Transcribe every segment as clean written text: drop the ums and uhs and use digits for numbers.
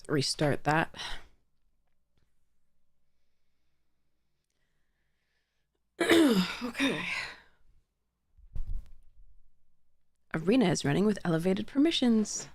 Restart that. Okay. Arena is running with elevated permissions.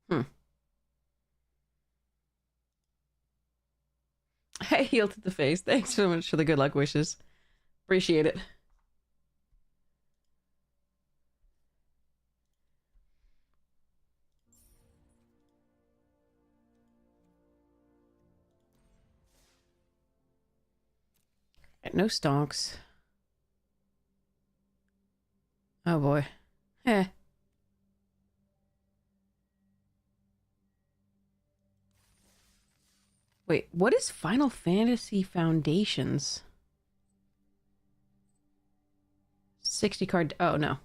Hmm. I healed to the face. Thanks so much for the good luck wishes. Appreciate it. Right, no stonks. Oh boy. Eh. Wait, what is Final Fantasy Foundations? 60 card. Oh no.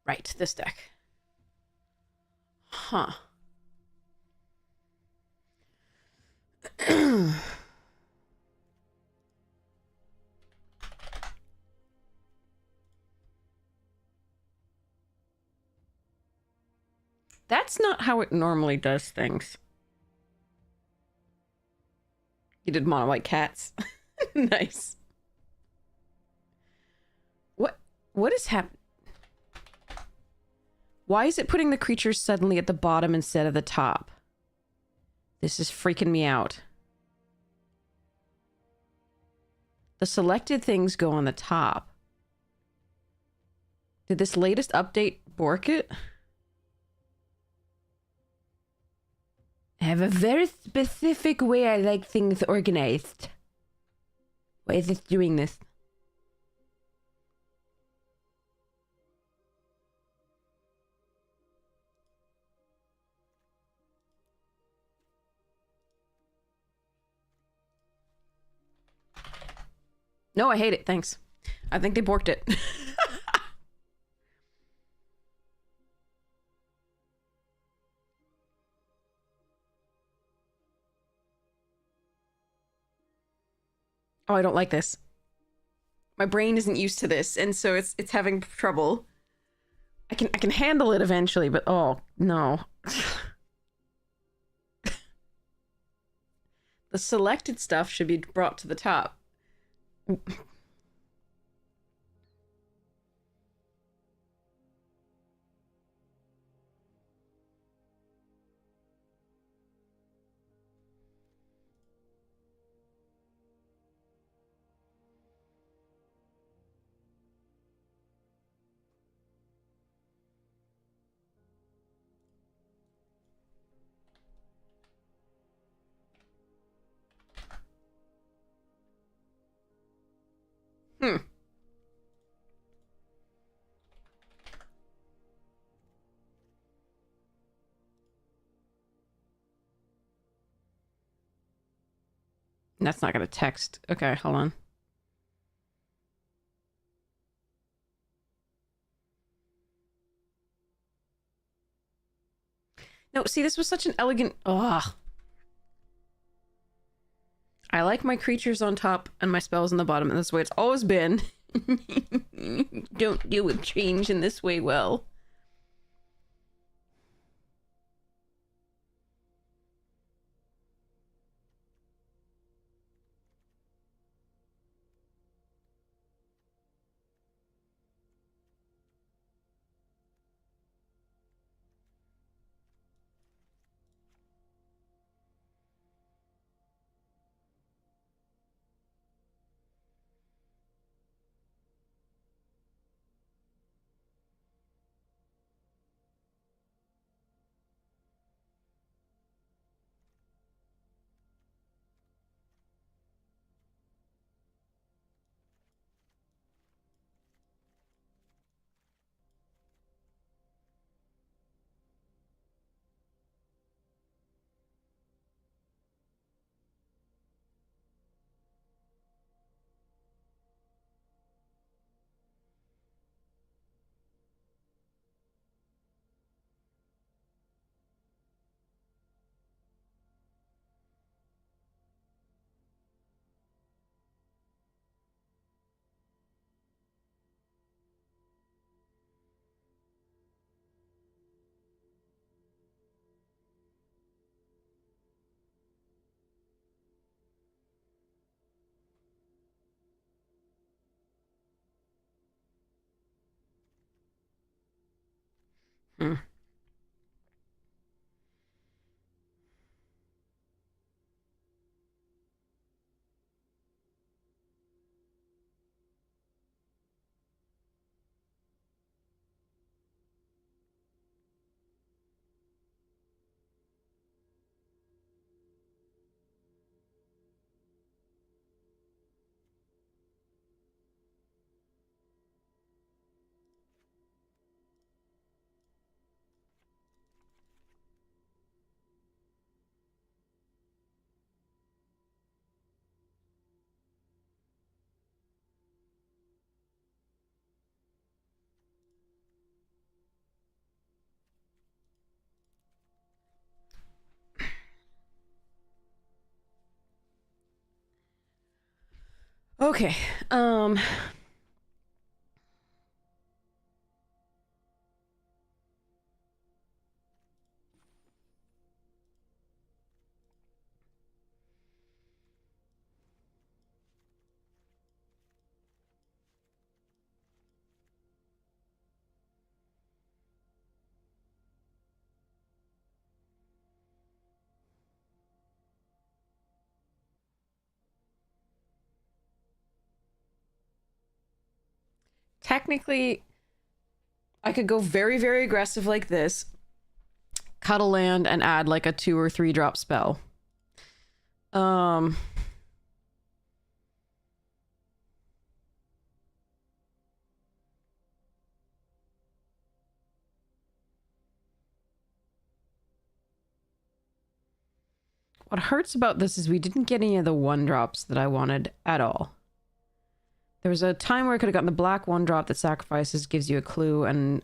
Right, this deck. Huh. That's not how it normally does things. You did mono white cats. Nice. What what is happening? Why is it putting the creatures suddenly at the bottom instead of the top? This is freaking me out. The selected things go on the top. Did this latest update bork it? I have a very specific way I like things organized. Why is this doing this? No, I hate it. Thanks. I think they borked it. Oh, I don't like this. My brain isn't used to this, and so it's having trouble. I can handle it eventually, but oh no. The selected stuff should be brought to the top. Hmm. That's not gonna text. Okay, hold on. No, see, this was such an elegant. Ugh. I like my creatures on top and my spells on the bottom, and that's the way it's always been. Don't deal with change in this way well. Hmm. Okay. Technically, I could go very, very aggressive like this, cut a land, and add like a 2 or 3 drop spell. Um, what hurts about this is we didn't get any of the 1-drops that I wanted at all. There was a time where I could have gotten the black 1-drop that sacrifices, gives you a clue, and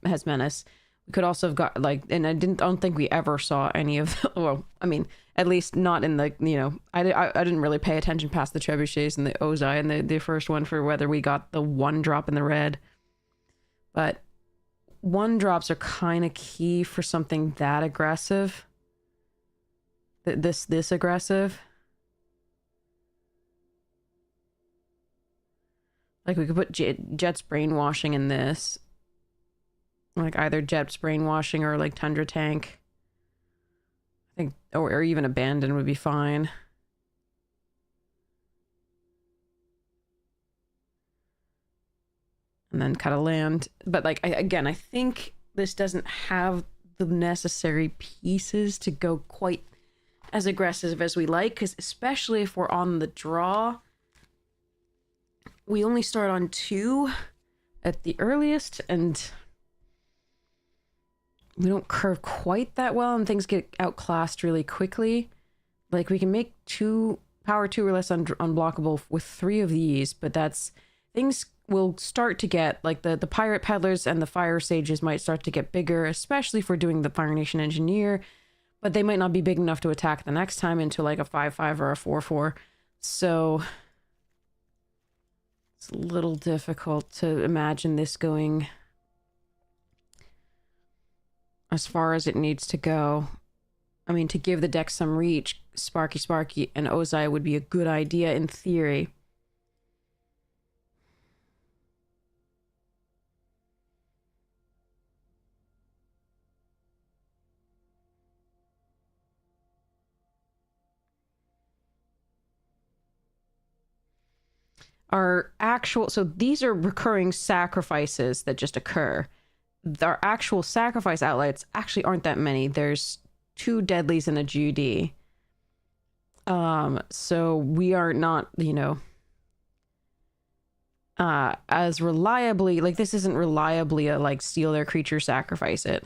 has menace. We could also have got like, and I don't think we ever saw any of. Well, I mean, at least not in the, I didn't really pay attention past the trebuchets and the Ozai and the first one for whether we got the 1-drop in the red. But 1-drops are kind of key for something that aggressive. This aggressive. Like, we could put Jet's brainwashing in this. Like, either Jet's brainwashing or, like, Tundra Tank. I think, or even Abandon would be fine. And then cut a land. But, like, I think this doesn't have the necessary pieces to go quite as aggressive as we like. Because especially if we're on the draw, we only start on 2 at the earliest, and we don't curve quite that well, and things get outclassed really quickly. Like, we can make power 2 or less unblockable with 3 of these, but things will start to get, like, the Pirate Peddlers and the Fire Sages might start to get bigger, especially if we're doing the Fire Nation Engineer, but they might not be big enough to attack the next time into, like, a 5/5 or a 4/4. So it's a little difficult to imagine this going as far as it needs to go. I mean, to give the deck some reach, Sparky and Ozai would be a good idea in theory. So these are recurring sacrifices that just occur. Our actual sacrifice outlets actually aren't that many. There's 2 deadlies and a GD. So we are not, as reliably, like, this isn't reliably a, like, steal their creature, sacrifice it.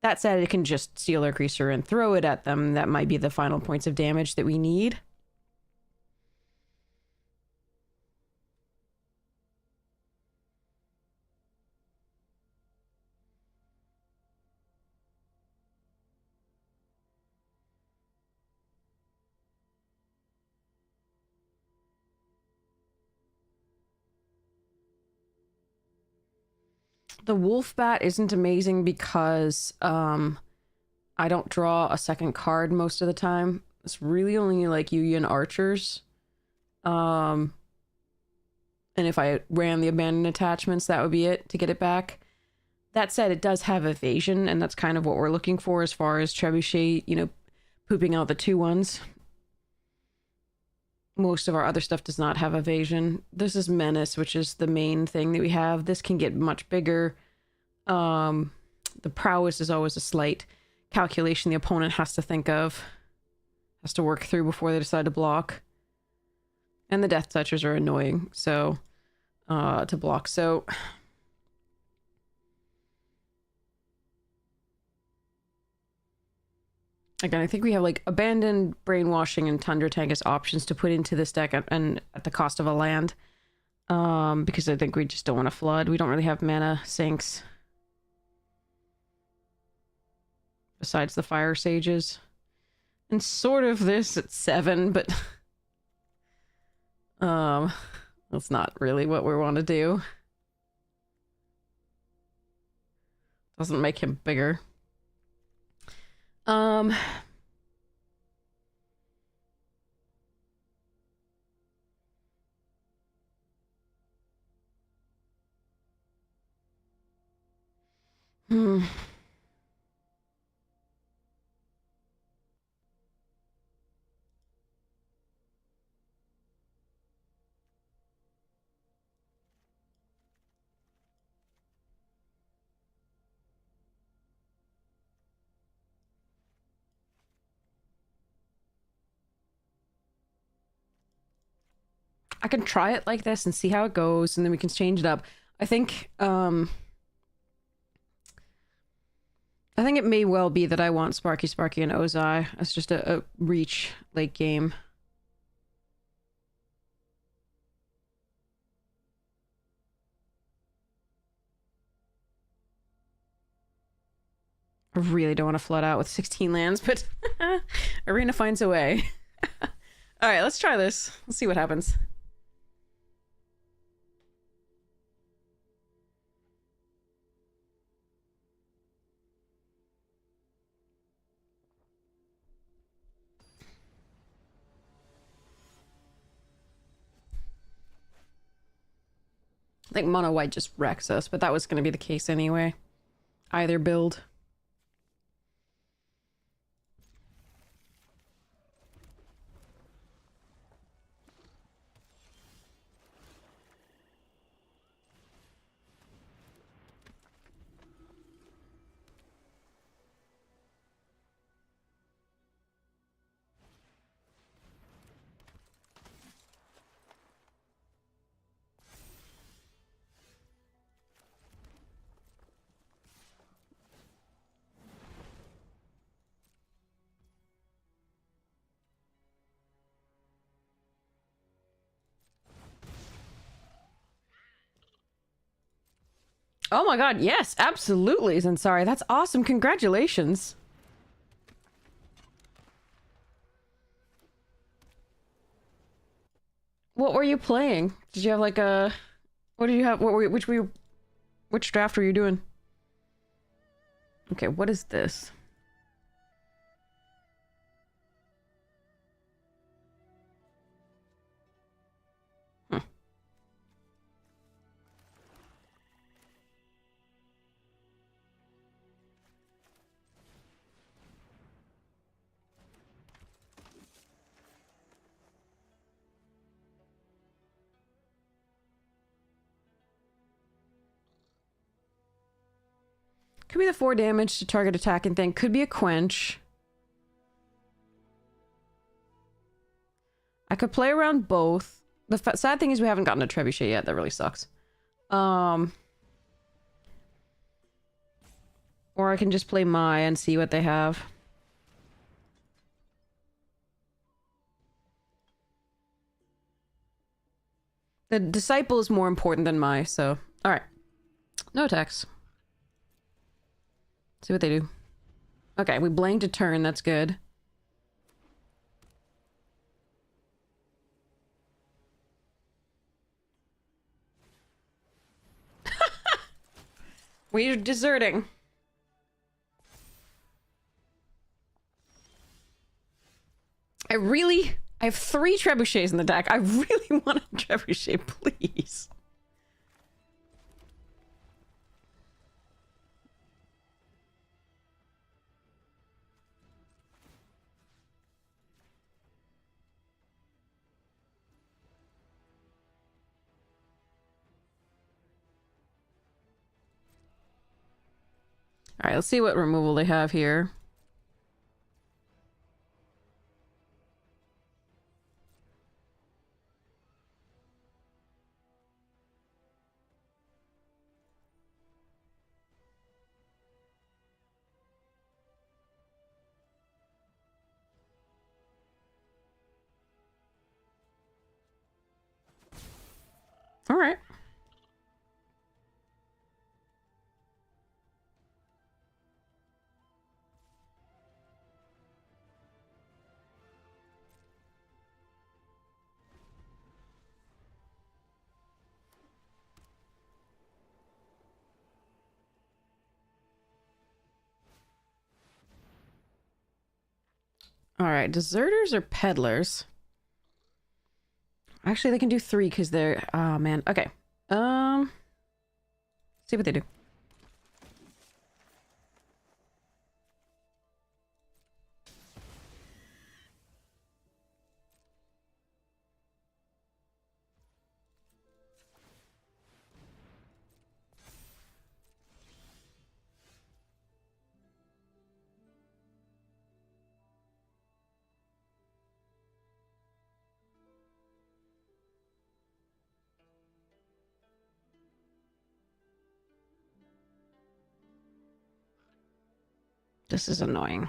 That said, it can just steal their creature and throw it at them. That might be the final points of damage that we need. The Wolf Bat isn't amazing because I don't draw a second card most of the time. It's really only like Yu-Yin Archers. And And if I ran the abandoned attachments, that would be it to get it back. That said, it does have evasion, and that's kind of what we're looking for as far as Trebuchet, you know, pooping out the 2-1s. Most of our other stuff does not have evasion. This is Menace, which is the main thing that we have. This can get much bigger. The prowess is always a slight calculation the opponent has to think of, has to work through before they decide to block. And the Death Touchers are annoying, so, to block, so... Again, I think we have, like, Abandoned, Brainwashing, and Tundra Tank as options to put into this deck and at the cost of a land. Because I think we just don't want to flood. We don't really have mana sinks. Besides the Fire Sages. And sort of this at 7, but... that's not really what we want to do. Doesn't make him bigger. Hmm. I can try it like this and see how it goes, and then we can change it up. I think it may well be that I want Sparky, and Ozai as just a reach late game. I really don't want to flood out with 16 lands, but Arena finds a way. Alright, let's try this. Let's see what happens. I think mono white just wrecks us, but that was going to be the case anyway. Either build. Oh my god, yes, absolutely, Zansari. That's awesome. Congratulations. What were you playing? Did you have like a... What did you have? What were you, which draft were you doing? Okay, what is this? Could be the 4 damage to target attack and thing. Could be a quench. I could play around both. The sad thing is we haven't gotten a Trebuchet yet. That really sucks. Or I can just play Mai and see what they have. The Disciple is more important than Mai, so... Alright. No attacks. See what they do. Okay, we blanked a turn. That's good. We're deserting. I really I have 3 trebuchets in the deck. I really want a trebuchet, please. All right, let's see what removal they have here. All right. All right, deserters or peddlers? Actually, they can do 3 because they're... Oh, man. Okay. See what they do. This is annoying.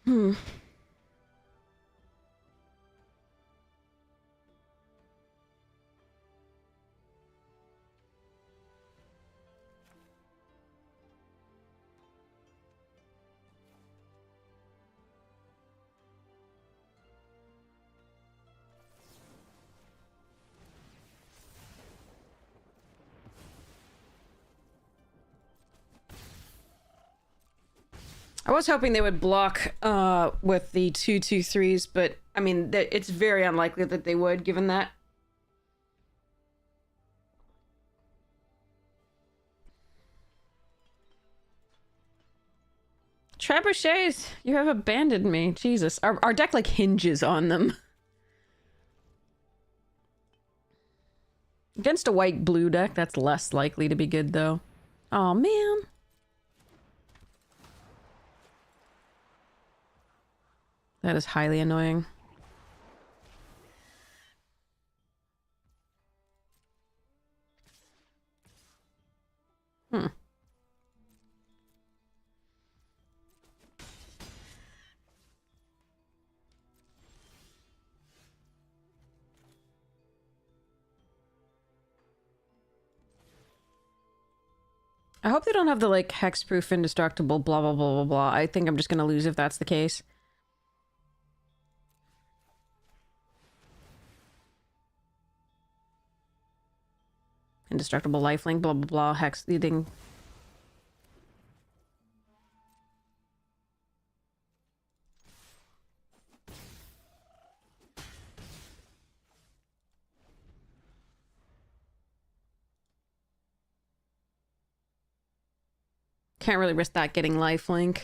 Hmm. I was hoping they would block with the 2/2/3s, but I mean, it's very unlikely that they would, given that. Trebuchets, you have abandoned me. Jesus. Our deck, like, hinges on them. Against a white-blue deck, that's less likely to be good, though. Oh man. That is highly annoying. Hmm. I hope they don't have the, like, hexproof, indestructible, blah, blah, blah, blah, blah. I think I'm just gonna lose if that's the case. Indestructible lifelink, blah, blah, blah, hex leading. Can't really risk that getting lifelink.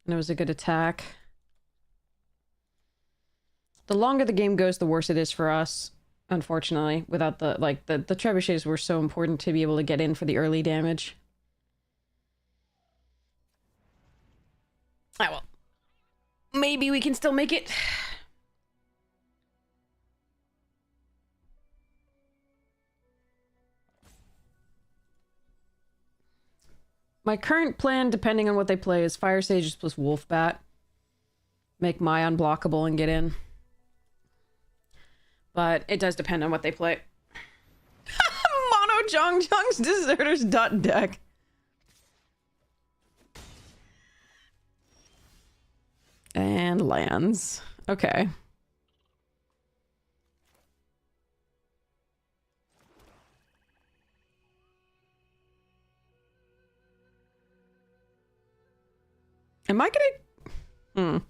And it was a good attack. The longer the game goes, the worse it is for us, unfortunately. Without the, like, the trebuchets were so important to be able to get in for the early damage. Ah, well. Maybe we can still make it. My current plan, depending on what they play, is Fire Sages plus Wolfbat. Make my unblockable and get in. But it does depend on what they play. Mono Jong's Deserters deck. And lands. Okay. Am I gonna...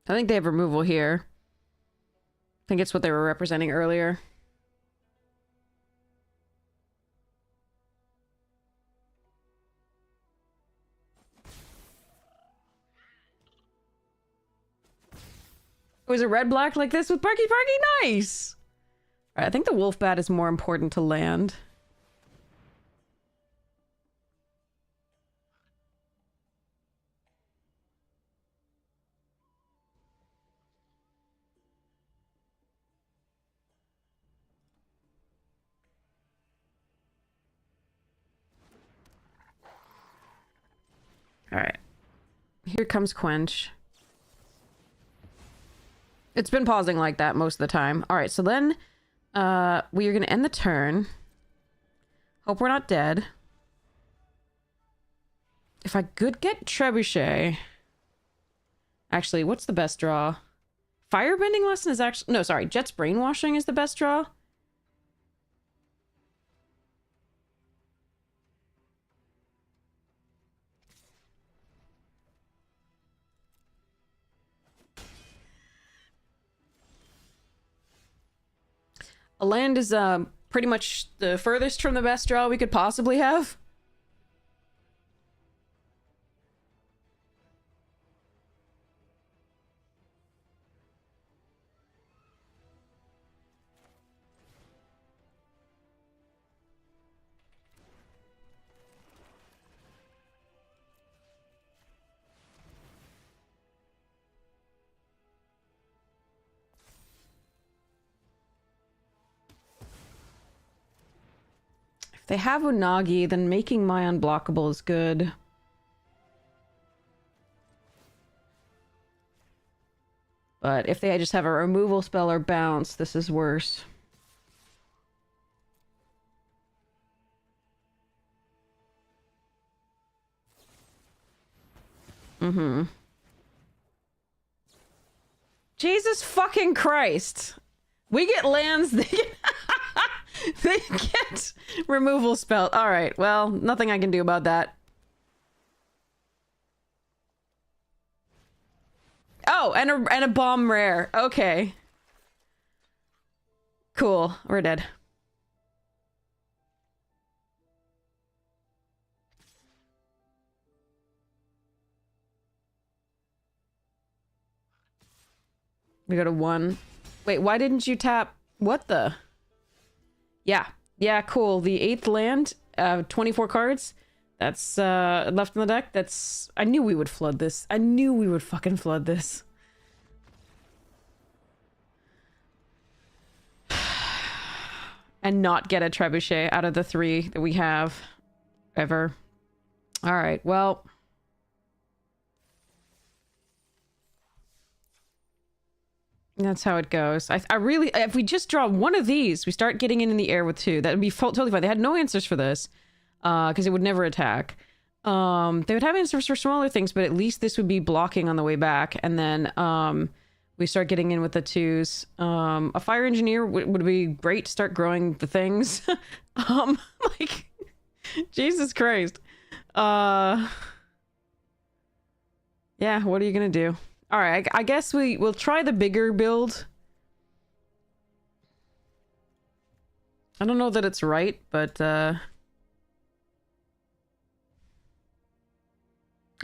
I think they have removal here. I think it's what they were representing earlier. It was a red-black like this with Parky. Nice! Alright, I think the Wolfbat is more important to land. Alright. Here comes Quench. It's been pausing like that most of the time. Alright, so then we are going to end the turn. Hope we're not dead. If I could get Trebuchet... Actually, what's the best draw? Firebending Lesson is actually... No, sorry. Jet's Brainwashing is the best draw. A land is pretty much the furthest from the best draw we could possibly have. If they have Unagi, then making my unblockable is good. But if they just have a removal spell or bounce, this is worse. Jesus fucking Christ. We get lands, they get... They get removal spell. Alright, well, nothing I can do about that. Oh, and a bomb rare. Okay. Cool. We're dead. We go to 1. Wait, why didn't you tap... What the... Yeah. Yeah, cool. The 8th land, 24 cards. That's left in the deck. That's... I knew we would flood this. I knew we would fucking flood this. And not get a Trebuchet out of the 3 that we have. Ever. Alright, well... That's how it goes. I really... If we just draw one of these, we start getting in the air with 2. That would be totally fine. They had no answers for this. Because it would never attack. They would have answers for smaller things, but at least this would be blocking on the way back. And then we start getting in with the 2s. A Fire Engineer would be great to start growing the things. Like... Jesus Christ. Yeah, what are you gonna do? Alright, I guess we'll try the bigger build. I don't know that it's right, but I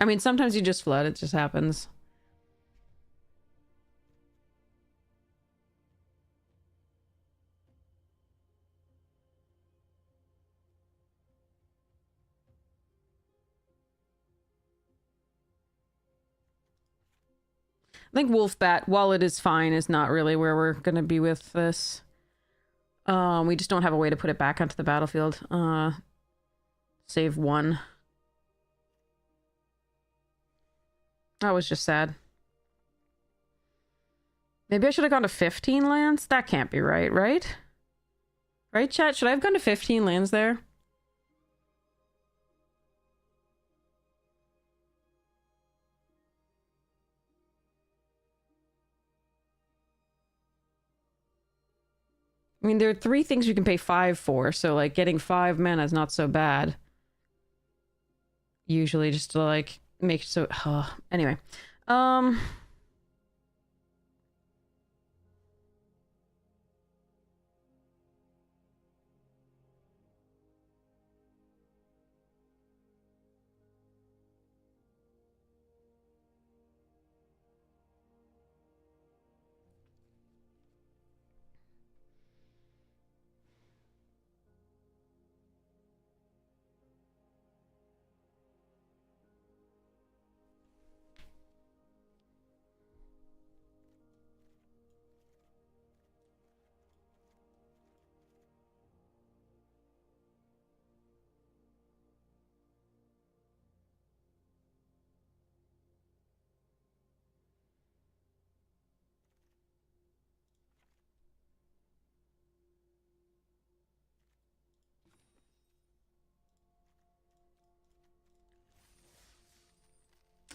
mean, sometimes you just flood, it just happens. I think Wolfbat, while it is fine, is not really where we're gonna be with this. We just don't have a way to put it back onto the battlefield. Save one. That was just sad. Maybe I should have gone to 15 lands? That can't be right, right? Right, chat? Should I have gone to 15 lands there? I mean, there are 3 things you can pay 5 for, so, like, getting 5 mana is not so bad. Usually, just to, like, make it so... Anyway.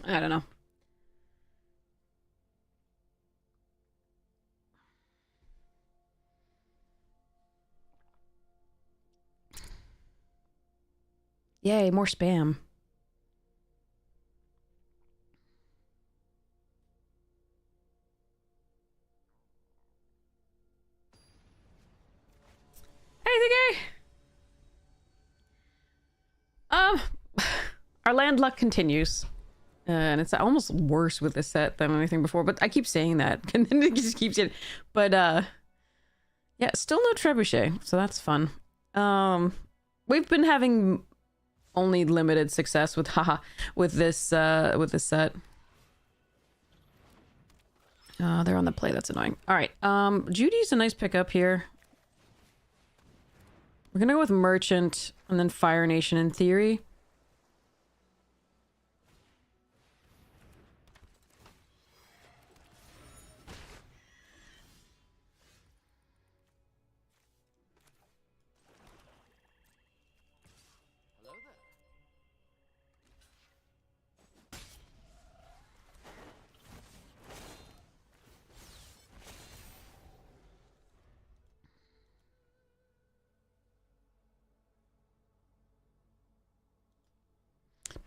I don't know. Yay, more spam. Hey, the guy! Our land luck continues. And it's almost worse with this set than anything before, but I keep saying that, and then it just keeps it. But, yeah, still no trebuchet, so that's fun. We've been having only limited success with, with this set. They're on the play, that's annoying. Alright, Judy's a nice pickup here. We're gonna go with Merchant, and then Fire Nation in theory.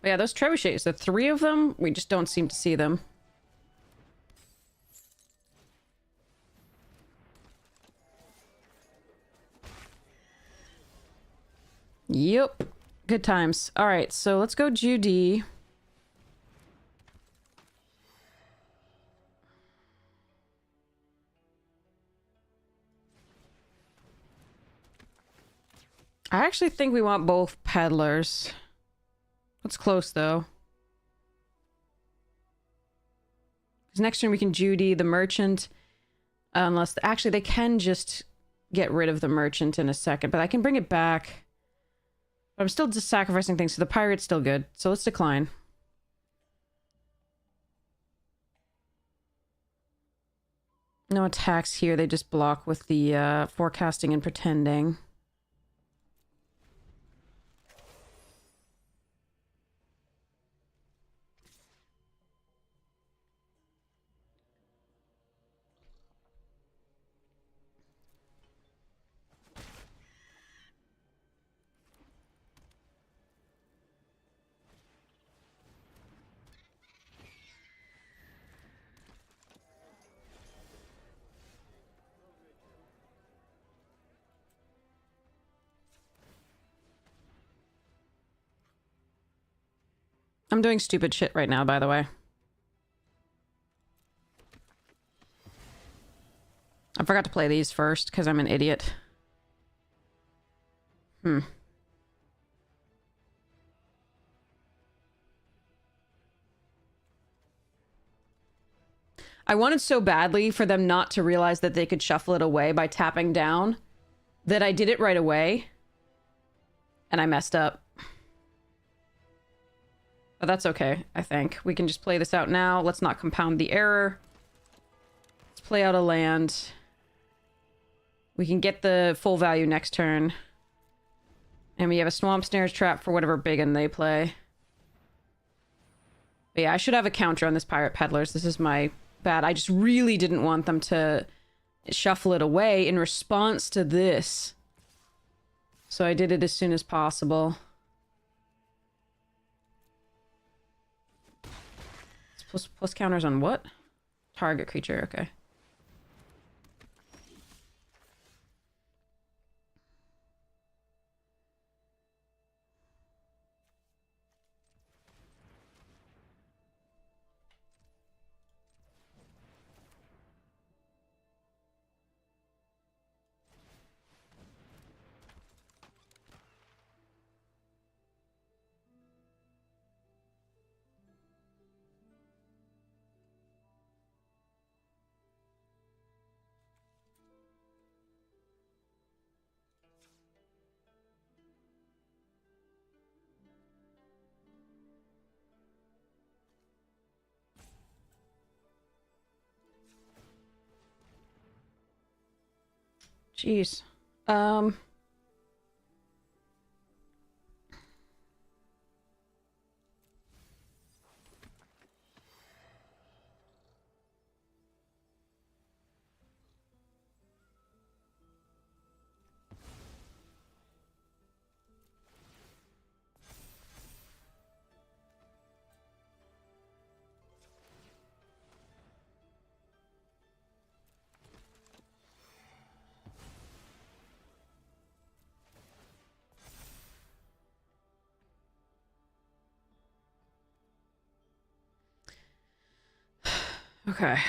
But yeah, those trebuchets, the 3 of them, we just don't seem to see them. Yep. Good times. Alright, so let's go Judy. I actually think we want both peddlers. That's close, though. Because next turn we can Judy the merchant. Unless... Actually, they can just get rid of the merchant in a second. But I can bring it back. But I'm still just sacrificing things. So the pirate's still good. So let's decline. No attacks here. They just block with the forecasting and pretending. I'm doing stupid shit right now, by the way. I forgot to play these first, because I'm an idiot. I wanted so badly for them not to realize that they could shuffle it away by tapping down that I did it right away. And I messed up. But that's okay, I think. We can just play this out now. Let's not compound the error. Let's play out a land. We can get the full value next turn. And we have a Swamp Snares trap for whatever big one they play. But yeah, I should have a counter on this Pirate Peddlers. This is my bad. I just really didn't want them to shuffle it away in response to this. So I did it as soon as possible. Plus counters on what? Target creature, okay. Jeez. Okay.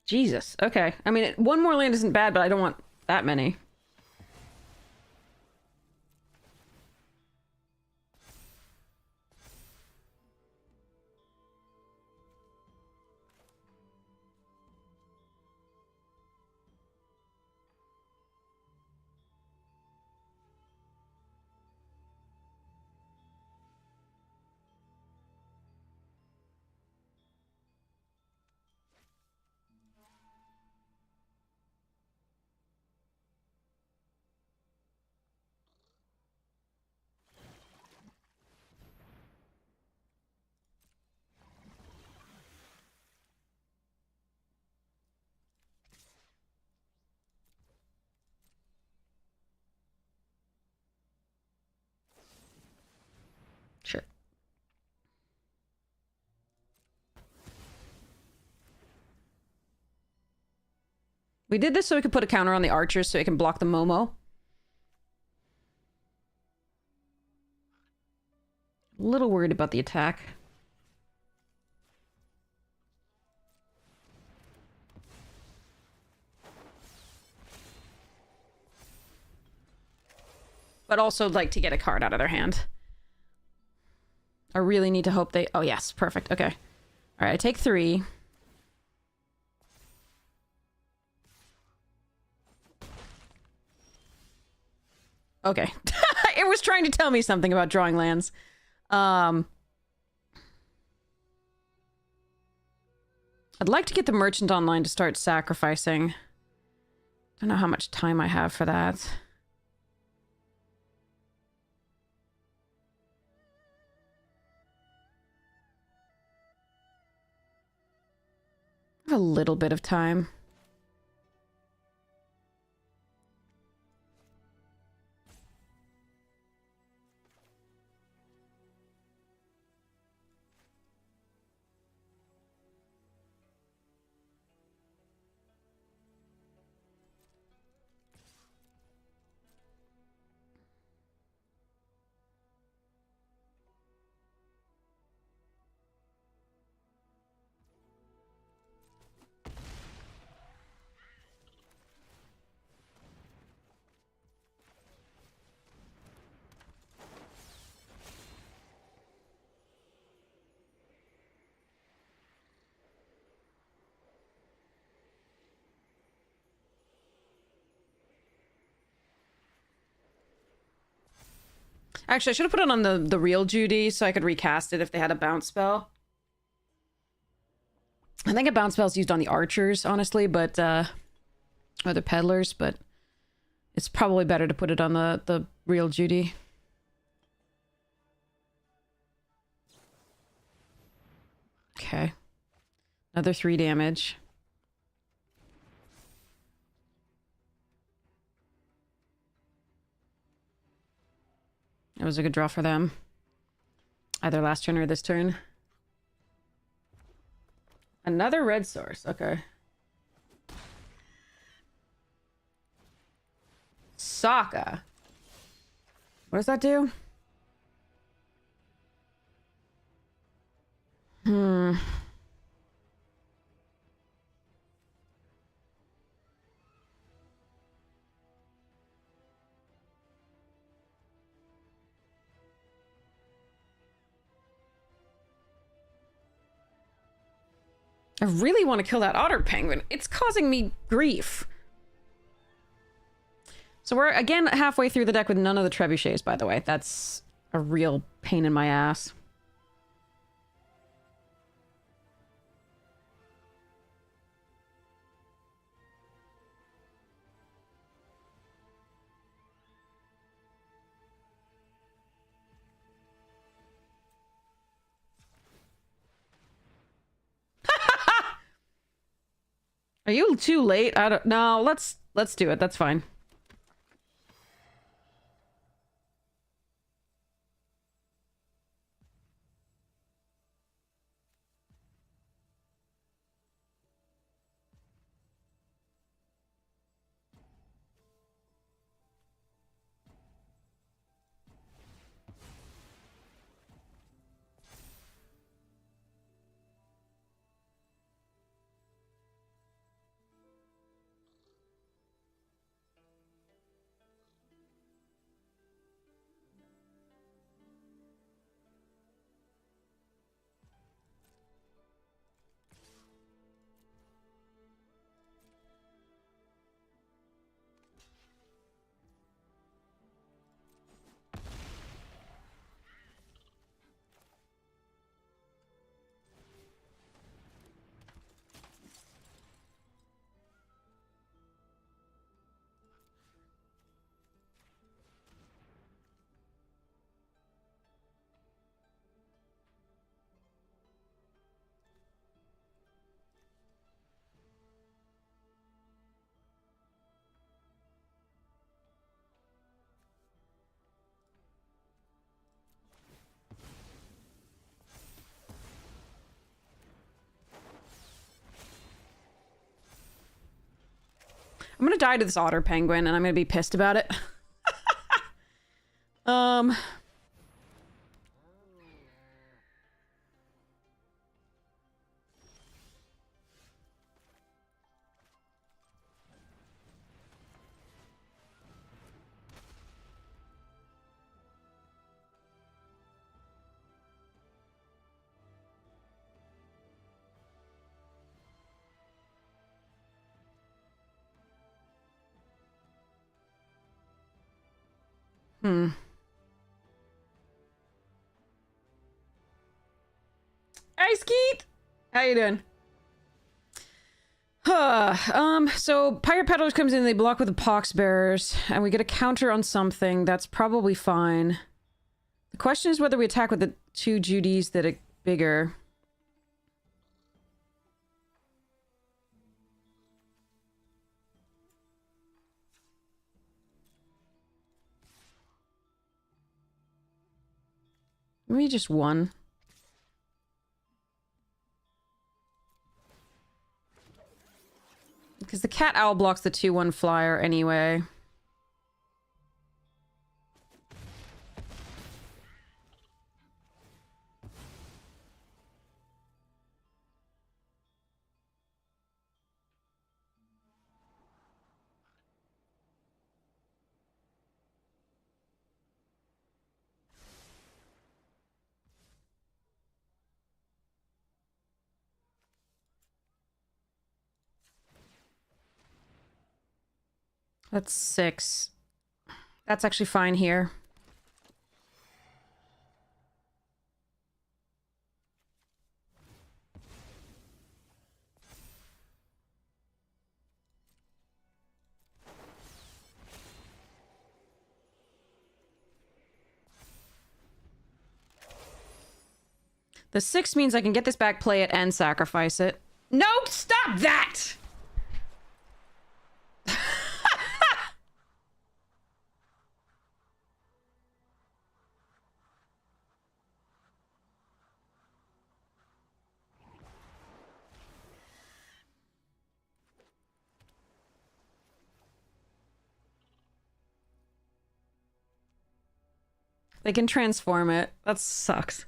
Jesus. Okay. I mean, one more land isn't bad, but I don't want that many. Sure. We did this so we could put a counter on the archers so it can block the Momo. A little worried about the attack. But also like to get a card out of their hand. I really need to hope they... Oh, yes. Perfect. Okay. All right. I take 3. Okay. It was trying to tell me something about drawing lands. I'd like to get the merchant online to start sacrificing. Don't know how much time I have for that. I have a little bit of time. Actually, I should have put it on the real Judy so I could recast it if they had a bounce spell. I think a bounce spell is used on the archers, honestly, but, or the peddlers, but it's probably better to put it on the real Judy. Okay. Another 3 damage. It was a good draw for them. Either last turn or this turn. Another red source. Okay. Sokka. What does that do? I really want to kill that otter penguin. It's causing me grief. So we're, again, halfway through the deck with none of the trebuchets, by the way. That's a real pain in my ass. Are you too late? I don't know. Let's do it. That's fine. I'm gonna die to this otter penguin, and I'm gonna be pissed about it. um... Hey, Skeet! How you doing? So Pirate Peddlers comes in, they block with the Pox Bearers, and we get a counter on something. That's probably fine. The question is whether we attack with the 2 Judys that are bigger. Maybe just 1. Because the cat owl blocks the 2/1 flyer anyway. That's 6. That's actually fine here. The 6 means I can get this back, play it, and sacrifice it. No, stop that! They can transform it. That sucks.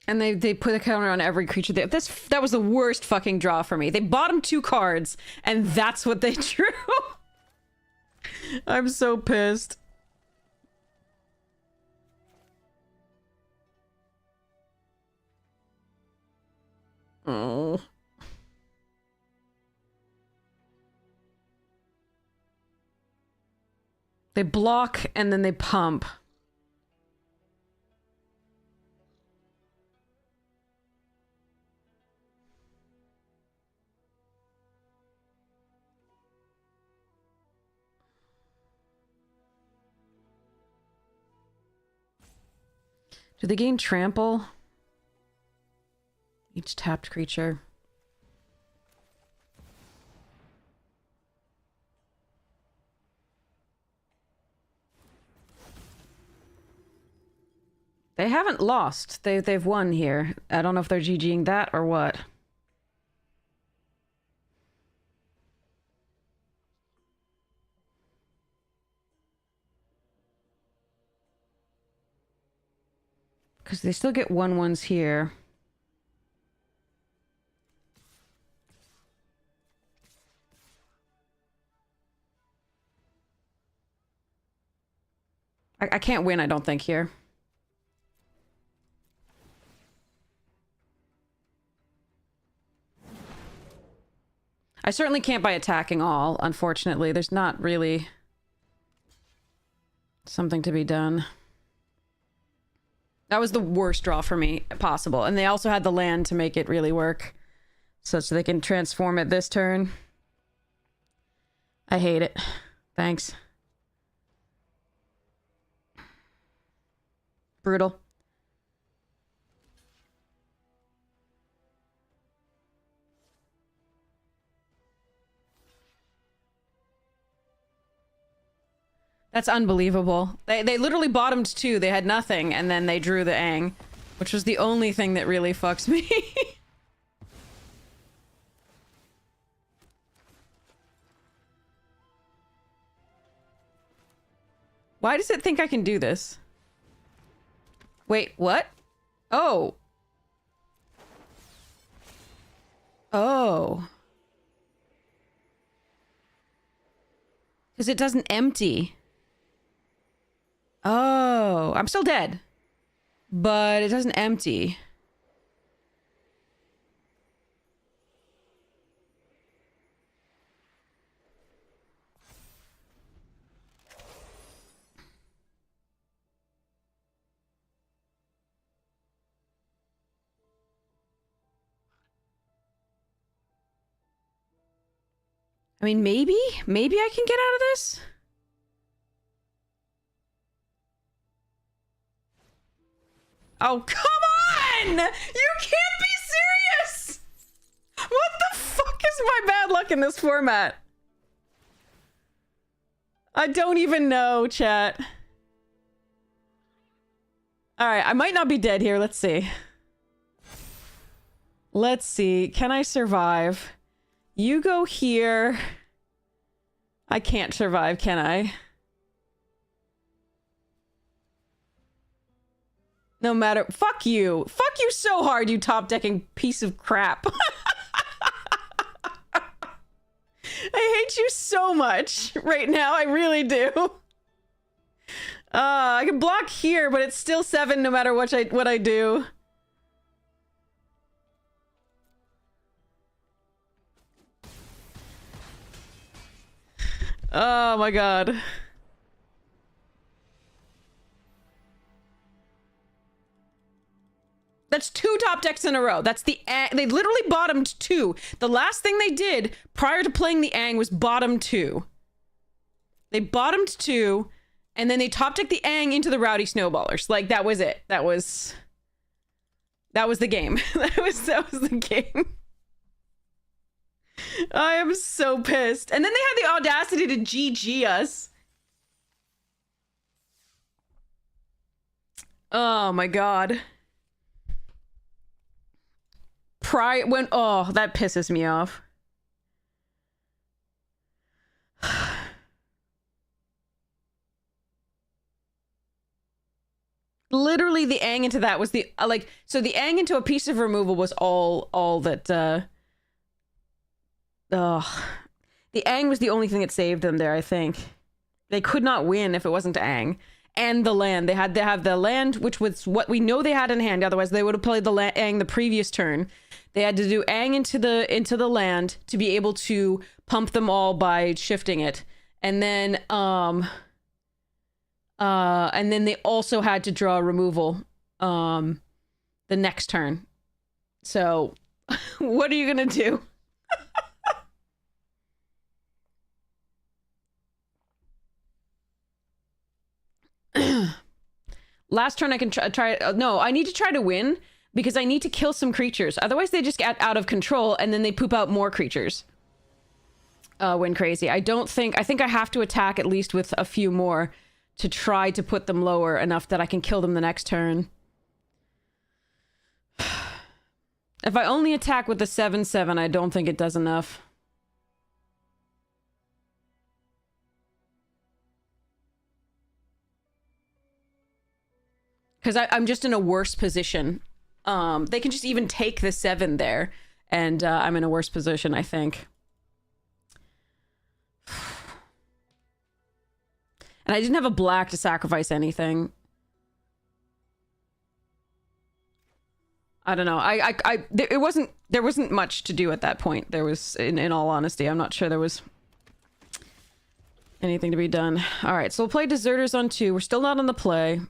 And they put a counter on every creature. That was the worst fucking draw for me. They bottomed 2 cards, and that's what they drew. I'm so pissed. Oh. They block, and then they pump. Do they gain trample? Each tapped creature. They haven't lost. They've won here. I don't know if they're GGing that or what. Because they still get 1/1s here. I can't win, I don't think, here. I certainly can't by attacking all, unfortunately. There's not really something to be done. That was the worst draw for me possible. And they also had the land to make it really work. So they can transform it this turn. I hate it. Thanks. Brutal. That's unbelievable. They literally bottomed 2. They had nothing, and then they drew the Aang, which was the only thing that really fucks me. Why does it think I can do this? Wait, what? Oh. Oh. Because it doesn't empty. Oh, I'm still dead. But it doesn't empty. I mean, maybe I can get out of this. Oh, come on! You can't be serious! What the fuck is my bad luck in this format? I don't even know, chat. Alright, I might not be dead here. Let's see. Let's see. Can I survive? You go here. I can't survive, can I? No matter... Fuck you. Fuck you so hard, you top-decking piece of crap. I hate you so much right now. I really do. I can block here, but it's still 7 no matter what I do. Oh my god. That's 2 top decks in a row. That's the they literally bottomed 2. The last thing they did prior to playing the Aang was bottom 2. They bottomed 2, and then they top decked the Aang into the Rowdy Snowballers. Like, that was it. That was the game. that was the game. I am so pissed. And then they had the audacity to GG us. Oh my god. Oh, that pisses me off. Literally the Aang into that was the like, so the Aang into a piece of removal was all that the Aang was the only thing that saved them there, I think. They could not win if it wasn't Aang. And the land. They had to have the land, which was what we know they had in hand. Otherwise, they would have played the Aang the previous turn. They had to do Aang into the land to be able to pump them all by shifting it. And then they also had to draw removal the next turn. So what are you gonna do? Last turn I can try no, I need to try to win because I need to kill some creatures. Otherwise they just get out of control and then they poop out more creatures. When crazy. I think I have to attack at least with a few more to try to put them lower enough that I can kill them the next turn. If I only attack with the 7/7, I don't think it does enough. Because I'm just in a worse position. They can just even take the 7 there. And I'm in a worse position, I think. And I didn't have a black to sacrifice anything. I don't know. There wasn't much to do at that point. There was, in all honesty, I'm not sure there was anything to be done. All right, so we'll play Deserters on 2. We're still not on the play.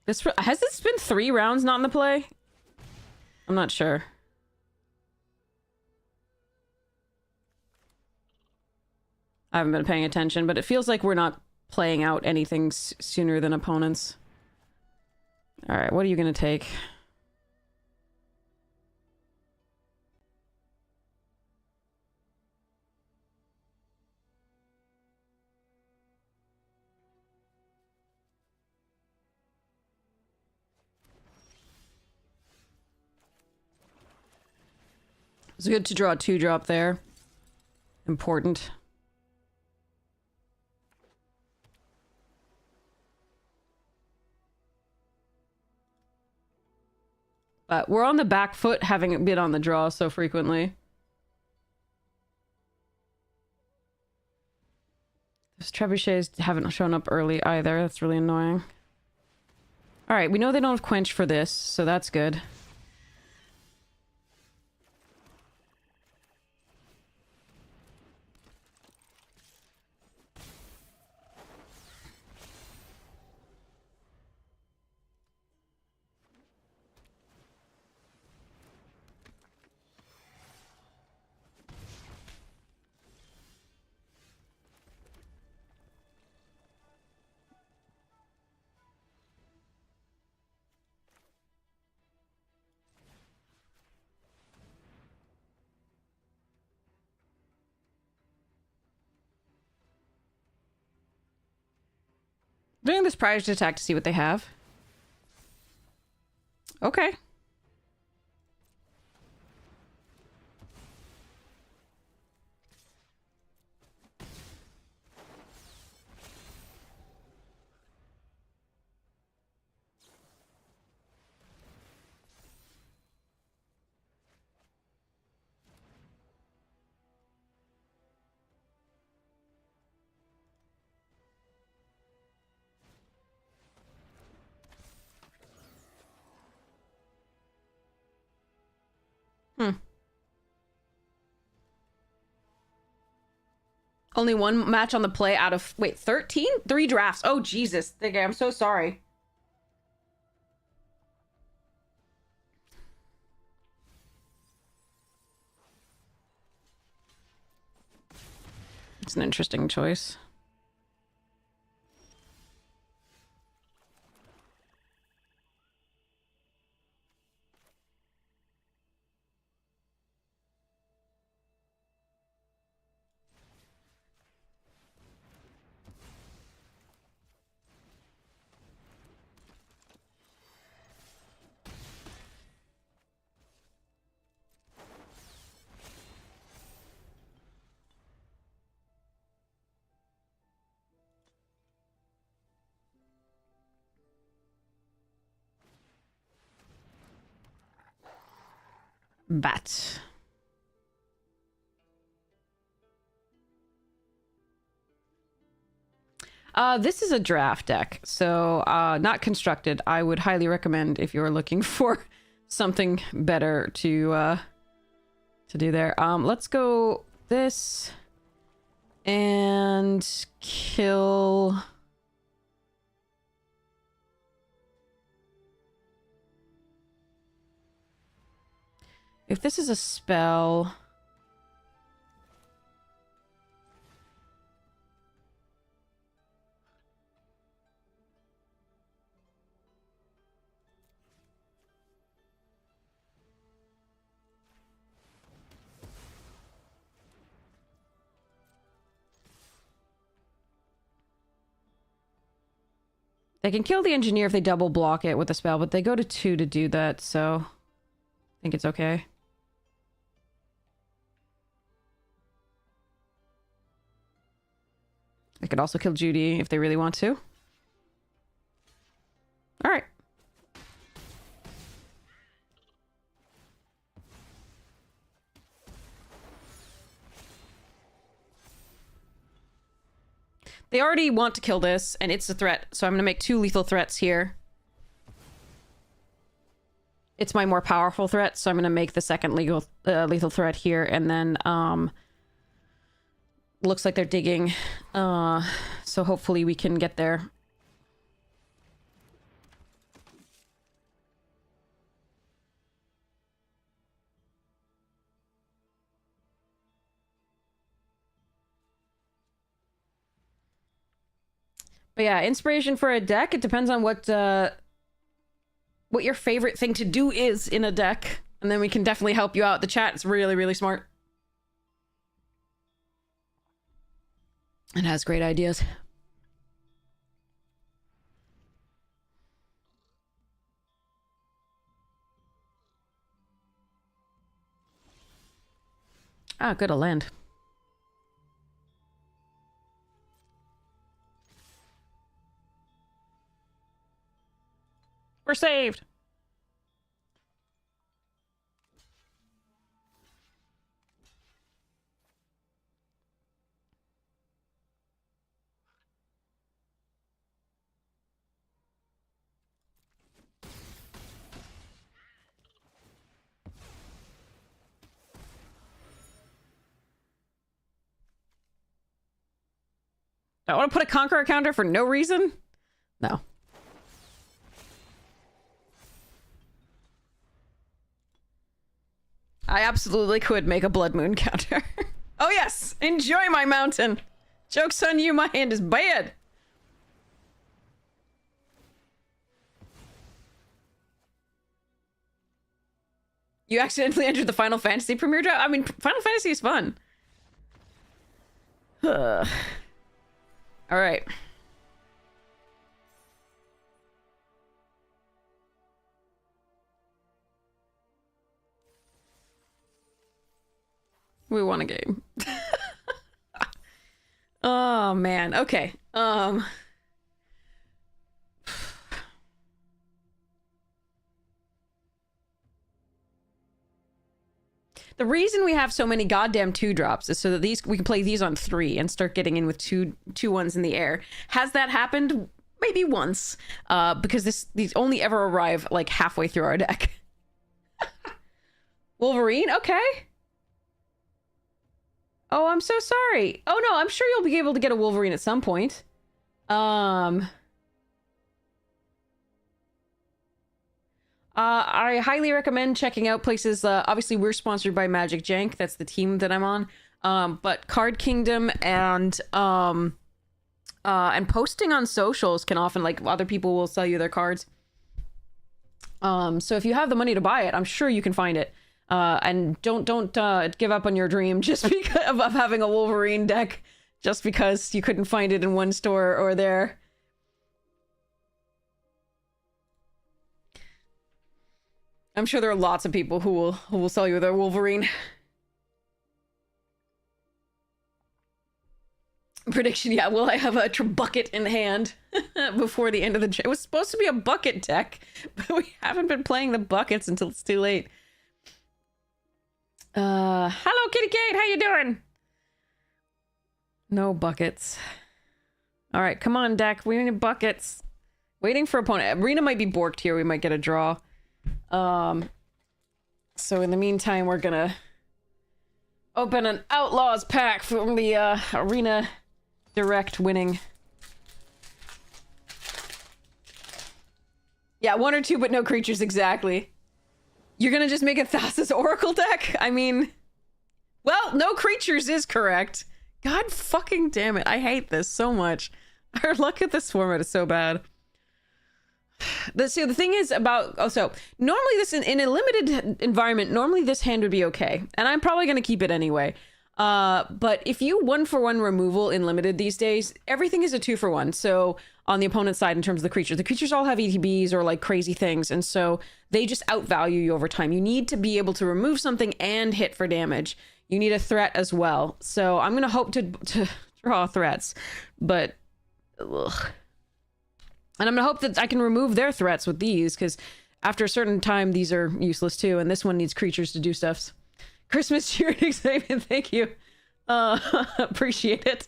Has this been 3 rounds not in the play? I'm not sure. I haven't been paying attention, but it feels like we're not playing out anything sooner than opponents. All right, what are you going to take? It's good to draw a 2-drop there. Important. But we're on the back foot having been on the draw so frequently. Those trebuchets haven't shown up early either. That's really annoying. Alright, we know they don't have quench for this, so that's good. Doing this prior to attack to see what they have. Okay. Only one match on the play out of... Wait, 13? 3 drafts. Oh, Jesus. Okay, I'm so sorry. It's an interesting choice. Bat. This is a draft deck, so not constructed. I would highly recommend if you're looking for something better to do there. Let's go this and kill. If this is a spell... They can kill the engineer if they double block it with a spell, but they go to 2 to do that, so I think it's okay. I could also kill Judy if they really want to. All right. They already want to kill this, and it's a threat, so I'm going to make 2 lethal threats here. It's my more powerful threat, so I'm going to make the second lethal threat here, and then, looks like they're digging, so hopefully we can get there. But yeah, inspiration for a deck, it depends on what your favorite thing to do is in a deck. And then we can definitely help you out. The chat is really, really smart. And has great ideas. Ah, good, a land. We're saved. I want to put a Conqueror counter for no reason? No. I absolutely could make a Blood Moon counter. Oh yes! Enjoy my mountain! Joke's on you, my hand is bad! You accidentally entered the Final Fantasy premiere draft? I mean, Final Fantasy is fun. Alright. We won a game. Oh man. Okay. The reason we have so many goddamn 2-drops is so that these we can play these on 3 and start getting in with two ones in the air. Has that happened? Maybe once. Because these only ever arrive like halfway through our deck. Wolverine? Okay. Oh, I'm so sorry. Oh no, I'm sure you'll be able to get a Wolverine at some point. I highly recommend checking out places. Obviously, we're sponsored by Magic Jank. That's the team that I'm on. But Card Kingdom and posting on socials can often, like, other people will sell you their cards. So if you have the money to buy it, I'm sure you can find it. And don't give up on your dream just because of having a Wolverine deck, just because you couldn't find it in one store or there. I'm sure there are lots of people who will sell you their Wolverine. Prediction, yeah, will I have a bucket in hand before the end of the... It was supposed to be a bucket deck, but we haven't been playing the buckets until it's too late. Hello, Kitty Kate, how you doing? No buckets. All right, come on, deck. We need buckets. Waiting for opponent. Arena might be borked here. We might get a draw. So in the meantime, we're gonna open an Outlaws pack from the Arena Direct winning. Yeah, 1 or 2, but no creatures, exactly. You're gonna just make a Thassa's Oracle deck? I mean, well, no creatures is correct. God fucking damn it. I hate this so much. Our luck at this format is so bad. The thing is about... so normally this in a limited environment, normally this hand would be okay. And I'm probably going to keep it anyway. But if you 1-for-1 removal in limited these days, everything is a 2-for-1. So on the opponent's side in terms of the creatures all have ETBs or like crazy things. And so they just outvalue you over time. You need to be able to remove something and hit for damage. You need a threat as well. So I'm going to hope to draw threats. But... ugh. And I'm gonna hope that I can remove their threats with these, because after a certain time, these are useless too, and this one needs creatures to do stuff. Christmas cheer and excitement, thank you. Appreciate it.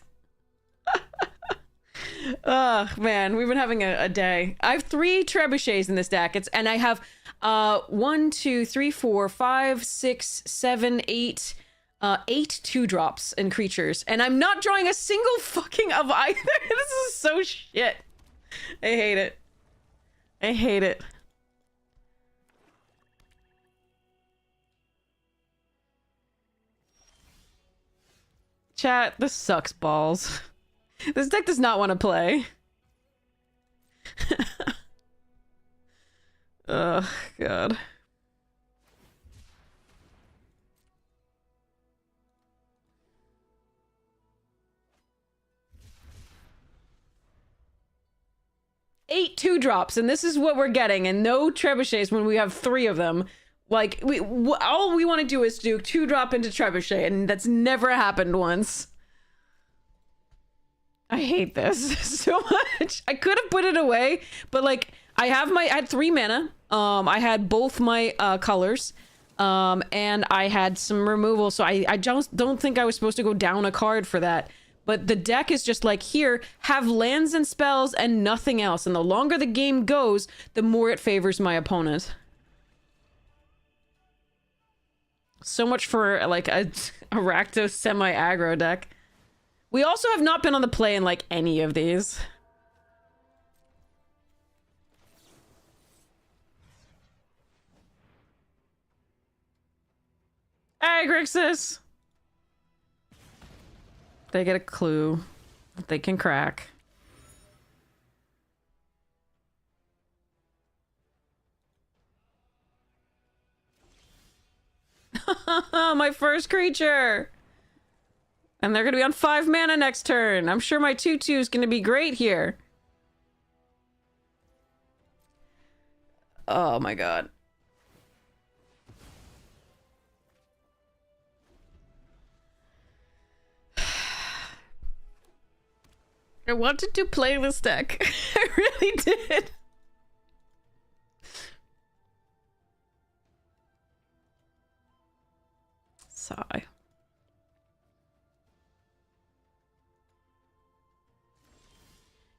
Oh, man, we've been having a day. I have 3 trebuchets in this deck, and I have 1, 2, 3, 4, 5, 6, 7, 8... 8 2-drops and creatures, and I'm not drawing a single fucking of either. This is so shit. I hate it. I hate it. Chat, this sucks balls. This deck does not want to play. Oh, God. Eight 2-drops, and this is what we're getting, and no trebuchets when we have 3 of them. Like, all we want to do is do 2-drop into trebuchet, and that's never happened once. I hate this so much. I could have put it away, but like, I had 3 mana. I had both my colors, and I had some removal, so I just don't think I was supposed to go down a card for that. But the deck is just like, here, have lands and spells and nothing else. And the longer the game goes, the more it favors my opponent. So much for, like, a Rakdos semi-aggro deck. We also have not been on the play in, like, any of these. Hey, Grixis! They get a clue that they can crack. My first creature! And they're gonna be on 5 mana next turn. I'm sure my 2/2 is gonna be great here. Oh my god. I wanted to play this deck. I really did. Sigh.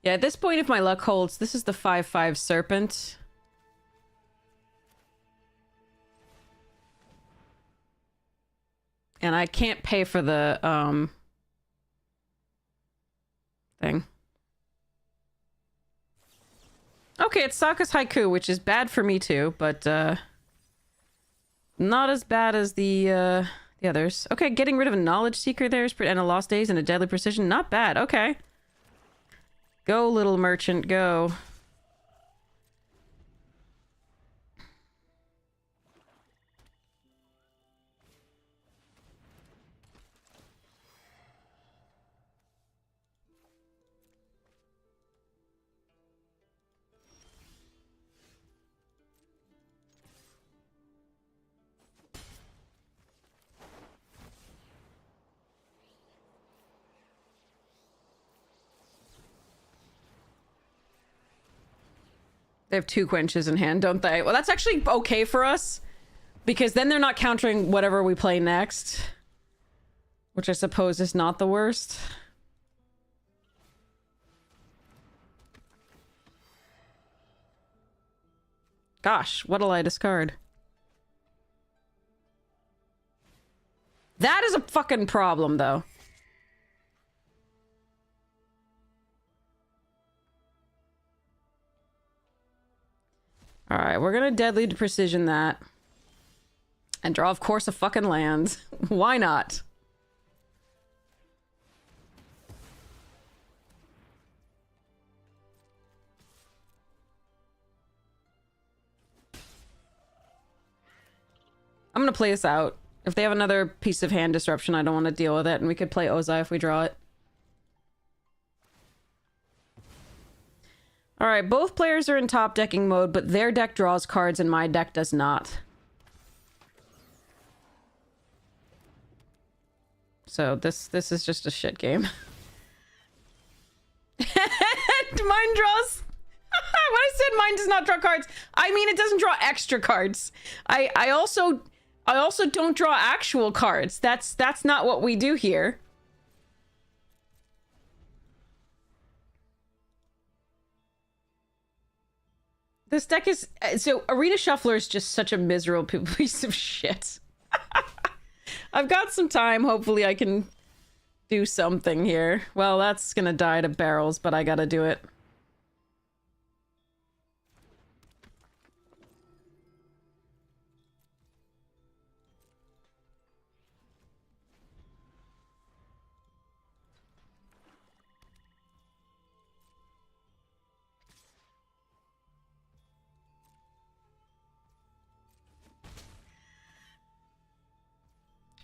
Yeah, at this point, if my luck holds, this is the 5/5 Serpent. And I can't pay for the, thing. Okay, it's Sokka's Haiku, which is bad for me too, but, not as bad as the others. Okay, getting rid of a Knowledge Seeker there and a Lost Days and a Deadly Precision. Not bad, okay. Go, little merchant, go. They have 2 quenches in hand, don't they? Well, that's actually okay for us. Because then they're not countering whatever we play next. Which I suppose is not the worst. Gosh, what'll I discard? That is a fucking problem, though. Alright, we're gonna Deadly Precision that. And draw, of course, a fucking land. Why not? I'm gonna play this out. If they have another piece of hand disruption, I don't want to deal with it, and we could play Ozai if we draw it. Alright, both players are in top decking mode, but their deck draws cards and my deck does not. So this is just a shit game. Mine draws... When I said mine does not draw cards, I mean it doesn't draw extra cards. I also don't draw actual cards. That's not what we do here. This deck is... So, Arena Shuffler is just such a miserable piece of shit. I've got some time. Hopefully I can do something here. Well, that's gonna die to barrels, but I gotta do it.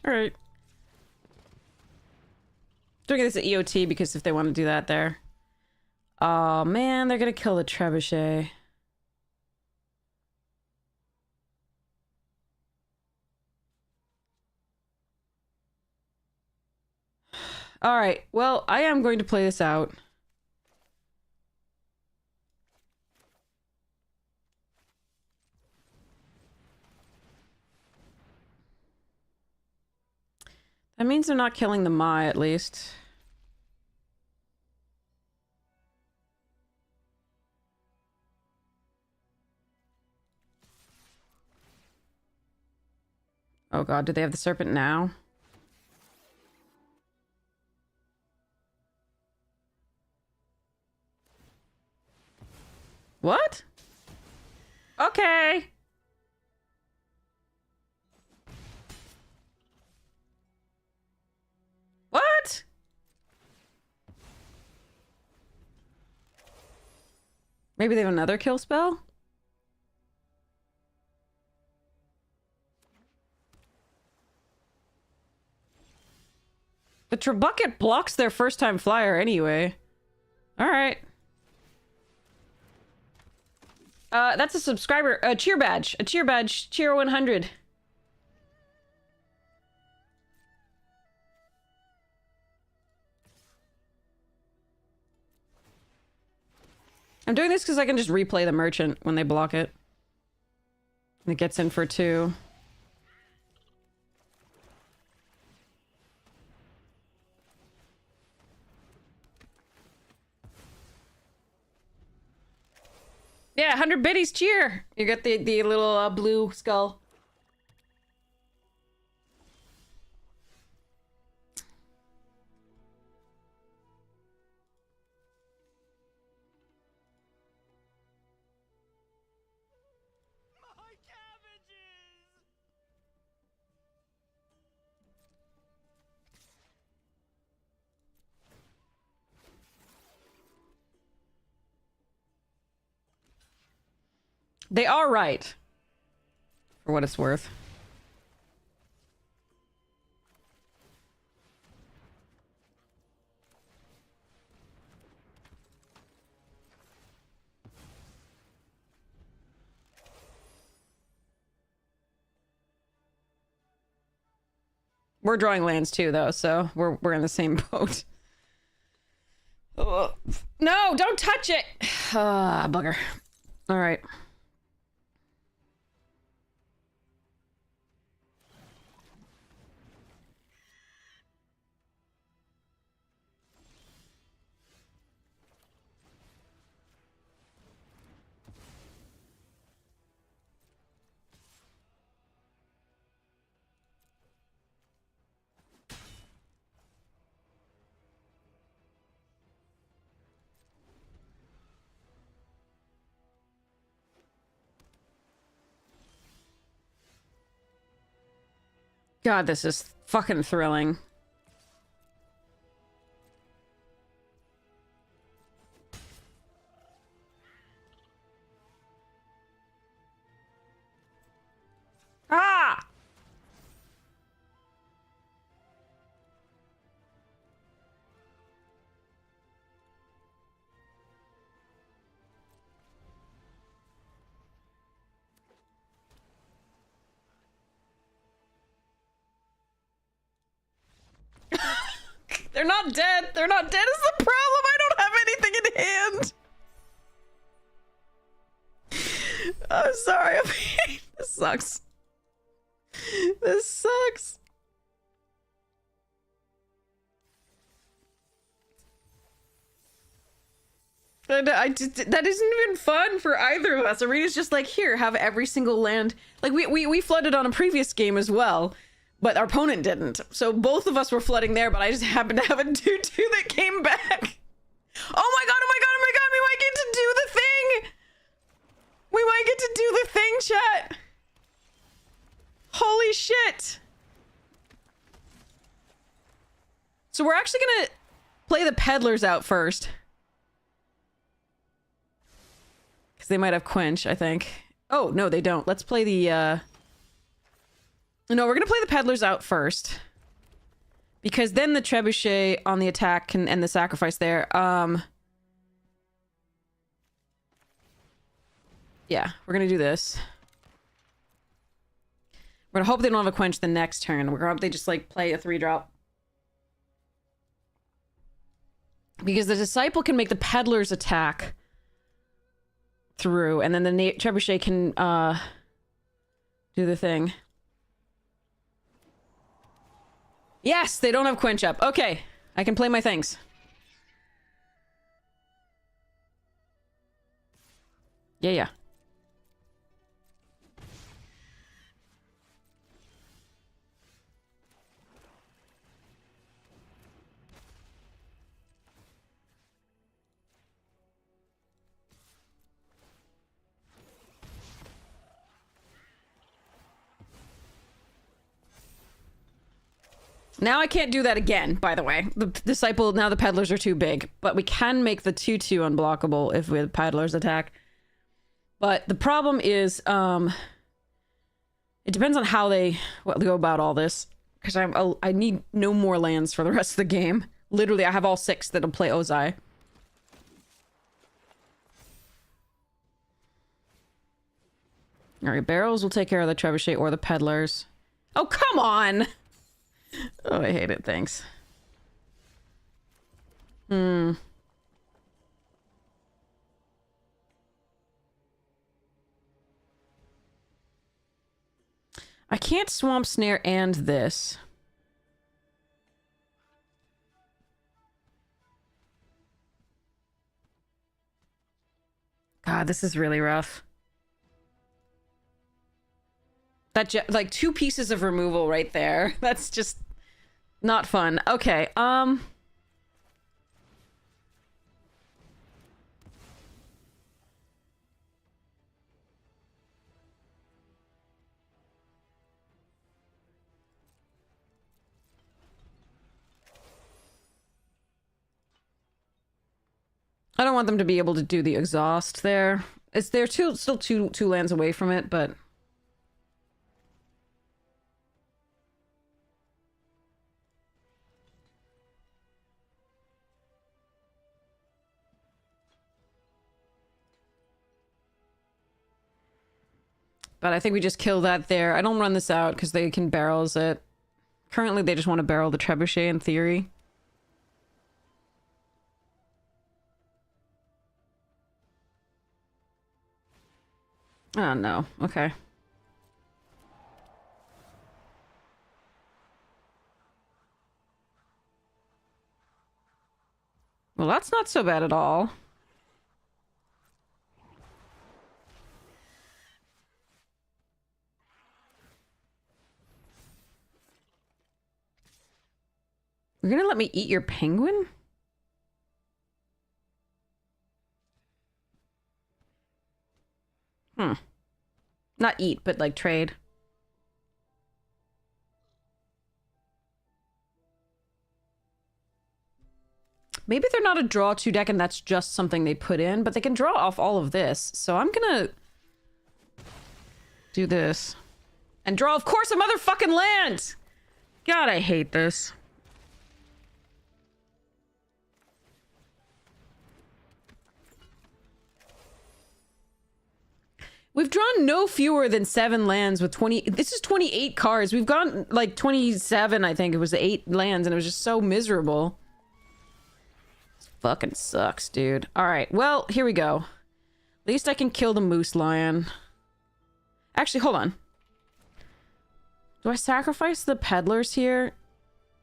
Alright. Doing this at EOT because if they want to do that there. Oh man, they're gonna kill the Trebuchet. Alright, well, I am going to play this out. That means they're not killing the Mai, at least. Oh god, do they have the Serpent now? What? Okay. What? Maybe they have another kill spell? The Trebuchet blocks their first time flyer anyway. Alright. That's a subscriber. A cheer badge. A cheer badge. Cheer 100. I'm doing this because I can just replay the merchant when they block it. And it gets in for 2. Yeah, 100 biddies, cheer! You get the little blue skull. They are right. For what it's worth. We're drawing lands too, though, so we're in the same boat. Ugh. No, don't touch it! Ah, bugger. Alright. God, this is fucking thrilling. Ah! They're not dead. They're not dead is the problem. I don't have anything in hand. I'm sorry. This sucks. This sucks. That isn't even fun for either of us. Arena's just like, here, have every single land. Like, we flooded on a previous game as well, but our opponent didn't. So both of us were flooding there, but I just happened to have a 2-2 that came back. Oh my god, oh my god, oh my god, we might get to do the thing! We might get to do the thing, chat! Holy shit! So we're actually gonna play the peddlers out first. Because they might have quench, I think. Oh, no, they don't. Let's play the, No, we're gonna play the peddlers out first. Because then the trebuchet on the attack can end the sacrifice there. Yeah, we're gonna do this. We're gonna hope they don't have a quench the next turn. We're gonna hope they just, like, play a 3-drop. Because the disciple can make the peddlers attack through, and then the trebuchet can, do the thing. Yes, they don't have quench up. Okay, I can play my things. Yeah. Now I can't do that again, by the way. The disciple, now the peddlers are too big. But we can make the 2-2 unblockable if we have peddlers attack. But the problem is, it depends on how they go about all this. Because I need no more lands for the rest of the game. Literally, I have all 6 that'll play Ozai. Alright, barrels will take care of the trebuchet or the peddlers. Oh, come on! Oh, I hate it. Thanks. I can't Swamp Snare and this. God, this is really rough. That like 2 pieces of removal right there. That's just not fun. Okay, I don't want them to be able to do the exhaust there. They're still two lands away from it, but I think we just kill that there. I don't run this out because they can barrels it. Currently, they just want to barrel the Trebuchet in theory. Oh, no. Okay. Well, that's not so bad at all. You're gonna let me eat your penguin? Not eat, but like trade. Maybe they're not a draw 2 deck and that's just something they put in, but they can draw off all of this. So I'm gonna do this. And draw, of course, a motherfucking land! God, I hate this. We've drawn no fewer than 7 lands with 20... This is 28 cards. We've gone, like, 27, I think. It was 8 lands, and it was just so miserable. This fucking sucks, dude. Alright, well, here we go. At least I can kill the Moose Lion. Actually, hold on. Do I sacrifice the Peddlers here?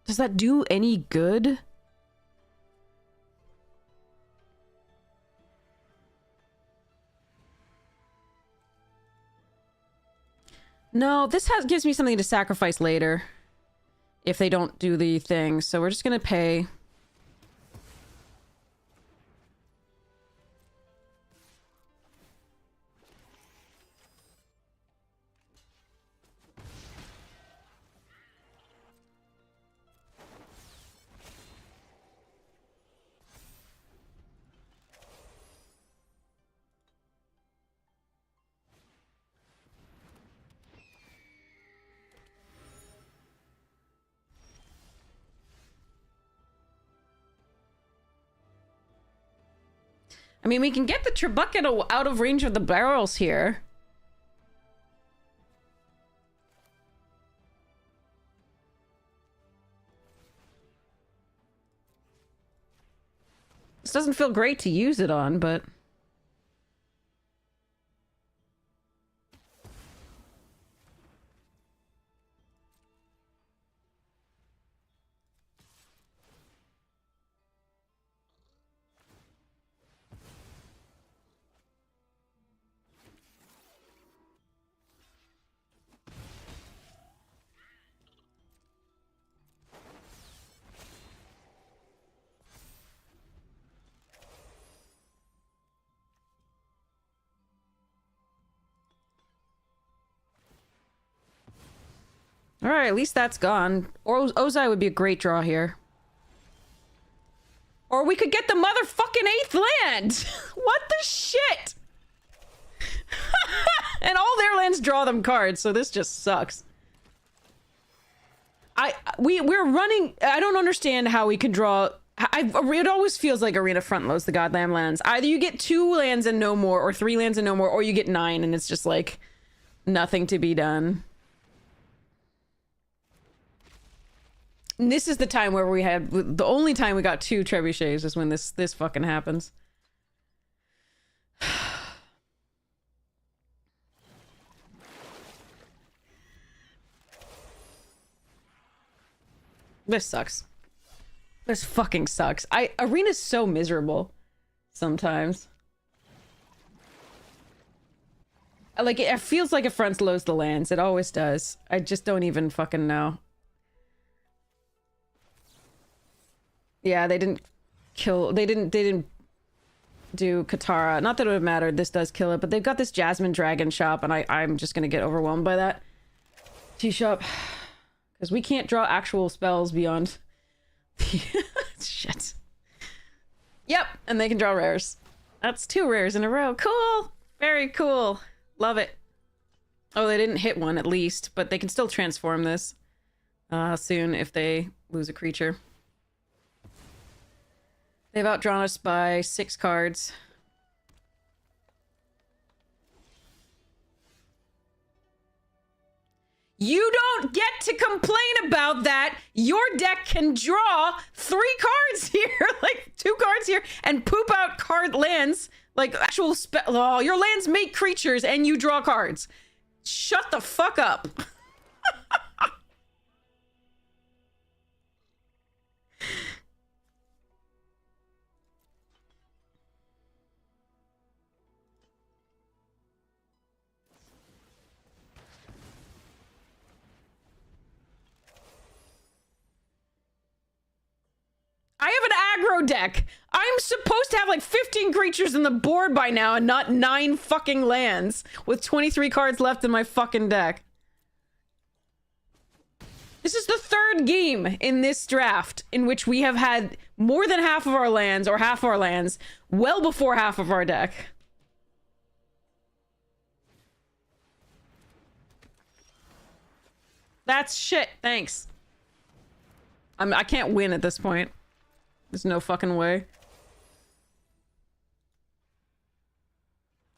Does that do any good? No, this gives me something to sacrifice later. If they don't do the thing. So we're just gonna pay. I mean, we can get the Trebuchet out of range of the barrels here. This doesn't feel great to use it on, but... Alright, at least that's gone. Or Ozai would be a great draw here. Or we could get the motherfucking 8th land! What the shit? And all their lands draw them cards, so this just sucks. We're running... I don't understand how we can draw... it always feels like Arena front loads the goddamn lands. Either you get 2 lands and no more, or 3 lands and no more, or you get 9 and it's just like... nothing to be done. And this is the time where we had... the only time we got 2 trebuchets is when this fucking happens. This sucks. This fucking sucks. Arena's so miserable sometimes. Like, it feels like it front loads the lands. It always does. I just don't even fucking know. Yeah, they didn't kill... They didn't do Katara. Not that it would have mattered. This does kill it. But they've got this Jasmine Dragon shop, and I'm just gonna get overwhelmed by that. T-shop. Because we can't draw actual spells beyond... Shit. Yep, and they can draw rares. That's 2 rares in a row. Cool! Very cool. Love it. Oh, they didn't hit one at least, but they can still transform this soon if they lose a creature. They've outdrawn us by 6 cards. You don't get to complain about that. Your deck can draw 3 cards here, like 2 cards here, and poop out card lands, like actual oh, your lands make creatures and you draw cards. Shut the fuck up. I have an aggro deck. I'm supposed to have like 15 creatures in the board by now and not 9 fucking lands with 23 cards left in my fucking deck. This is the 3rd game in this draft in which we have had more than half of our lands, or half our lands, well before half of our deck. That's shit. Thanks. I can't win at this point. There's no fucking way.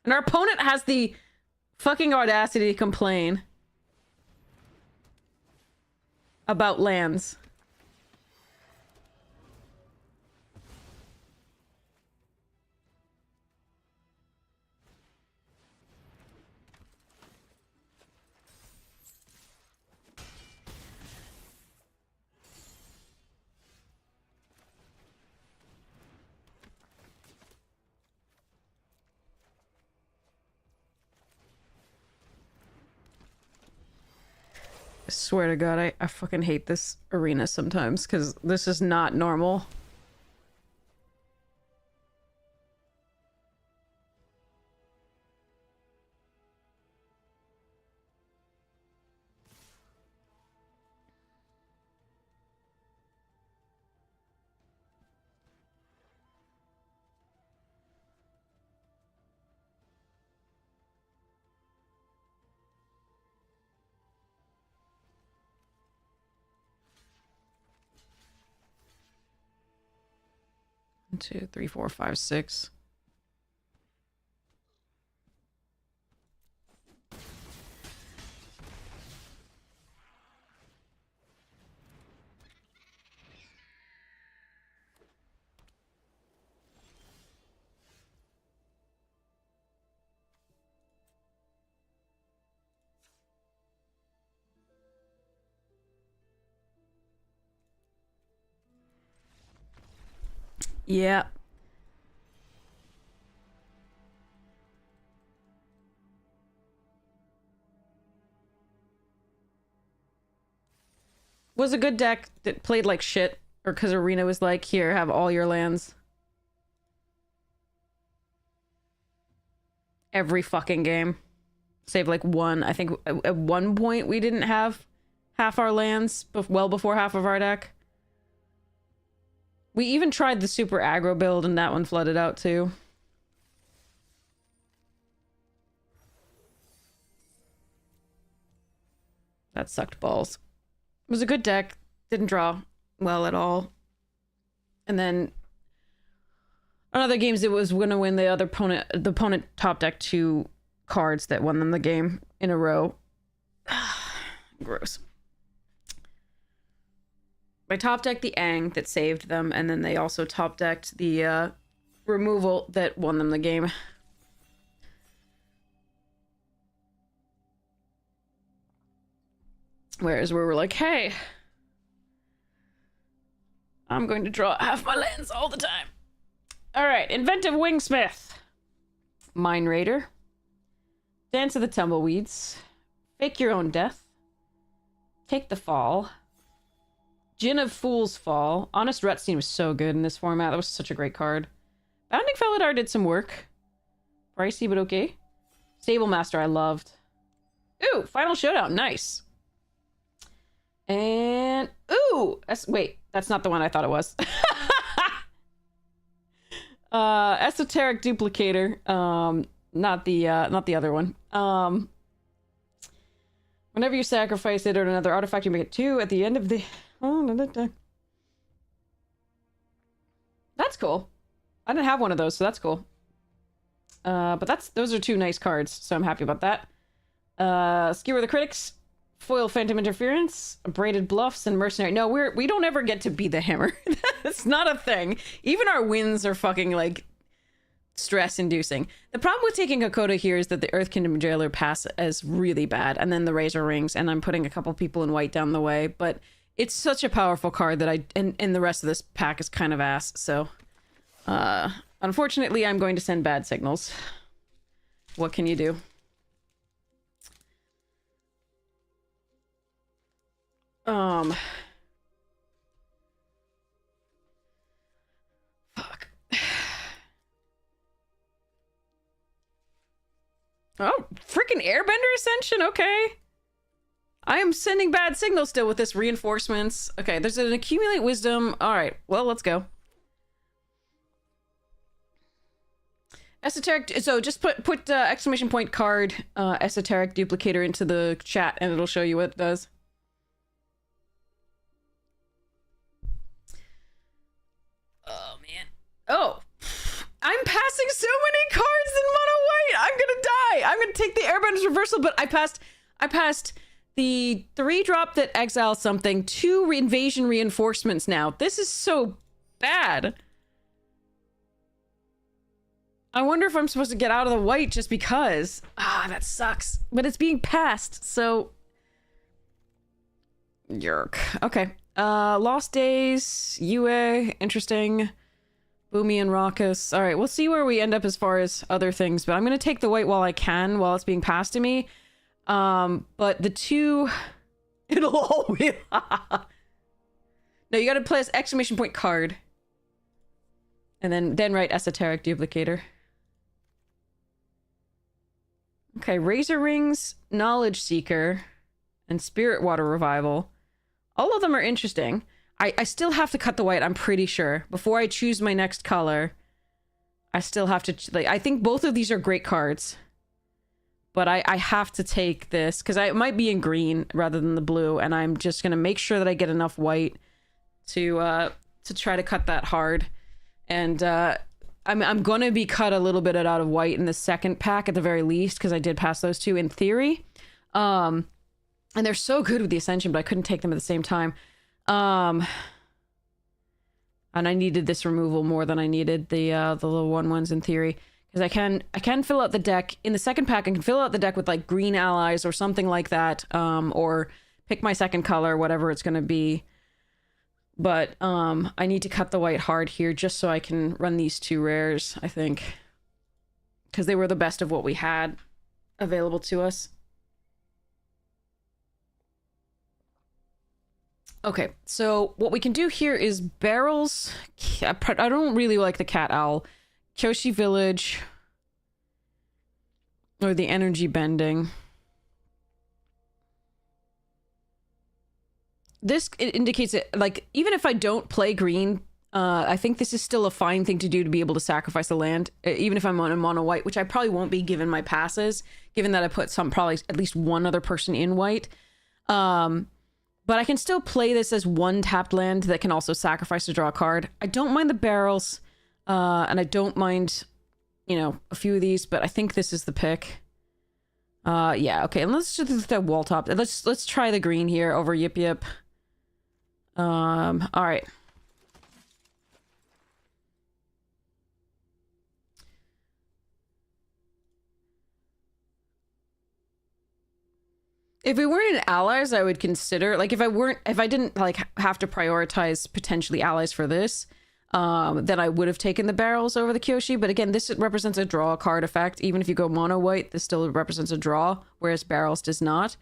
And our opponent has the fucking audacity to complain about lands. I swear to God, I fucking hate this arena sometimes, because this is not normal. One, 2, 3, 4, 5, 6. Yeah. Was a good deck that played like shit, or because Arena was like, here, have all your lands. Every fucking game. Save like one. I think at one point we didn't have half our lands, well before half of our deck. We even tried the super aggro build and that one flooded out too. That sucked balls. It was a good deck. Didn't draw well at all. And then on other games it was gonna win the opponent top deck 2 cards that won them the game in a row. Gross. I top decked the Aang that saved them, and then they also top decked the removal that won them the game. Whereas we were like, hey, I'm going to draw half my lands all the time. Alright, Inventive Wingsmith. Mine Raider. Dance of the Tumbleweeds. Fake Your Own Death. Take the Fall. Djinn of Fool's Fall. Honest Retstein was so good in this format. That was such a great card. Bounding Felidar did some work. Pricey, but okay. Stable Master, I loved. Ooh, Final Showdown. Nice. And... Ooh! Wait, that's not the one I thought it was. Esoteric Duplicator. Not the other one. Whenever you sacrifice it or another artifact, you make it 2 at the end of the... Oh, that's cool. I didn't have one of those, so that's cool. But those are 2 nice cards, so I'm happy about that. Skewer the Critics, Foil Phantom Interference, Braided Bluffs, and Mercenary. No, we don't ever get to be the hammer. That's not a thing. Even our wins are fucking, like, stress-inducing. The problem with taking Hakoda here is that the Earth Kingdom Jailer pass is really bad, and then the Razor Rings, and I'm putting a couple people in white down the way, but it's such a powerful card that and the rest of this pack is kind of ass, so... unfortunately, I'm going to send bad signals. What can you do? Fuck. Oh, freaking Airbender Ascension? Okay. I am sending bad signals still with this reinforcements. Okay, there's an Accumulate Wisdom. Alright, well, let's go. Esoteric, so just put exclamation point card Esoteric Duplicator into the chat and it'll show you what it does. Oh, man. Oh. I'm passing so many cards in mono white! I'm gonna die! I'm gonna take the Airbender's Reversal, but I passed the 3-drop that exiles something, 2 invasion reinforcements now. This is so bad. I wonder if I'm supposed to get out of the white just because. Ah, that sucks. But it's being passed, so... Yerk. Okay. Lost Days, Yue, interesting. Boomy and Raucous. Alright, we'll see where we end up as far as other things, but I'm gonna take the white while I can, while it's being passed to me. But the 2... It'll always... No, you gotta place exclamation point card. And then write Esoteric Duplicator. Okay, Razor Rings, Knowledge Seeker, and Spirit Water Revival. All of them are interesting. I still have to cut the white, I'm pretty sure. Before I choose my next color, I still have to... Like, I think both of these are great cards. But I have to take this, because I might be in green rather than the blue, and I'm just going to make sure that I get enough white to try to cut that hard. And I'm going to be cut a little bit out of white in the second pack at the very least, because I did pass those 2 in theory. And they're so good with the Ascension, but I couldn't take them at the same time. And I needed this removal more than I needed the little 1/1s in theory. Because I can fill out the deck. In the second pack, I can fill out the deck with, like, green allies or something like that. Or pick my second color, whatever it's going to be. But I need to cut the white hard here just so I can run these 2 rares, I think. Because they were the best of what we had available to us. Okay, so what we can do here is barrels. I don't really like the Cat Owl. Kyoshi Village. Or the Energy Bending. This indicates it, like, even if I don't play green, I think this is still a fine thing to do to be able to sacrifice the land, even if I'm on a mono white, which I probably won't be given my passes, given that I put probably at least one other person in white. But I can still play this as 1 tapped land that can also sacrifice to draw a card. I don't mind the barrels, and I don't mind, you know, a few of these, but I think this is the pick. Yeah, okay, and let's just the wall top. Let's try the green here over Yip Yip. All right. If we weren't in allies, I would consider, like, if I didn't, like, have to prioritize potentially allies for this, then I would have taken the barrels over the Kyoshi. But again, this represents a draw card effect. Even if you go mono white, this still represents a draw, whereas barrels does not.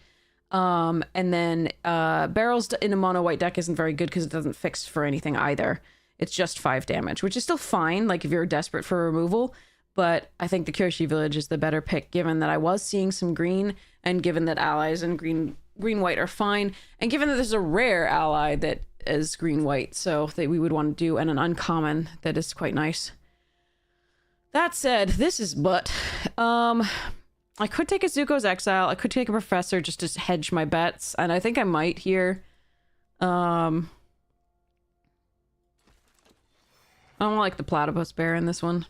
And then barrels in a mono white deck isn't very good because it doesn't fix for anything either. It's just 5 damage, which is still fine, like, if you're desperate for removal. But I think the Kyoshi Village is the better pick, given that I was seeing some green, and given that allies and green-white are fine, and given that there's a rare ally that is green-white, so that we would want to do, and an uncommon that is quite nice. That said, this is but. I could take a Zuko's Exile. I could take a Professor just to hedge my bets, and I think I might here. I don't like the Platypus Bear in this one.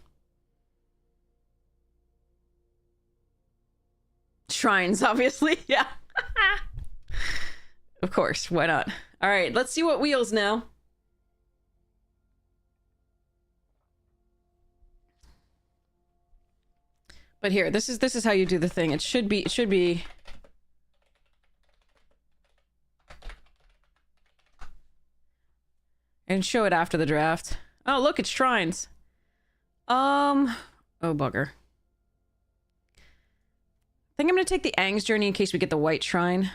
Shrines, obviously. Yeah. Of course, why not? All right, let's see what wheels now. But here, this is how you do the thing. It should be and show it after the draft. Oh, look, it's shrines. Oh bugger. I think I'm going to take the Aang's Journey in case we get the white shrine.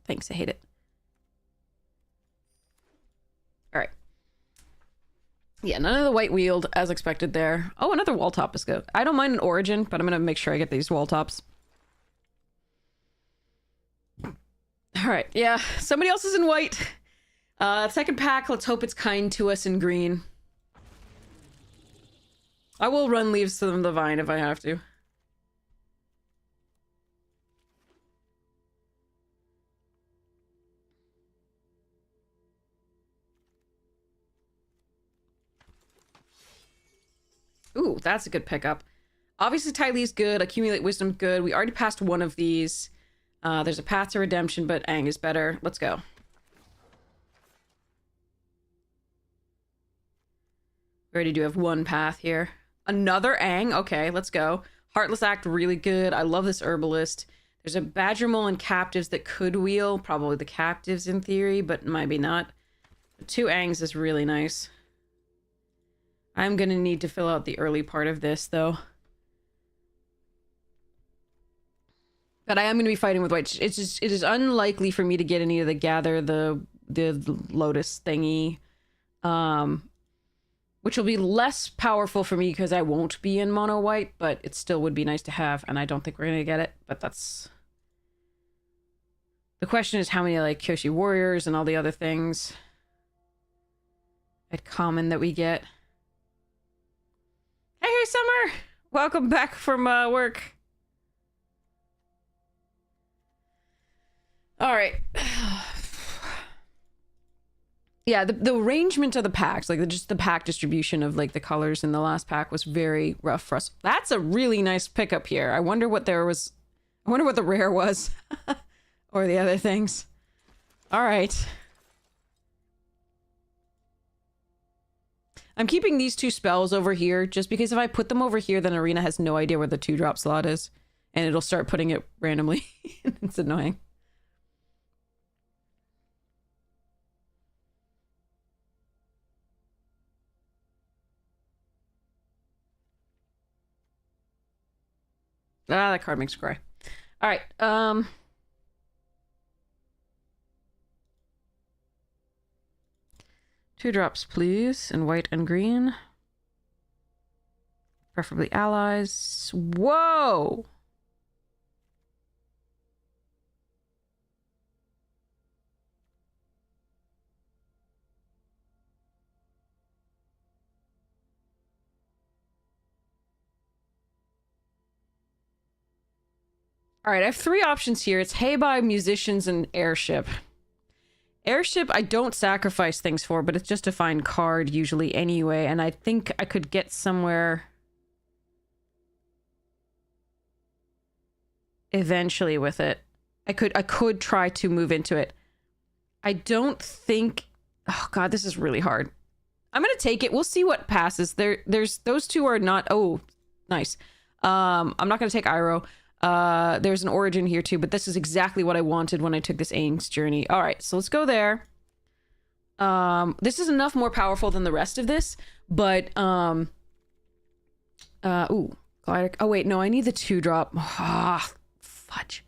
Thanks, I hate it. Alright. Yeah, none of the white wheeled, as expected there. Oh, another wall top is good. I don't mind an Origin, but I'm going to make sure I get these wall tops. Alright, yeah. Somebody else is in white. Second pack, let's hope it's kind to us in green. I will run Leaves to the Vine if I have to. Ooh, that's a good pickup. Obviously, Ty Lee's good. Accumulate Wisdom's good. We already passed one of these. There's a Path to Redemption, but Aang is better. Let's go. We already do have one path here. Another Aang. Okay, let's go. Heartless Act, really good. I love this Herbalist. There's a Badgermole and Captives that could wheel. Probably the Captives in theory, but maybe not. 2 Aangs is really nice. I'm gonna need to fill out the early part of this, though. But I am gonna be fighting with white. It is unlikely for me to get any of the gather the Lotus thingy. Which will be less powerful for me because I won't be in mono white, but it still would be nice to have, and I don't think we're gonna get it, but that's... The question is how many, like, Kyoshi Warriors and all the other things at common that we get. Hey, Summer! Welcome back from work. Alright. Yeah, the arrangement of the packs, like just the pack distribution of like the colors in the last pack was very rough for us. That's a really nice pickup here. I wonder what there was. I wonder what the rare was. Or the other things. All right. I'm keeping these 2 spells over here just because if I put them over here, then Arena has no idea where the 2-drop slot is. And it'll start putting it randomly. It's annoying. Ah, that card makes me cry. All right. 2 drops, please, in white and green. Preferably allies. Whoa! All right, I have 3 options here. It's Heibai, Musicians, and Airship. Airship, I don't sacrifice things for, but it's just a fine card usually anyway, and I think I could get somewhere eventually with it. I could try to move into it. I don't think... Oh god, this is really hard. I'm gonna take it. We'll see what passes. There's those 2 are not... Oh, nice. I'm not going to take Iroh. There's an origin here too, but this is exactly what I wanted when I took this Aang's journey. All right, so let's go there. This is enough more powerful than the rest of this, but ooh, glider. Oh wait, no, I need the 2-drop. Ah, fudge.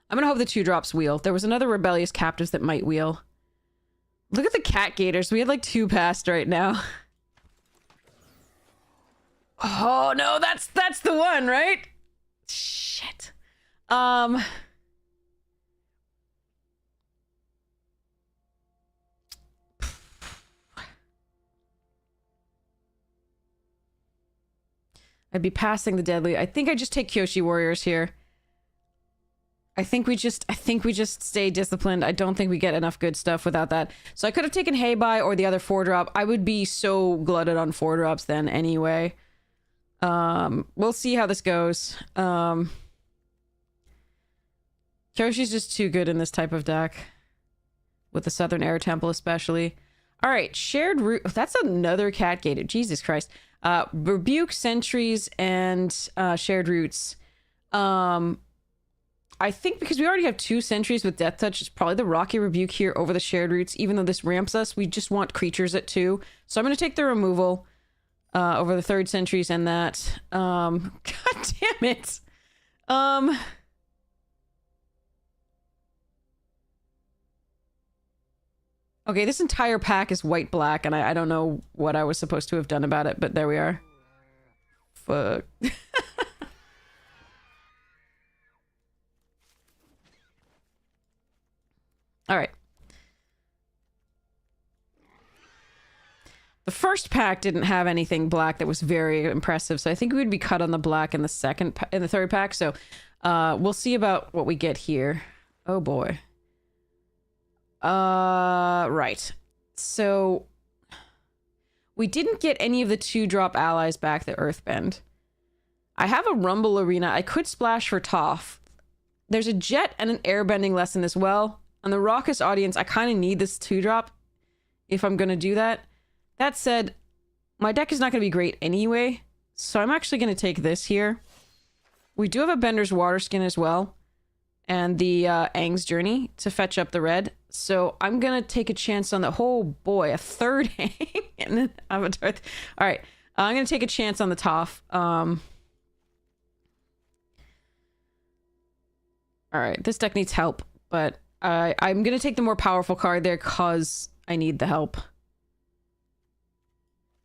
I'm gonna hope the 2-drops wheel. There was another rebellious captives that might wheel. Look at the cat gators. We had like 2 past right now. Oh no, that's the one, right? Shit. I'd be passing the deadly. I think I just take Kyoshi warriors here. I think we just stay disciplined. I don't think we get enough good stuff without that. So I could have taken Heibai or the other 4-drop. I would be so glutted on 4-drops then anyway. We'll see how this goes. Kyoshi's just too good in this type of deck. With the Southern Air Temple especially. Alright, shared root. That's another cat gated. Jesus Christ. Rebuke, sentries, and shared roots. I think because we already have 2 sentries with Death Touch, it's probably the Rocky Rebuke here over the shared roots. Even though this ramps us, we just want creatures at 2. So I'm going to take the removal over the 3rd sentries and that. God damn it. Okay, this entire pack is white-black, and I don't know what I was supposed to have done about it, but there we are. Fuck. Alright. The first pack didn't have anything black that was very impressive, so I think we'd be cut on the black in the in the 3rd pack, so we'll see about what we get here. Oh boy. Right. So we didn't get any of the 2-drop allies back that Earthbend. I have a Rumble Arena. I could splash for Toph. There's a Jet and an airbending lesson as well. On the Raucous Audience, I kind of need this 2-drop if I'm going to do that. That said, my deck is not going to be great anyway, so I'm actually going to take this here. We do have a Bender's Water Skin as well, and the Aang's Journey to fetch up the red. So I'm going to take a chance on the... Oh boy, a 3rd Aang and an Avatar. Alright, I'm going to take a chance on the Toph. Alright, this deck needs help, but I'm going to take the more powerful card there because I need the help.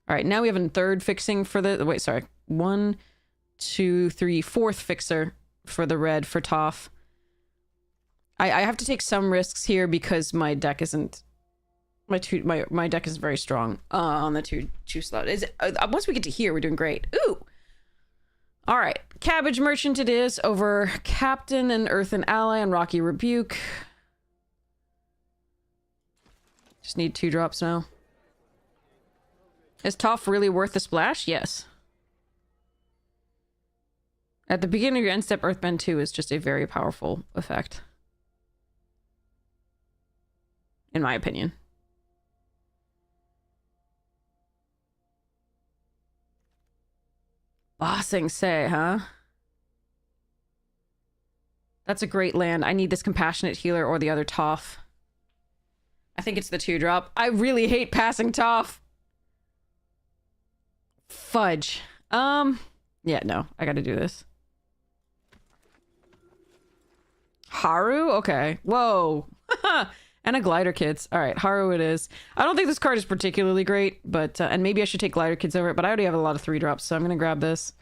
Alright, now we have a 3rd fixing for the... Wait, sorry. 1, 2, 3, 4th fixer for the red for Toph. I have to take some risks here because my deck isn't... My deck is very strong on the 2 slot. Once we get to here, we're doing great. Ooh! Alright, Cabbage Merchant it is over Captain and Earthen Ally and Rocky Rebuke. Just need 2-drops now. Is Toph really worth the splash? Yes. At the beginning of your end step, Earthbend 2 is just a very powerful effect. In my opinion. Bossing Say, huh? That's a great land. I need this Compassionate Healer or the other Toph. I think it's the 2-drop. I really hate passing Toph. Fudge. Yeah, no. I gotta do this. Haru? Okay. Whoa. And a Glider Kids. Alright, Haru it is. I don't think this card is particularly great, but... and maybe I should take Glider Kids over it, but I already have a lot of 3-drops, so I'm gonna grab this.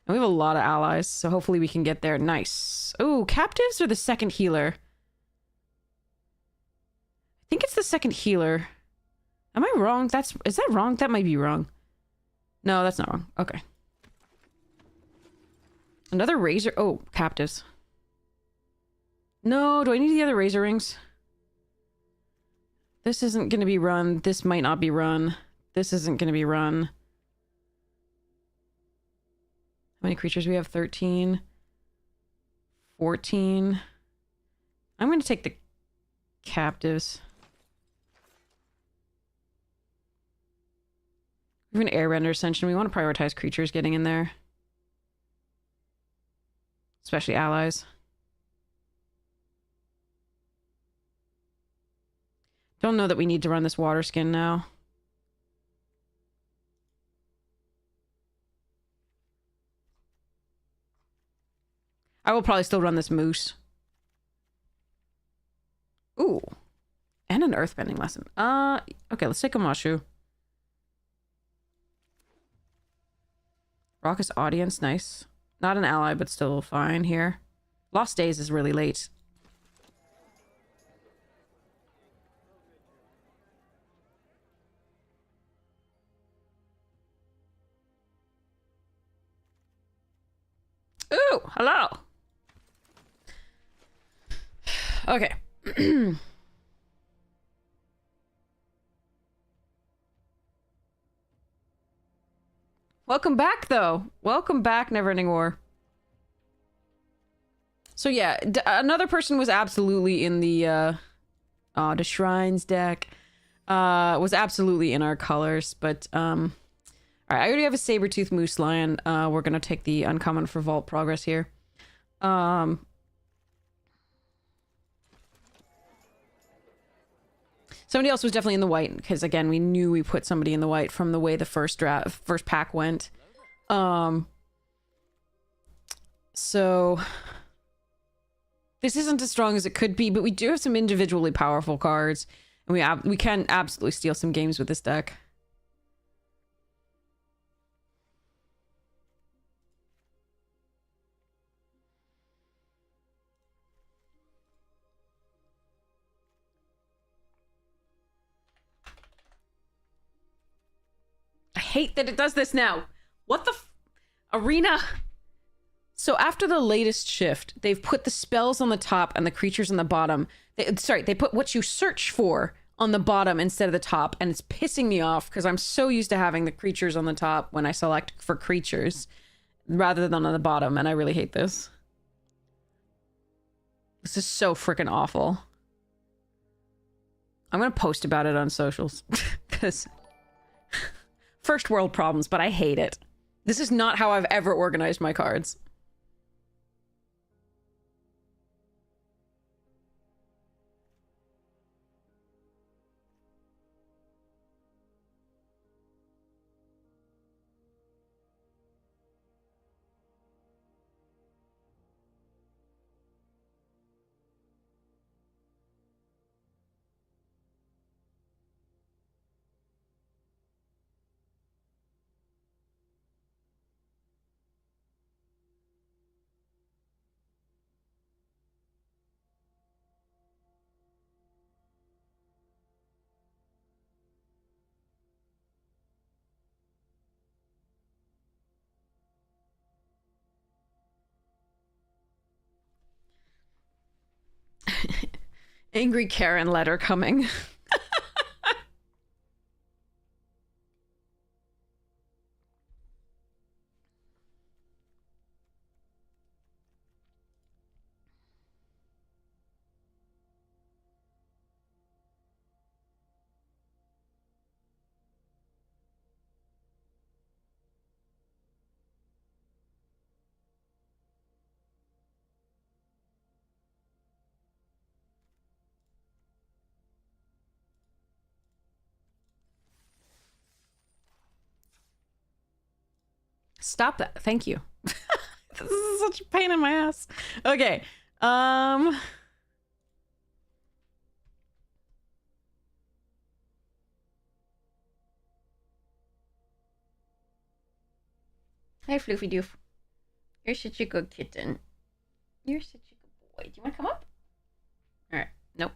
And we have a lot of allies, so hopefully we can get there. Nice. Ooh, Captives or the 2nd healer? I think it's the 2nd healer. Am I wrong? Is that wrong? That might be wrong. No, that's not wrong. Okay. Another Razor... Oh, Captives. No, do I need the other Razor Rings? This isn't going to be run. This might not be run. This isn't going to be run. How many creatures we have? 13. 14. I'm going to take the Captives. We have an Airbender Ascension. We want to prioritize creatures getting in there. especially allies. Don't know that we need to run this water skin now. I will probably still run this moose. Ooh. And an earthbending lesson. Okay, let's take a Mashu. Raucous audience, nice. Not an ally, but still fine here. Lost Days is really late. Ooh, hello. Okay. Welcome back, though. Welcome back, Neverending War. So yeah, another person was absolutely in the Shrines deck. Was absolutely in our colors, but alright, I already have a Sabertooth Moose Lion. We're gonna take the uncommon for Vault Progress here. Somebody else was definitely in the white, because again, we knew we put somebody in the white from the way the first pack went. So this isn't as strong as it could be, but we do have some individually powerful cards, and we can absolutely steal some games with this deck. I hate that it does this now. What the Arena? So after the latest shift, they've put the spells on the top and the creatures on the bottom. They put what you search for on the bottom instead of the top, and it's pissing me off because I'm so used to having the creatures on the top when I select for creatures rather than on the bottom, and I really hate this. This is so freaking awful. I'm gonna post about it on socials because first world problems, but I hate it. This is not how I've ever organized my cards. Angry Karen letter coming. Stop that. Thank you. This is such a pain in my ass. Okay. Hi, Floofy Doof. You're such a good kitten. You're such a good boy. Do you want to come up? Alright. Nope.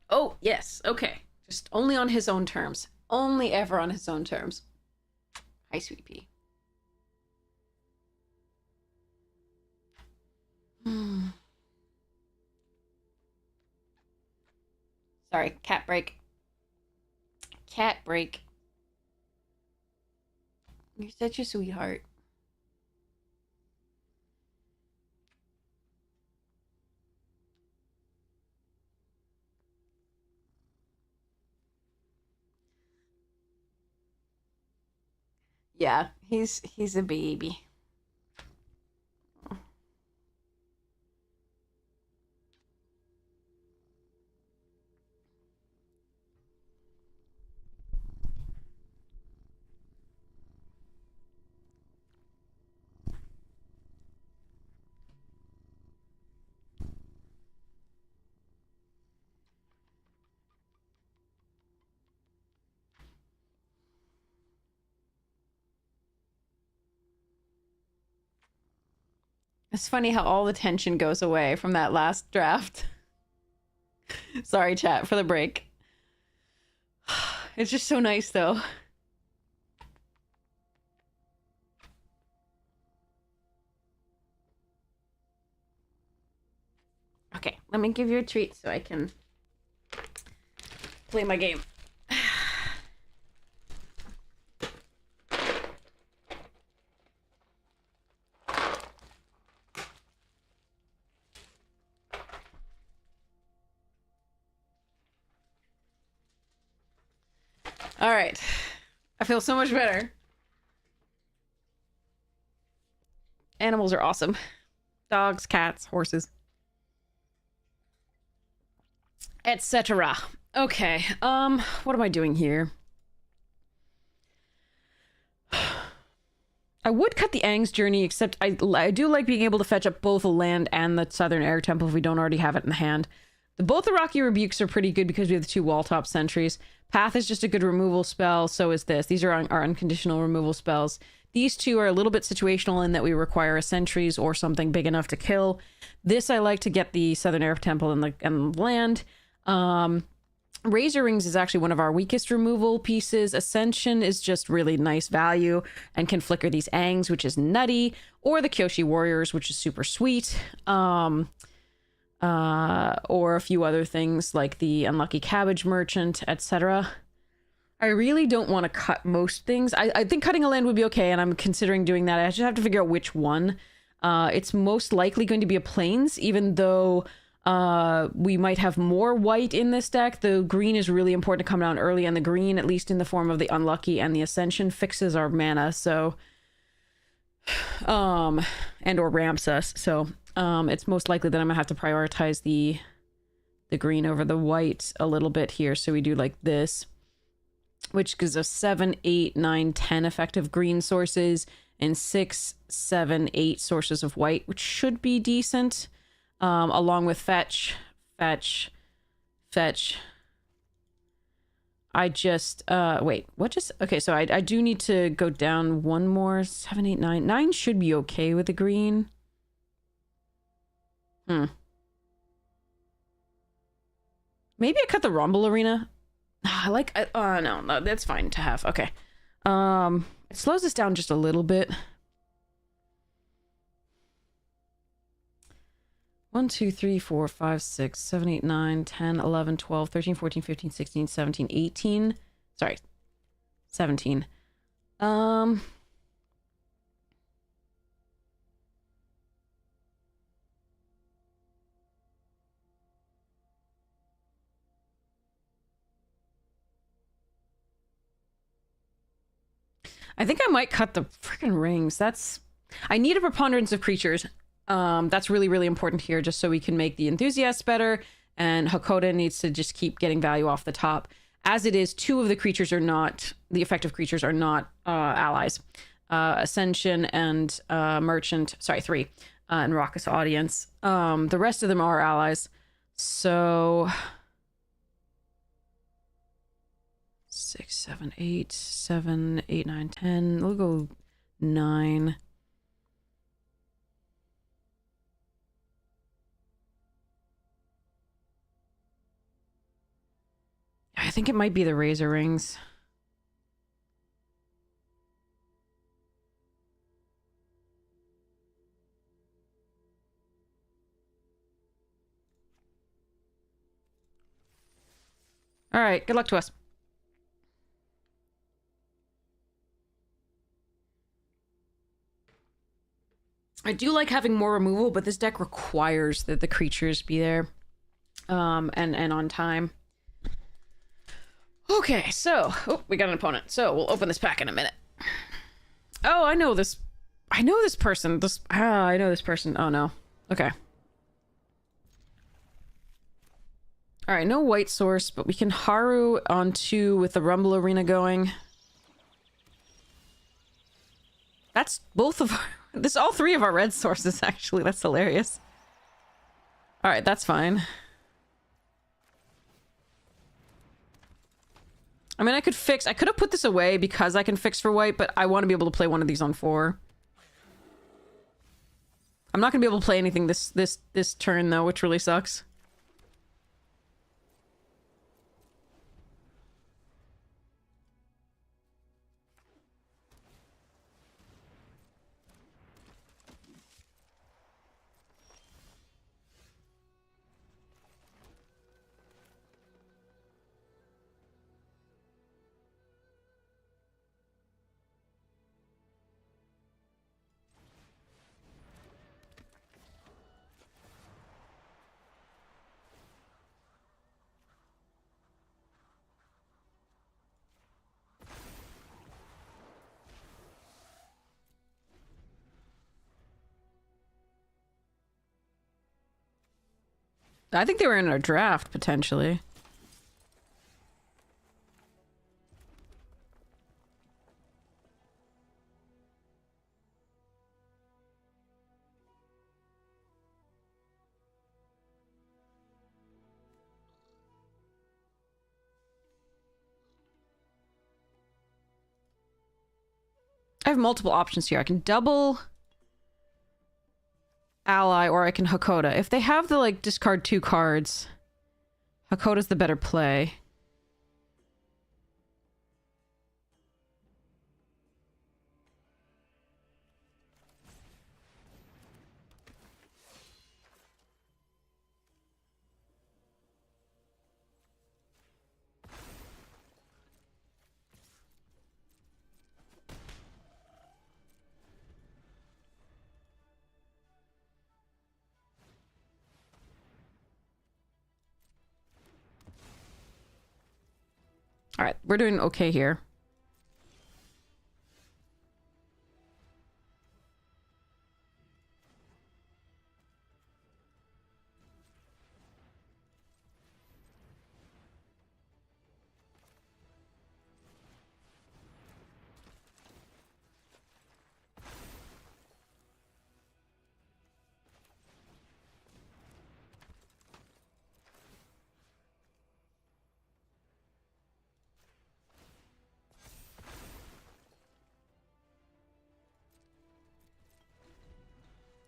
Oh, yes. Okay. Just only on his own terms. Only ever on his own terms. Hi, Sweet Pea. Sorry, cat break. Cat break. You're such a sweetheart. Yeah, he's a baby. It's funny how all the tension goes away from that last draft. Sorry, chat, for the break. It's just so nice, though. Okay, let me give you a treat so I can play my game. All right. I feel so much better. Animals are awesome. Dogs, cats, horses, etc. Okay. What am I doing here? I would cut the Aang's journey, except I do like being able to fetch up both the land and the Southern Air Temple if we don't already have it in the hand. Both the Rocky Rebukes are pretty good because we have the 2 wall top sentries. Path is just a good removal spell, so is this. These are our unconditional removal spells. These 2 are a little bit situational in that we require a sentries or something big enough to kill. This I like to get the Southern Air Temple and the land. Razor Rings is actually one of our weakest removal pieces. Ascension is just really nice value and can flicker these Aangs, which is nutty, or the Kyoshi Warriors, which is super sweet. Or a few other things like the Unlucky Cabbage Merchant, etc. I really don't want to cut most things. I think cutting a land would be okay, and I'm considering doing that. I just have to figure out which one. It's most likely going to be a Plains, even though we might have more white in this deck. The green is really important to come down early, and the green, at least in the form of the Unlucky and the Ascension, fixes our mana, so... and or ramps us, so... it's most likely that I'm gonna have to prioritize the green over the white a little bit here. So we do like this, which gives us 7, 8, 9, 10 effective green sources and 6, 7, 8 sources of white, which should be decent. Along with fetch. I just, wait, what just, okay, so I do need to go down one more. 7, 8, 9. 9 should be okay with the green. Maybe I cut the Rumble Arena. No, that's fine to have. Okay. It slows us down just a little bit. 1, 2, 3, 4, 5, 6, 7, 8, 9, 10, 11, 12, 13, 14, 15, 16, 17, 18. Sorry. 17. I think I might cut the freaking rings. I need a preponderance of creatures. That's really, really important here, just so we can make the enthusiasts better, and Hakoda needs to just keep getting value off the top. As it is, 2 of the creatures are not, the effective creatures are not allies. Ascension and Merchant, sorry, 3, and Raucous Audience. The rest of them are allies. So... 6, 7, 8, 7, 8, 9, 10. We'll go 9. I think it might be the Razor Rings. All right, good luck to us. I do like having more removal, but this deck requires that the creatures be there. And on time. Okay, so... Oh, we got an opponent. So, we'll open this pack in a minute. Oh, I know this... I know this person. I know this person. Oh, no. Okay. Alright, no white source, but we can Haru on 2 with the Rumble Arena going. That's both of our... This is all 3 of our red sources, actually. That's hilarious. Alright, that's fine. I mean, I could have put this away because I can fix for white, but I want to be able to play one of these on 4. I'm not gonna be able to play anything this turn though, which really sucks. I think they were in a draft, potentially. I have multiple options here. I can double ally or I can Hakoda. If they have the, like, discard 2 cards, Hakoda's the better play. Alright, we're doing okay here.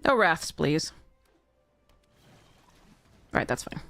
No wraths, please. Alright, that's fine.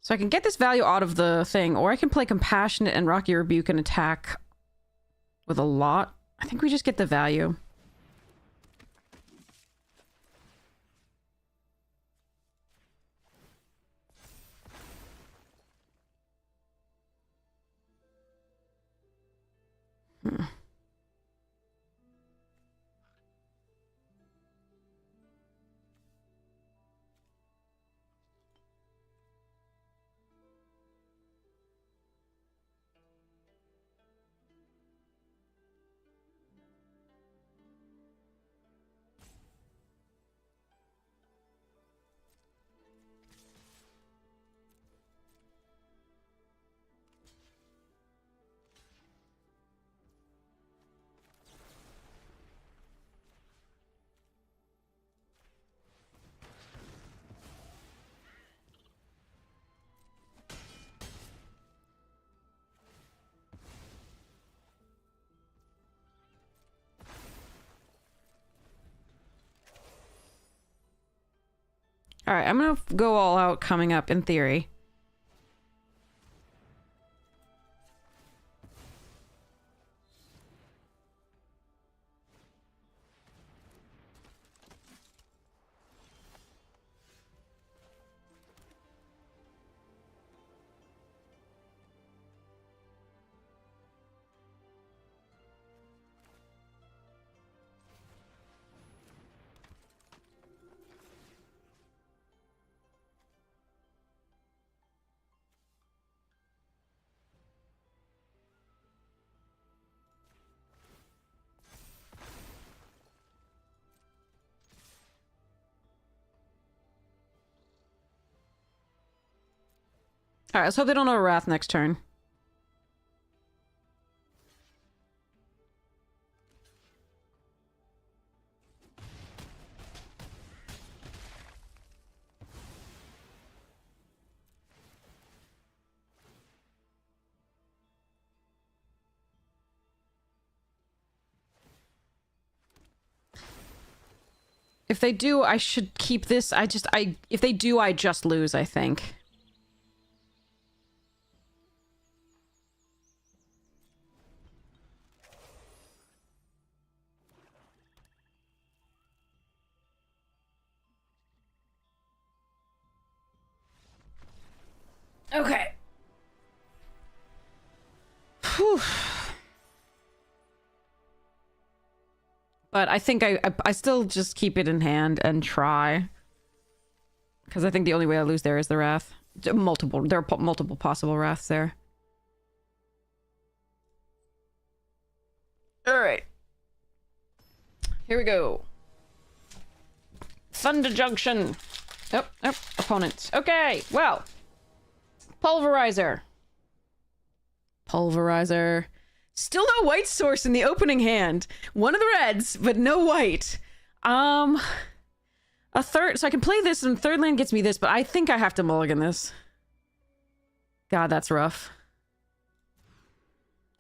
So I can get this value out of the thing, or I can play Compassionate and Rocky Rebuke and attack with a lot. I think we just get the value. Alright, I'm gonna go all out coming up, in theory. Alright, let's hope they don't have a Wrath next turn. If they do, I should keep this. If they do, I just lose, I think. Okay. Whew. But I think I still just keep it in hand and try. Because I think the only way I lose there is the Wrath. There are multiple possible Wraths there. Alright. Here we go. Thunder Junction. Oh, opponent. Okay, well. Pulverizer. Pulverizer. Still no white source in the opening hand. One of the reds, but no white. A third, so I can play this and third land gets me this, but I think I have to mulligan this. God, that's rough.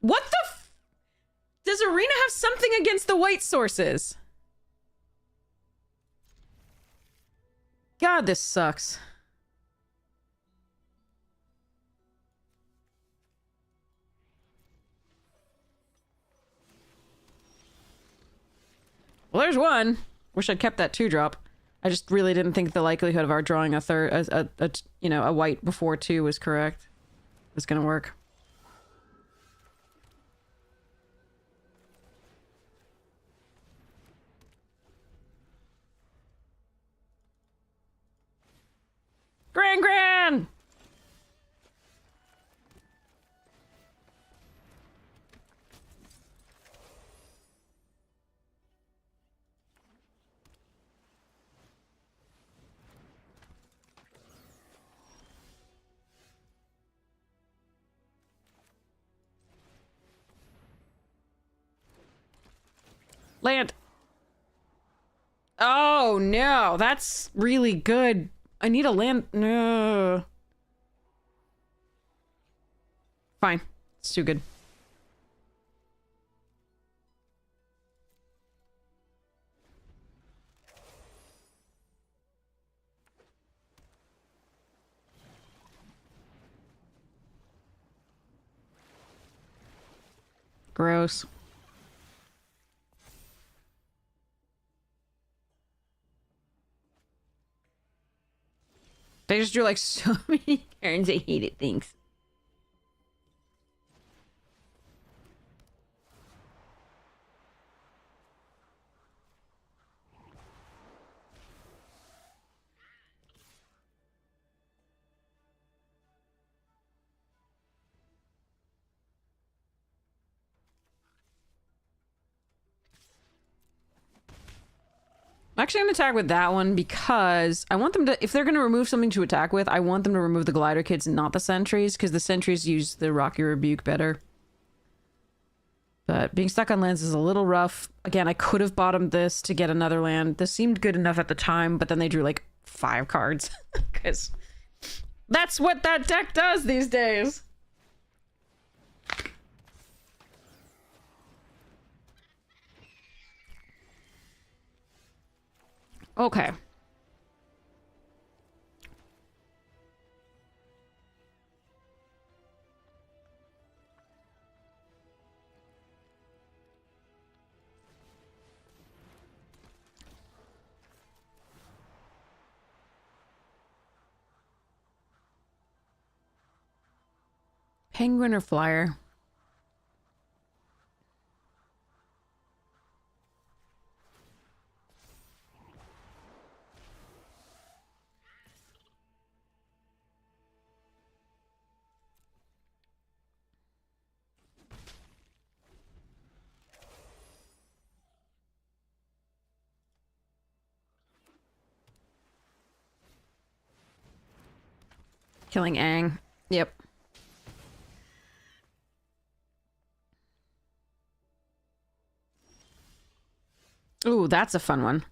What the f— Does Arena have something against the white sources? God, this sucks. Well, there's one. Wish I'd kept that 2-drop. I just really didn't think the likelihood of our drawing a third, a white before 2 was correct. It's gonna work. Gran! Land. Oh, no. That's really good. I need a land. No. Fine. It's too good. Gross. They just drew like so many turns. I hate it. Thanks. I'm actually going to attack with that one because I want them to, if they're going to remove something to attack with, I want them to remove the Glider Kids and not the Sentries, because the Sentries use the Rocky Rebuke better. But being stuck on lands is a little rough. Again, I could have bottomed this to get another land. This seemed good enough at the time, but then they drew like 5 cards. Because that's what that deck does these days. Okay. Penguin or Flyer? Killing Aang. Yep. Ooh, that's a fun one.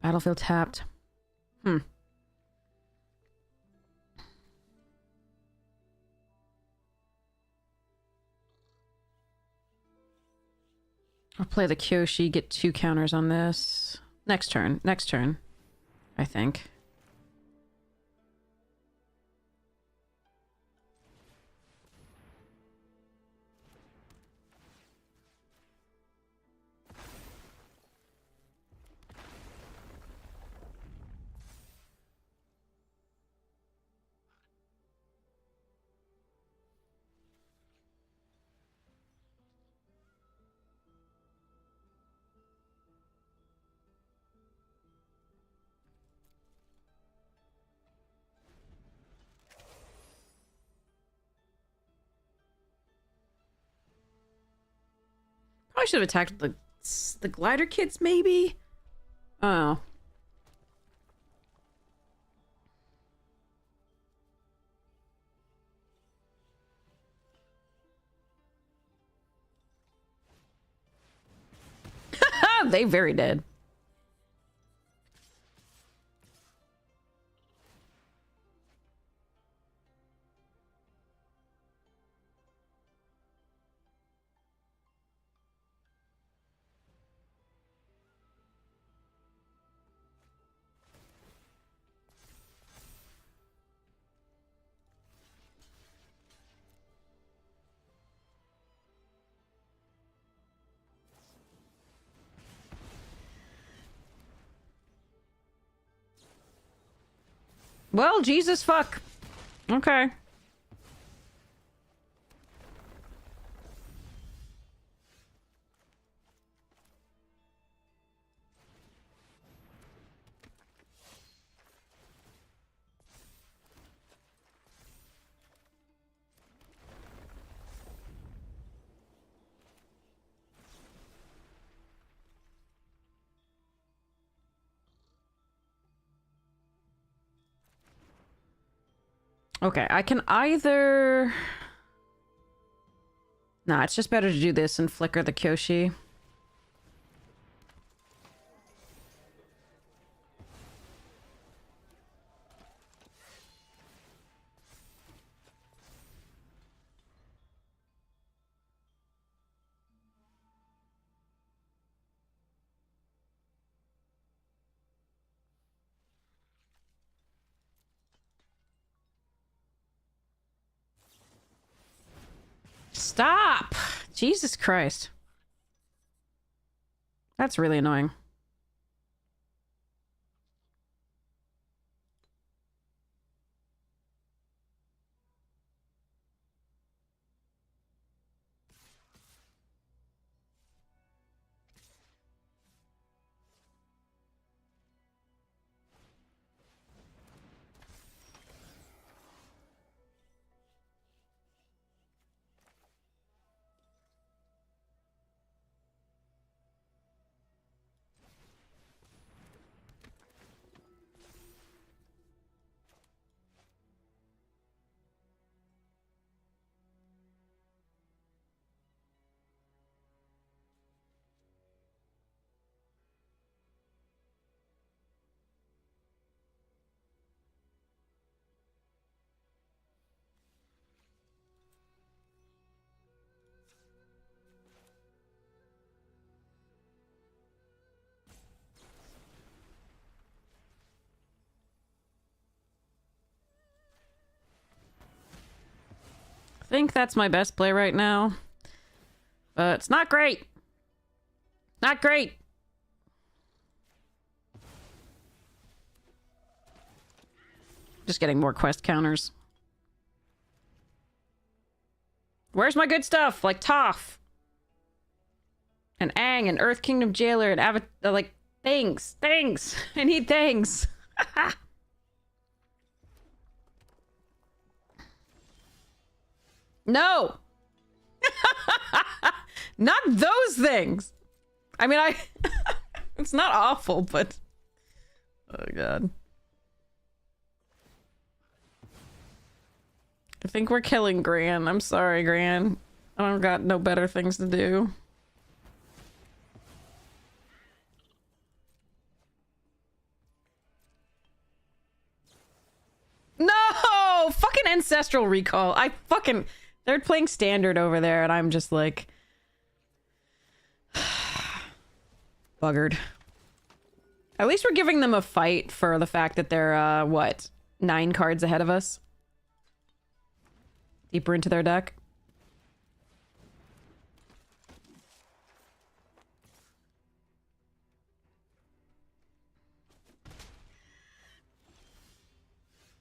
Battlefield tapped. Hmm. I'll play the Kyoshi, get 2 counters on this. Next turn, I think. Probably should have attacked the glider kids, maybe? Oh. They very dead. Well, Jesus fuck. Okay. Okay, I can either... Nah, it's just better to do this and flicker the Kyoshi. Stop! Jesus Christ. That's really annoying. I think that's my best play right now. But it's not great. Not great. Just getting more quest counters. Where's my good stuff? Like Toph. And Aang and Earth Kingdom Jailer and like, things. Things. I need things. No! Not those things! I mean, it's not awful, but... Oh, God. I think we're killing Gran. I'm sorry, Gran. I don't got no better things to do. No! Fucking Ancestral Recall. They're playing Standard over there, and I'm just like... buggered. At least we're giving them a fight for the fact that they're, what? 9 cards ahead of us? Deeper into their deck?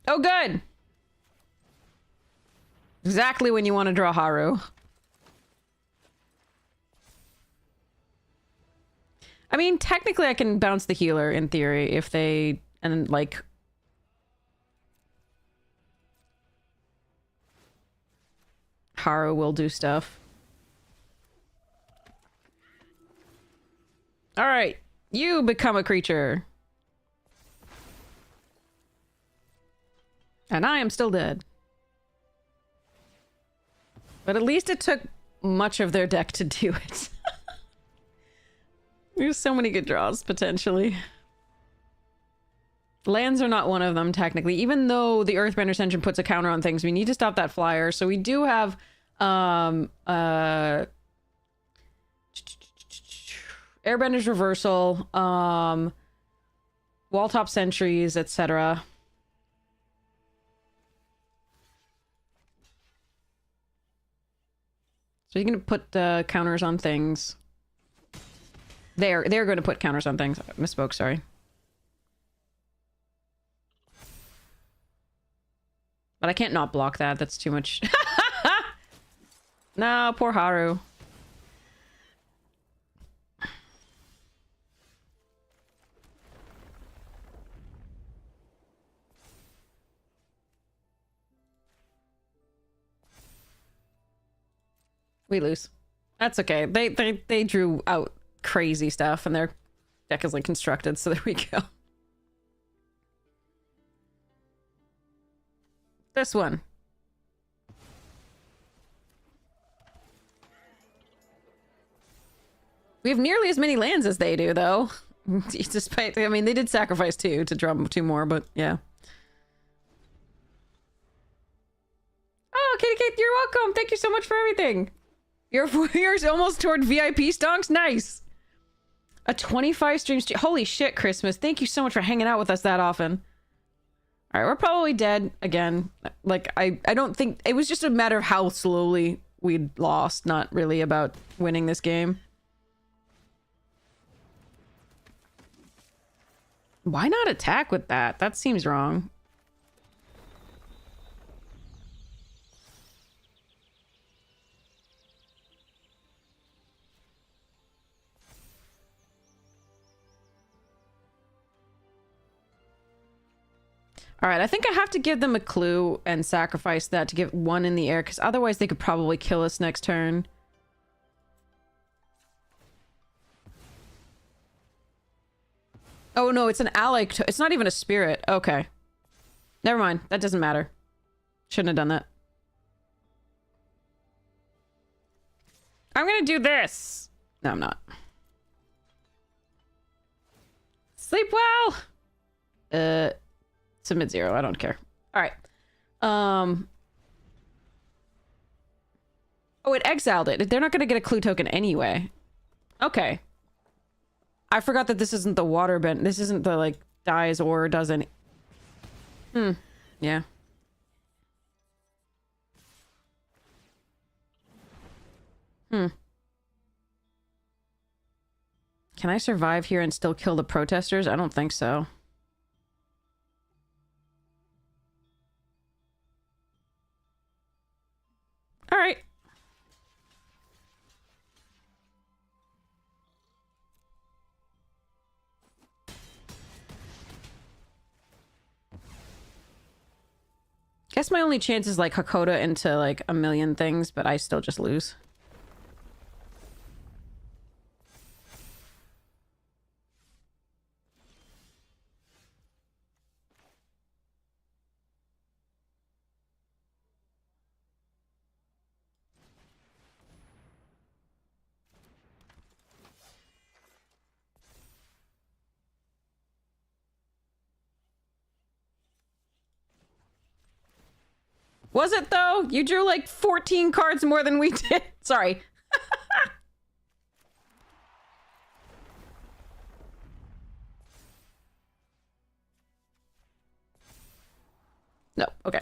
Oh, good! Exactly when you want to draw Haru. I mean, technically I can bounce the healer in theory if they... and, like... Haru will do stuff. Alright, you become a creature. And I am still dead. But at least it took much of their deck to do it. There's so many good draws, potentially. Lands are not one of them, technically. Even though the Earthbender Ascension puts a counter on things, we need to stop that flyer. So we do have... Airbender's Reversal, Walltop Sentries, etc. So you're gonna put counters on things. They're going to put counters on things. I misspoke, sorry. But I can't not block that. That's too much. No, poor Haru. We lose. That's okay. They drew out crazy stuff and their deck is like constructed, so there we go. This one. We have nearly as many lands as they do, though. Despite, I mean, they did sacrifice 2 to draw 2 more, but yeah. Oh, Kitty Kate, you're welcome. Thank you so much for everything. You're almost toward VIP stonks. Nice. A 25 stream. Holy shit, Christmas. Thank you so much for hanging out with us that often. All right, we're probably dead again. Like, I don't think... It was just a matter of how slowly we'd lost, not really about winning this game. Why not attack with that? That seems wrong. All right, I think I have to give them a clue and sacrifice that to get 1 in the air, because otherwise they could probably kill us next turn. Oh no, it's an ally. It's not even a spirit. Okay. Never mind. That doesn't matter. Shouldn't have done that. I'm gonna do this. No, I'm not. Sleep well. It's a mid-0. I don't care. All right. Oh, it exiled it. They're not gonna get a clue token anyway. Okay. I forgot that this isn't the water bend. This isn't the, like, dies or does any... Yeah. Can I survive here and still kill the protesters? I don't think so. All right. Guess my only chance is like Hakoda into like a million things, but I still just lose. Was it though? You drew like 14 cards more than we did. Sorry. No, okay.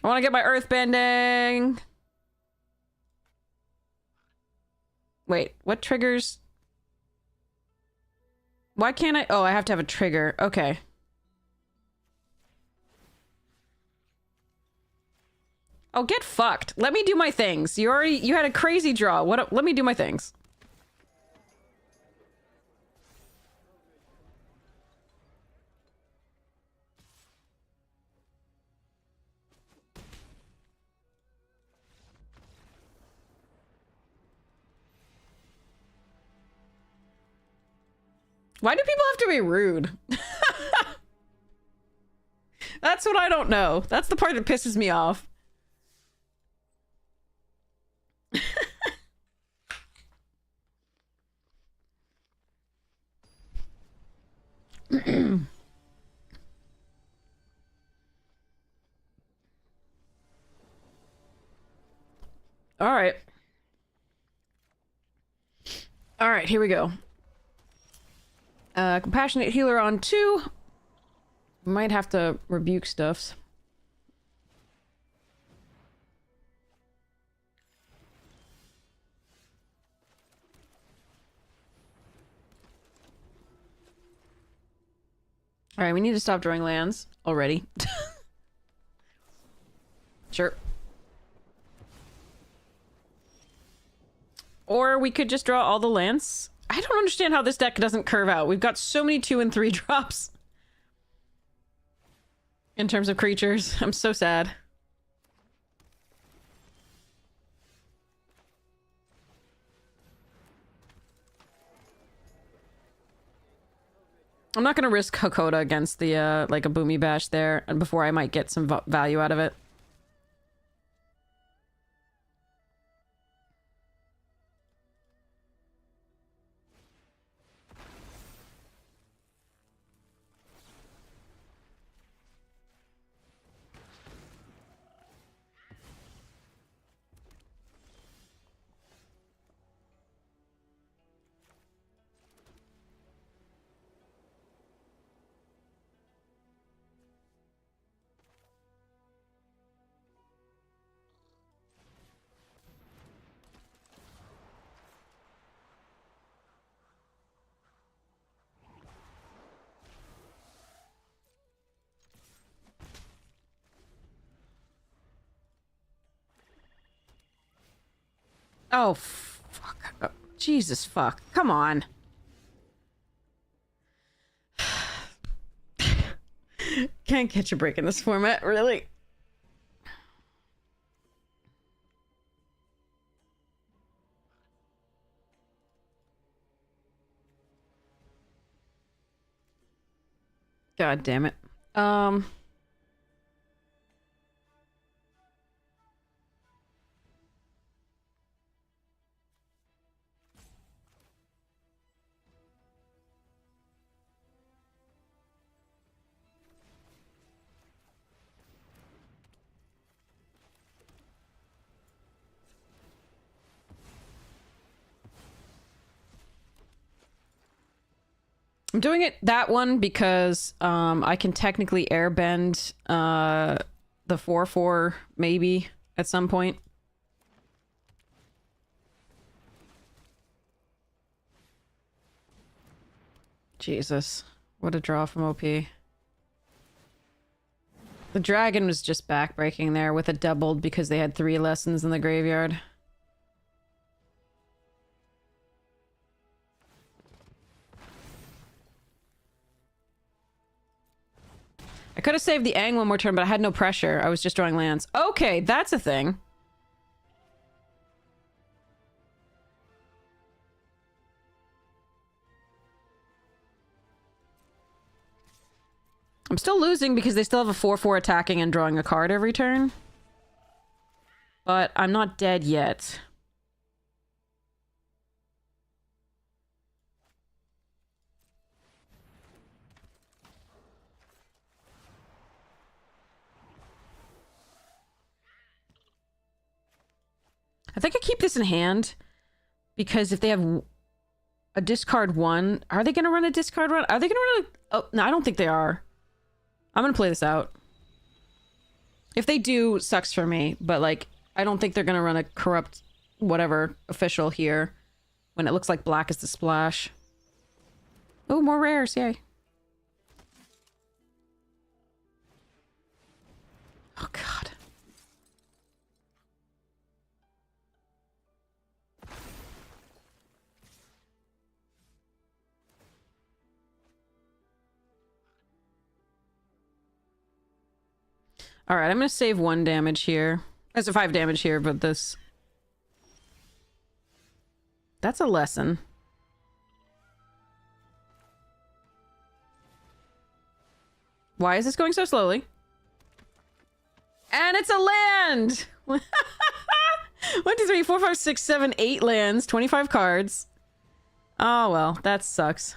I want to get my earthbending. Wait, what triggers? Why can't I? Oh, I have to have a trigger. Okay. Oh, get fucked. Let me do my things. You had a crazy draw. Let me do my things. Why do people have to be rude? That's what I don't know. That's the part that pisses me off. All right. All right, here we go. Compassionate healer on 2. Might have to rebuke stuffs. All right, we need to stop drawing lands already. Sure. Or we could just draw all the lands. I don't understand how this deck doesn't curve out. We've got so many 2 and 3 drops. In terms of creatures. I'm so sad. I'm not gonna risk Hakoda against the, like a Boomy Bash there, and before I might get some value out of it. Oh, fuck. Oh, Jesus, fuck. Come on. Can't catch a break in this format, really. God damn it. I'm doing it that one because I can technically airbend the 4/4 maybe at some point. Jesus, what a draw from OP. The dragon was just backbreaking there with a doubled because they had 3 lessons in the graveyard. I could have saved the Aang one more turn, but I had no pressure. I was just drawing lands. Okay, that's a thing. I'm still losing because they still have a 4/4 attacking and drawing a card every turn. But I'm not dead yet. I think I keep this in hand because if they have a discard one, are they going to run a discard one? Are they going to run a... Oh, no, I don't think they are. I'm going to play this out. If they do, sucks for me, but like, I don't think they're going to run a corrupt whatever official here when it looks like black is the splash. Oh, more rares, yay. Oh, God. Alright, I'm gonna save 1 damage here. That's a 5 damage here, but this... That's a lesson. Why is this going so slowly? And it's a land! 1, 2, 3, 4, 5, 6, 7, 8 lands, 25 cards. Oh well, that sucks.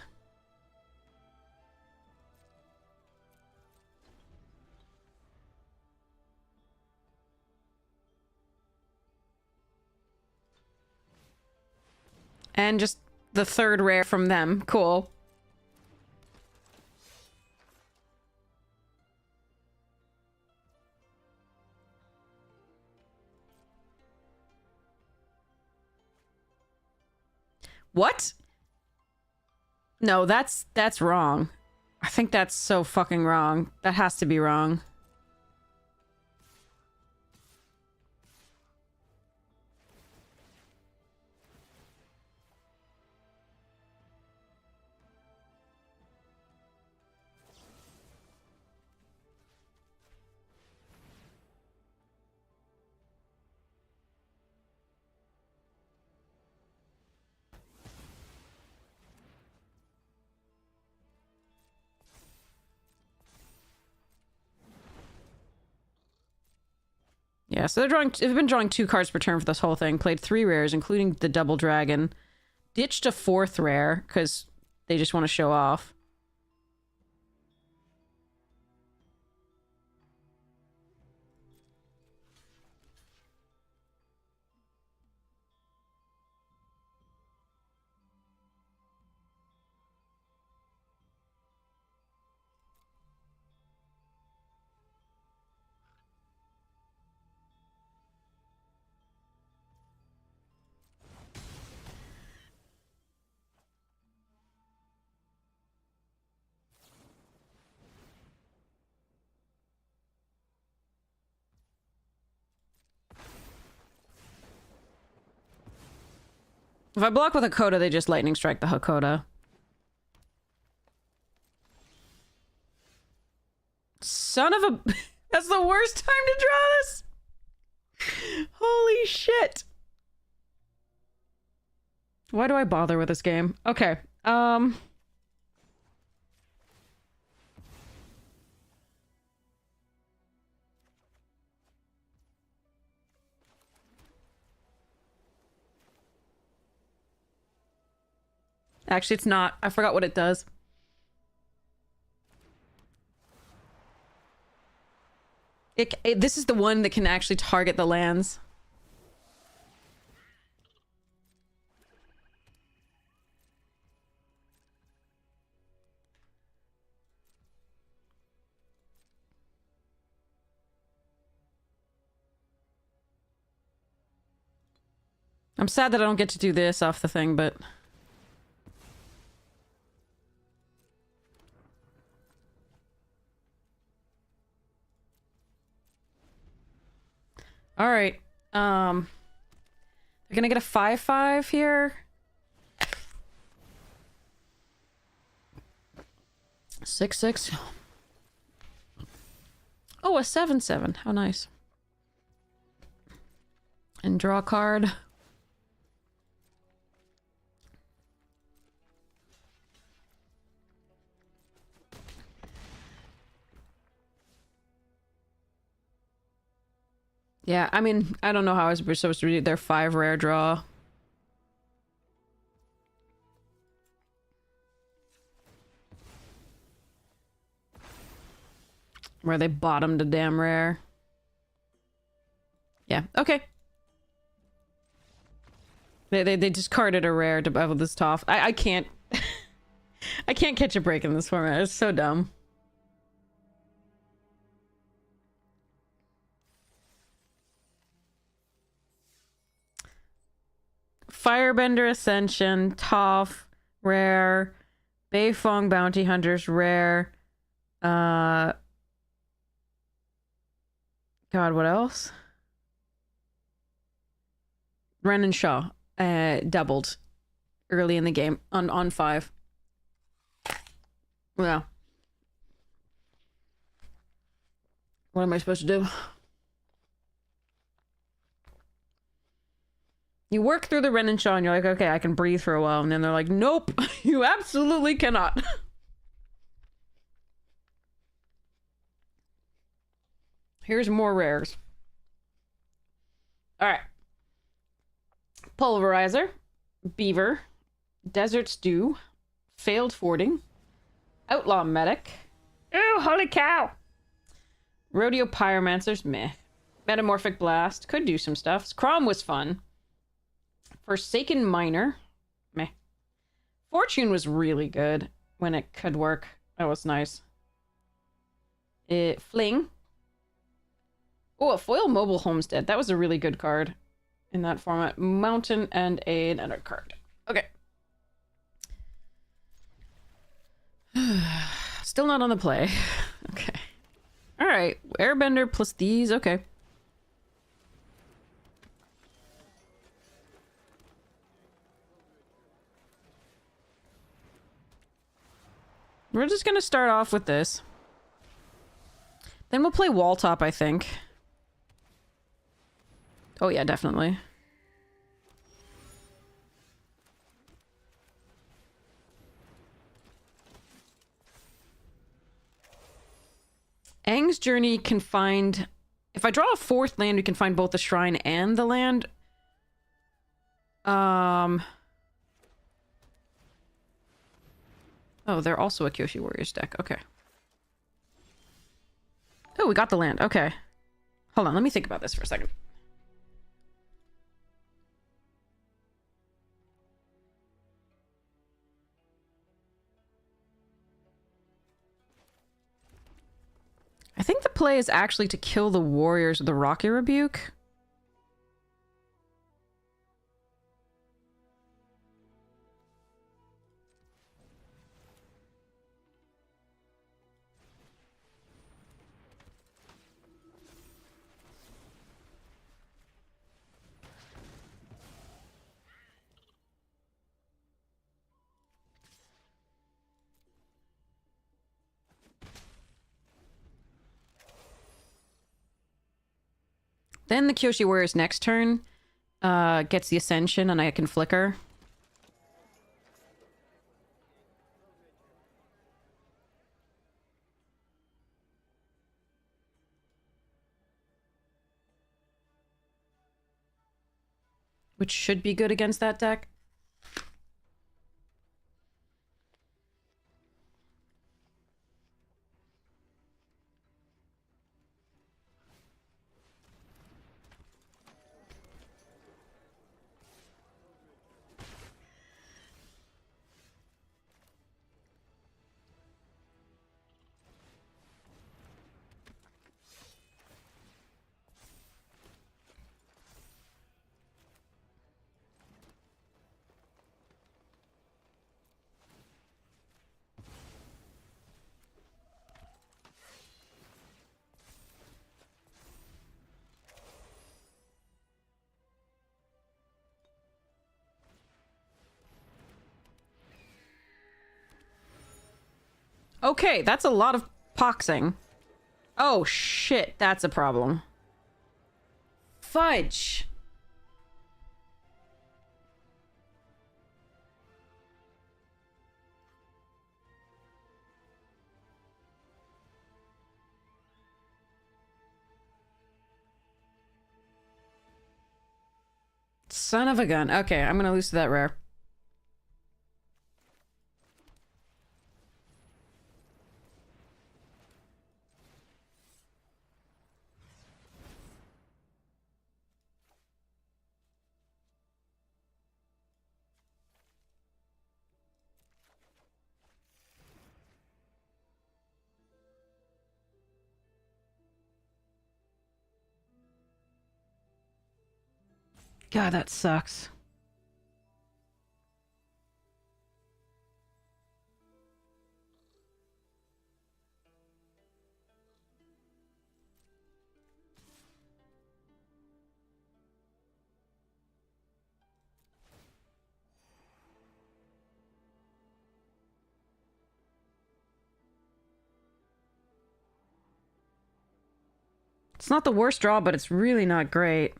And just the 3rd rare from them. Cool. What? No, that's wrong. I think that's so fucking wrong. That has to be wrong. Yeah, so they've been drawing 2 cards per turn for this whole thing. Played 3 rares, including the double dragon. Ditched a 4th rare, because they just want to show off. If I block with Hakoda, they just lightning strike the Hakoda. Son of a... That's the worst time to draw this! Holy shit! Why do I bother with this game? Okay, Actually, it's not. I forgot what it does. This is the one that can actually target the lands. I'm sad that I don't get to do this off the thing, but... Alright, they're gonna get a 5/5 here. 6/6. Oh, a 7/7. How nice. And draw a card. Yeah, I mean, I don't know how I was supposed to read their 5 rare draw. Where they bottomed a damn rare. Yeah, okay. They discarded a rare to bevel this Toph. I can't... I can't catch a break in this format. It's so dumb. Firebender Ascension, Toph, rare. Beifong Bounty Hunters, rare. God, what else? Ren and Shaw, doubled early in the game on 5. Yeah. What am I supposed to do? You work through the Ren and Shaw and you're like, okay, I can breathe for a while. And then they're like, nope, you absolutely cannot. Here's more rares. All right. Pulverizer, Beaver, Desert Stew, Failed Fording, Outlaw Medic. Ooh, holy cow! Rodeo Pyromancers, meh. Metamorphic Blast, could do some stuff. Crom was fun. Forsaken Miner, meh. Fortune was really good when it could work. That was nice. Fling. Oh, a Foil Mobile Homestead. That was a really good card in that format. Mountain and another card. Okay. Still not on the play. Okay. Alright. Airbender plus these. Okay. We're just gonna start off with this. Then we'll play Wall Top, I think. Oh yeah, definitely. Aang's Journey can find... If I draw a 4th land, we can find both the shrine and the land. Oh, they're also a Kyoshi Warriors deck. Okay. Oh, we got the land. Okay. Hold on, let me think about this for a second. I think the play is actually to kill the warriors with the Rocky Rebuke. Then the Kyoshi Warriors next turn gets the Ascension and I can flicker. Which should be good against that deck. Okay, that's a lot of poxing. Oh shit, that's a problem. Fudge. Son of a gun. Okay, I'm gonna lose to that rare. God, that sucks. It's not the worst draw, but it's really not great.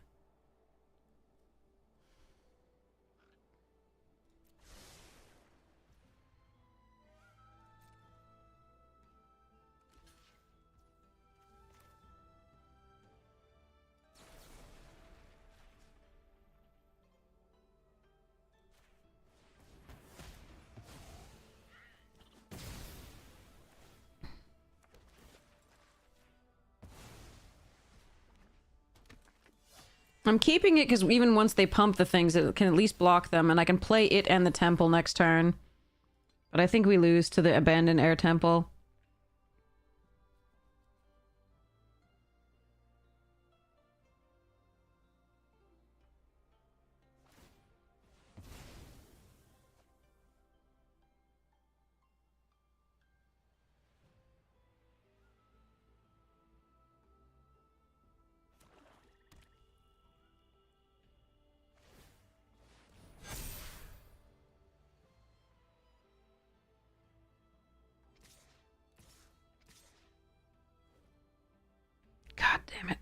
I'm keeping it because even once they pump the things, it can at least block them, and I can play it and the temple next turn. But I think we lose to the abandoned air temple. God damn it.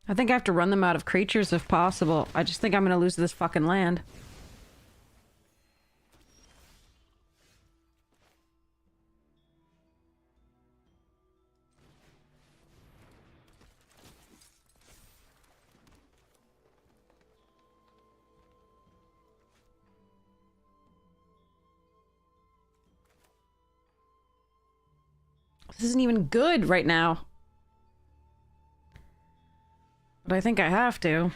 I think I have to run them out of creatures if possible. I just think I'm gonna lose this fucking land. This isn't even good right now. But I think I have to.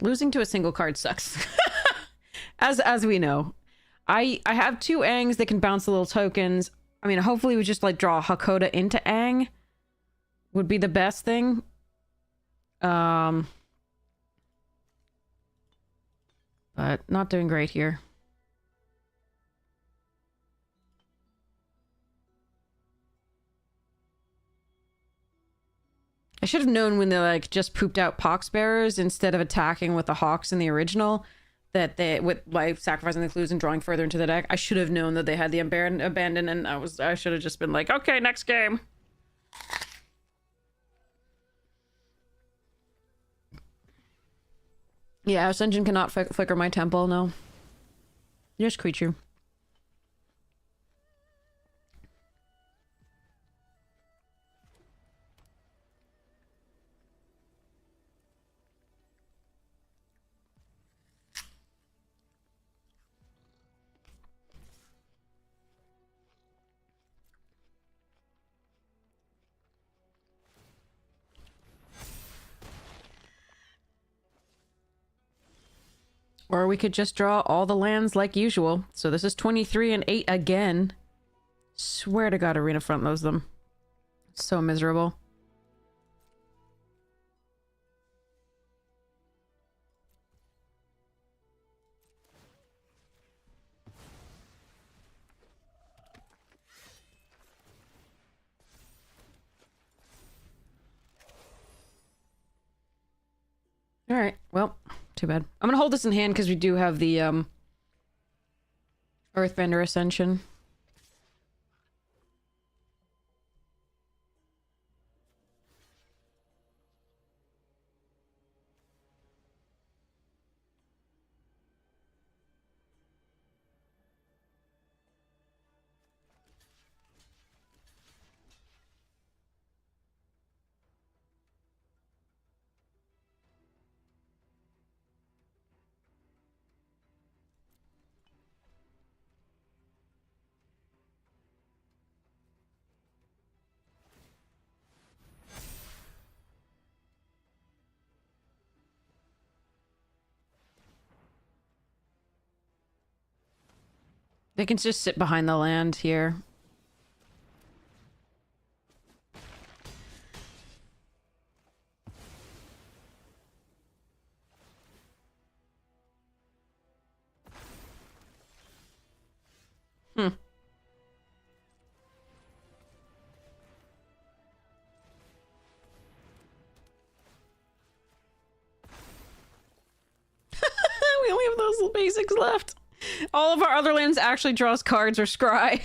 Losing to a single card sucks. As we know. I have two Aangs that can bounce the little tokens. I mean, hopefully we just like draw Hakoda into Aang. Would be the best thing. But not doing great here. I should have known when they like just pooped out Poxbearers instead of attacking with the Hawks in the original, that they with by sacrificing the clues and drawing further into the deck. I should have known that they had the abandon, and I should have just been like, okay, next game. Yeah, Ascension cannot flicker my temple. No, just creature. Or we could just draw all the lands like usual. So this is 23 and 8 again. Swear to God, Arena front loads them. So miserable. Alright, well, too bad. I'm gonna hold this in hand because we do have the Earthbender Ascension. They can just sit behind the land here. Hmm. We only have those basics left. All of our other lands actually draws cards or scry.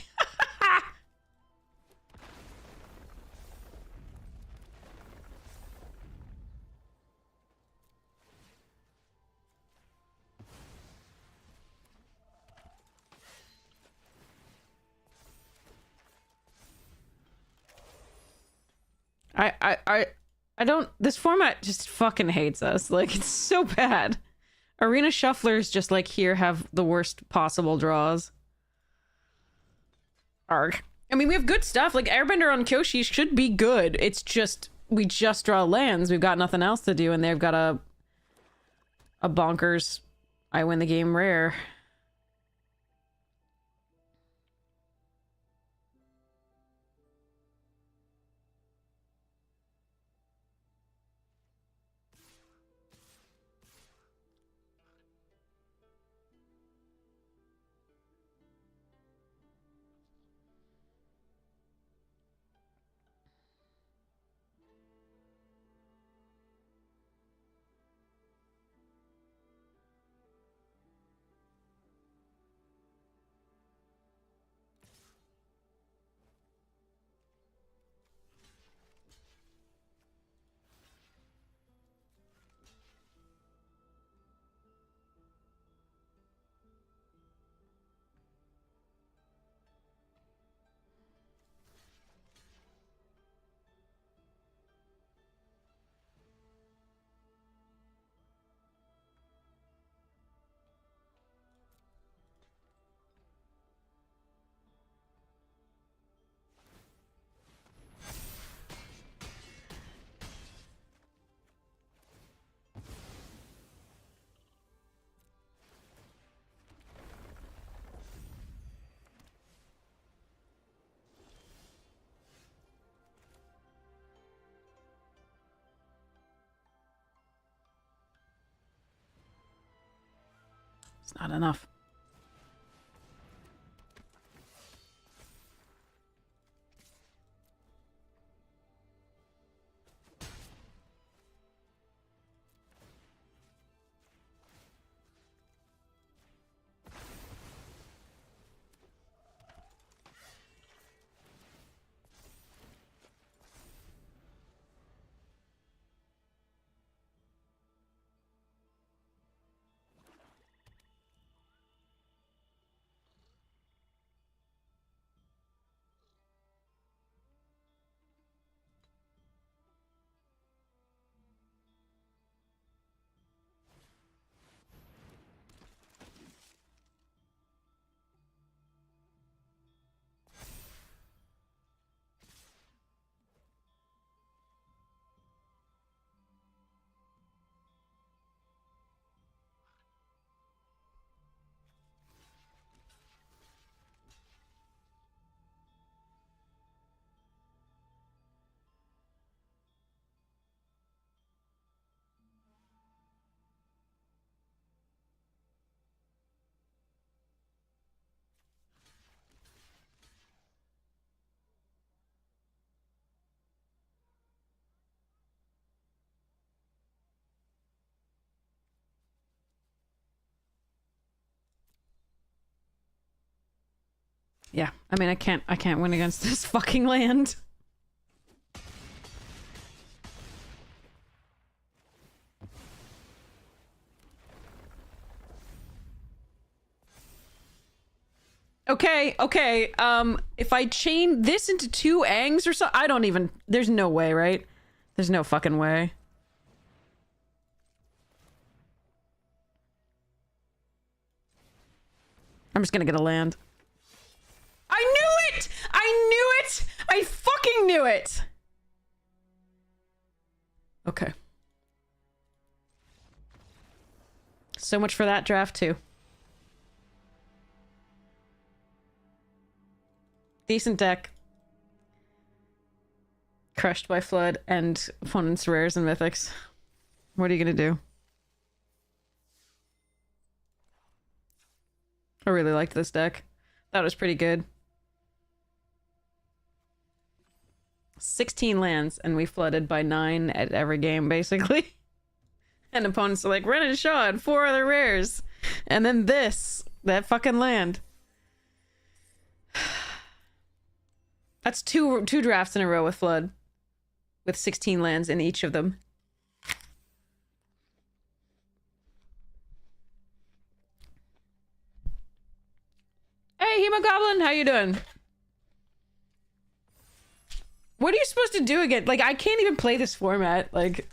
I don't. This format just fucking hates us. Like, it's so bad. Arena shufflers just like here have the worst possible draws. Arg. I mean, we have good stuff. Like, Airbender on Kyoshi should be good. It's just, we just draw lands. We've got nothing else to do, and they've got a bonkers I win the game rare. It's not enough. Yeah, I mean, I can't win against this fucking land. Okay, okay. If I chain this into two Angs or so, I don't even. There's no way, right? There's no fucking way. I'm just gonna get a land. I knew it! I knew it! I fucking knew it! Okay. So much for that draft, too. Decent deck. Crushed by Flood and opponent's rares and mythics. What are you gonna do? I really liked this deck. That was pretty good. 16 lands, and we flooded by 9 at every game, basically. And opponents are like, Renan Shaw and 4 other rares. And then that fucking land. That's two drafts in a row with Flood. With 16 lands in each of them. Hey, Hemogoblin, how you doing? What are you supposed to do again? Like, I can't even play this format. Like,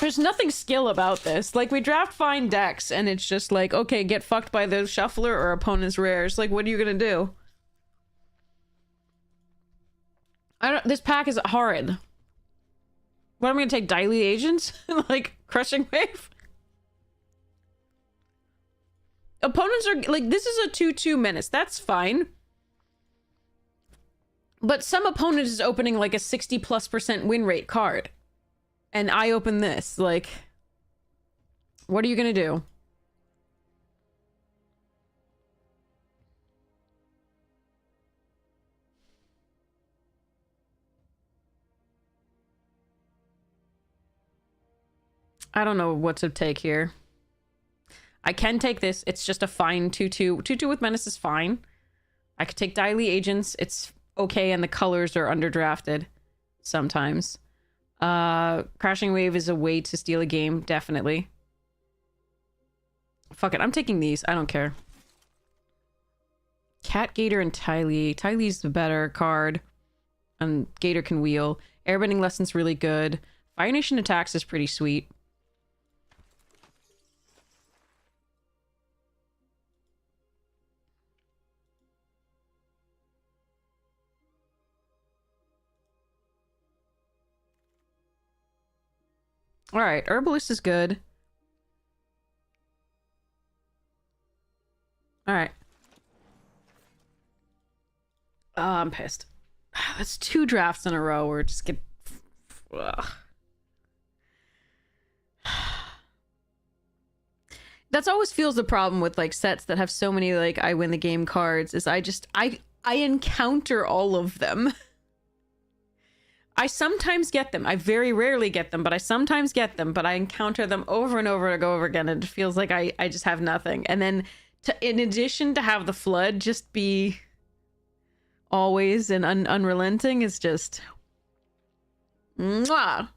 there's nothing skill about this. Like, we draft fine decks, and it's just like, okay, get fucked by the shuffler or opponent's rares. Like, what are you gonna do? This pack is horrid. What, I'm gonna take Daily Agents? Like, Crushing Wave? Opponents are, like, this is a 2/2 menace. That's fine. But some opponent is opening, like, a 60+% win rate card. And I open this. Like, what are you gonna do? I don't know what to take here. I can take this. It's just a fine 2/2. 2/2 with Menace is fine. I could take Daily Agents. It's okay, and the colors are underdrafted sometimes. Crashing Wave is a way to steal a game, definitely. Fuck it, I'm taking these. I don't care. Cat, Gator, and Tylee. Tylee's the better card. And Gator can wheel. Airbending Lesson's really good. Fire Nation Attacks is pretty sweet. Alright, Herbalist is good. Alright. Oh, I'm pissed. That's 2 drafts in a row where it just get... Ugh. That's always feels the problem with, like, sets that have so many, like, I win the game cards, is I encounter all of them. I sometimes get them. I very rarely get them, but I sometimes get them. But I encounter them over and over and over again, and it feels like I just have nothing. And then, in addition to have the Flood just be always and unrelenting, is just... Mwah!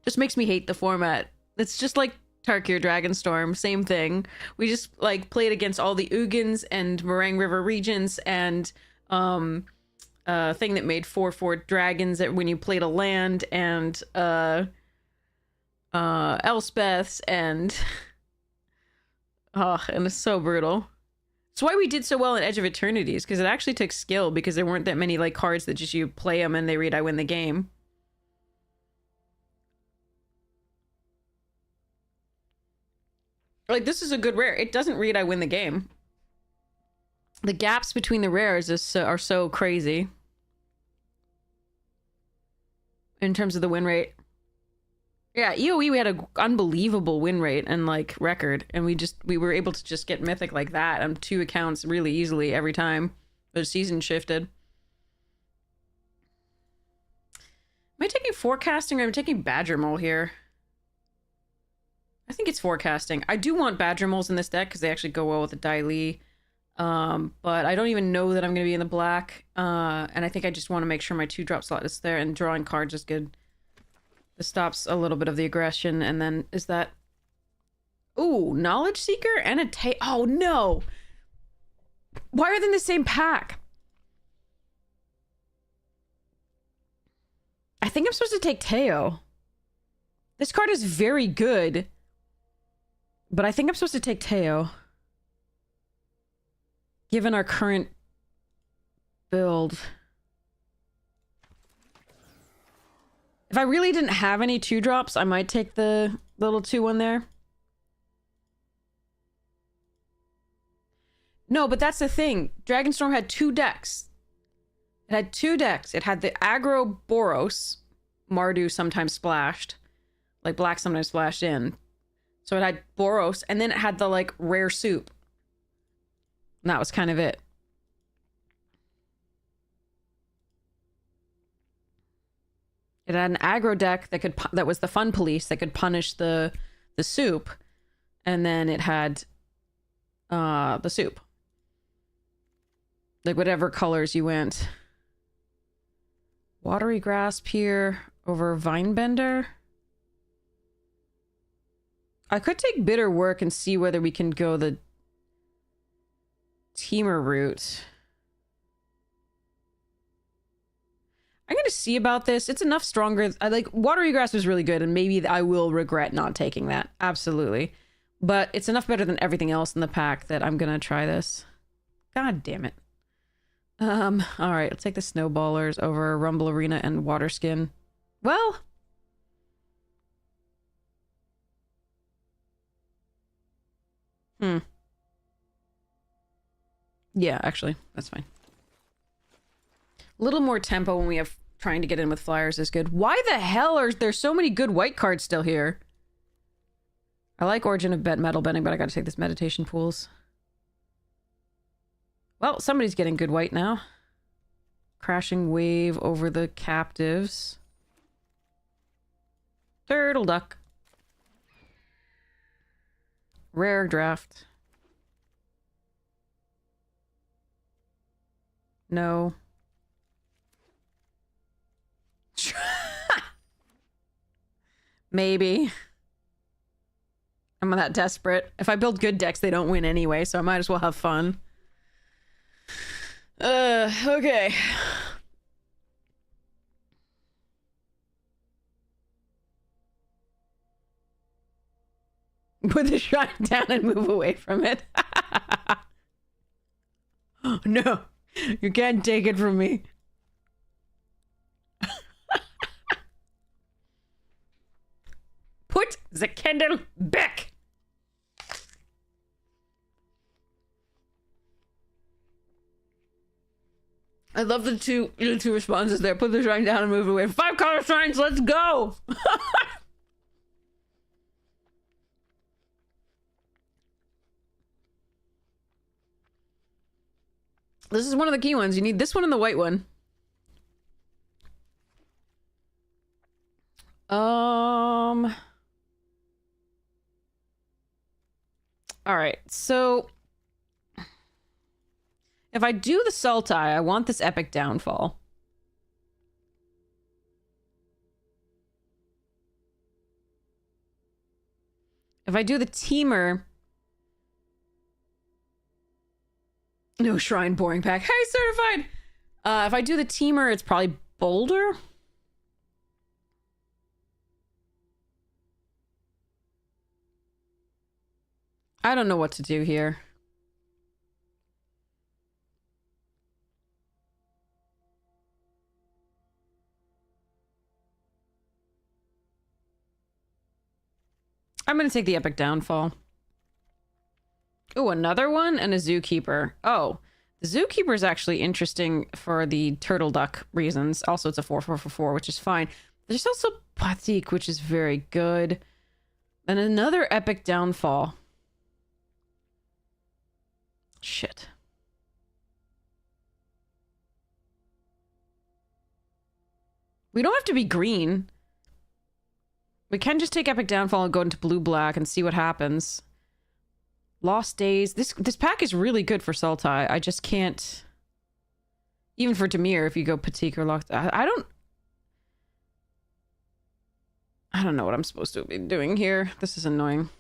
Just makes me hate the format. It's just like Tarkir Dragonstorm, same thing. We just, like, played against all the Ugins and Morang River Regents and, thing that made 4/4 dragons when you played a land, and Elspeths, and and it's so brutal. It's why we did so well in Edge of Eternities, because it actually took skill, because there weren't that many, like, cards that just you play them and they read I win the game. Like, this is a good rare. It doesn't read I win the game. The gaps between the rares are so crazy. In terms of the win rate. Yeah, EOE, we had an unbelievable win rate and, like, record. And we were able to just get Mythic like that on 2 accounts really easily every time the season shifted. Am I taking Forecasting or am I taking Badger Mole here? I think it's Forecasting. I do want Badger Moles in this deck because they actually go well with the Daily. But I don't even know that I'm going to be in the black. And I think I just want to make sure my 2-drop slot is there, and drawing cards is good. This stops a little bit of the aggression, and then is that... Ooh, Knowledge Seeker and a oh, no! Why are they in the same pack? I think I'm supposed to take Teo. This card is very good. But I think I'm supposed to take Teo. Given our current build. If I really didn't have any 2-drops, I might take the little 2-1 there. No, No, but that's the thing. Dragonstorm had 2 decks. It had 2 decks. It had the aggro Boros. Mardu sometimes splashed. Like, black sometimes splashed in. So it had Boros, and then it had the, like, rare soup. And that was kind of it. It had an aggro deck that was the fun police that could punish the soup, and then it had the soup. Like whatever colors you went. Watery Grasp here over Vinebender. I could take Bitter Work and see whether we can go the Teamer route. I'm gonna see about this. It's enough stronger. I like Watery Grasp was really good, and maybe I will regret not taking that. Absolutely. But it's enough better than everything else in the pack that I'm gonna try this. God damn it. Alright, let's take the Snowballers over Rumble Arena and Waterskin. Well. Yeah, actually, that's fine. A little more tempo when we have trying to get in with flyers is good. Why the hell are there so many good white cards still here? I like Origin of Metal Bending, but I gotta take this Meditation Pools. Well, somebody's getting good white now. Crashing Wave over the Captives. Turtle Duck. Rare Draft. No. Maybe. I'm not that desperate. If I build good decks, they don't win anyway, so I might as well have fun. Okay. Put the shrine down and move away from it. No, you can't take it from me. Put the candle back. I love the two responses there. Put the shrine down and move away. 5 color shrines, let's go. This is one of the key ones. You need this one and the white one. All right, so if I do the Sultai, I want this Epic Downfall. If I do the Teamer... No Shrine Boring Pack. Hey, certified! If I do the Teamer, it's probably Boulder? I don't know what to do here. I'm gonna take the Epic Downfall. Oh, another one and a Zookeeper. Oh, the Zookeeper is actually interesting for the Turtle Duck reasons. Also, it's a 4/4/4, which is fine. There's also Patik, which is very good. And another Epic Downfall. Shit. We don't have to be green. We can just take Epic Downfall and go into blue-black and see what happens. Lost Days. This pack is really good for Sultai. I just can't... Even for Dimir, if you go Patik or Lost... I don't know what I'm supposed to be doing here. This is annoying.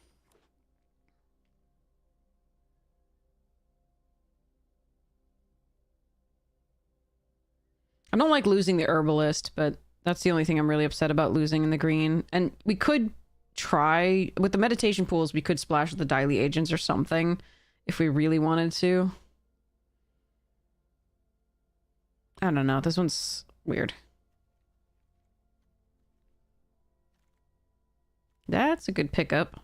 I don't like losing the Herbalist, but that's the only thing I'm really upset about losing in the green. And we could try... With the Meditation Pools, we could splash the Daily Agents or something if we really wanted to. I don't know. This one's weird. That's a good pickup.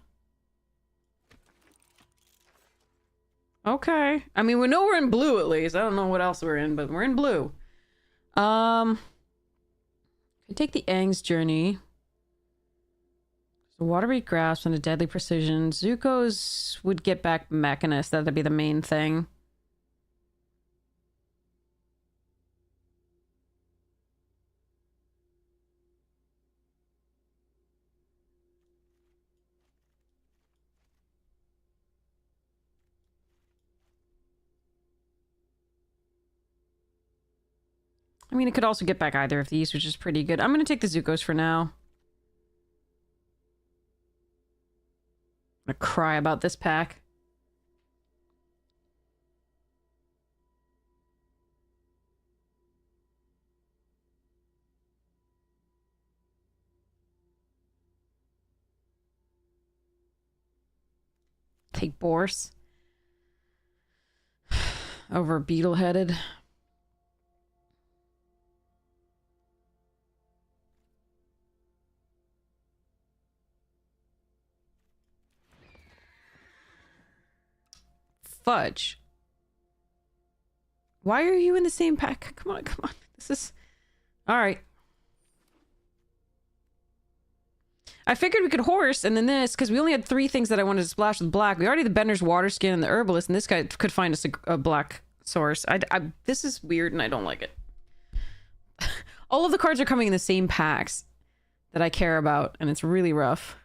Okay. I mean, we know we're in blue at least. I don't know what else we're in, but we're in blue. I take the Aang's journey. So Watery Grasp and a Deadly Precision. Zuko's would get back Mechanist. That'd be the main thing. I mean, it could also get back either of these, which is pretty good. I'm going to take the Zuko's for now. I'm going to cry about this pack. Take Borse. Over Beetle-headed. Fudge. Why are you in the same pack? Come on, come on. This is... Alright. I figured we could horse, and then this, because we only had 3 things that I wanted to splash with black. We already had the Bender's Water Skin and the Herbalist, and this guy could find us a black source. This is weird, and I don't like it. All of the cards are coming in the same packs that I care about, and it's really rough.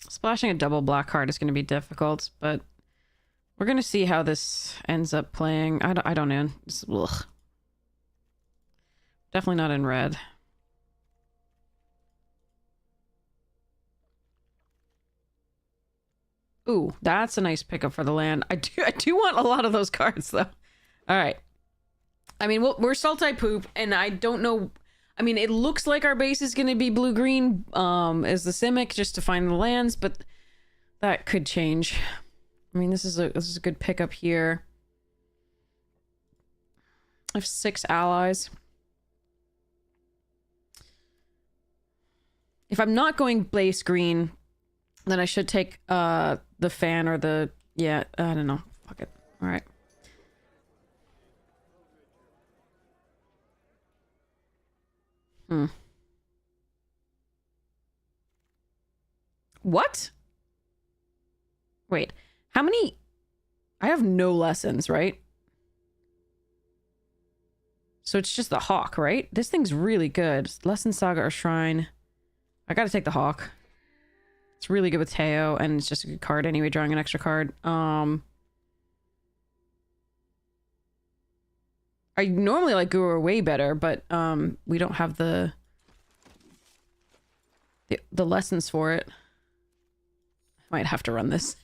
Splashing a double black card is going to be difficult, but we're going to see how this ends up playing. I don't know. Ugh. Definitely not in red. Ooh, that's a nice pickup for the land. I do want a lot of those cards, though. All right. I mean, we're Sultai Poop, and I don't know... I mean, it looks like our base is going to be blue-green as the Simic, just to find the lands, but that could change. I mean, this is a good pickup here. I have 6 allies. If I'm not going base green, then I should take the fan or the... Yeah, I don't know. Fuck it. All right. What? Wait, how many? I have no lessons, right? So it's just the Hawk, right? This thing's really good. Lesson Saga or Shrine. I gotta take the Hawk. It's really good with Teo, and it's just a good card anyway, drawing an extra card. I normally like Guru way better, but we don't have the lessons for it. Might have to run this.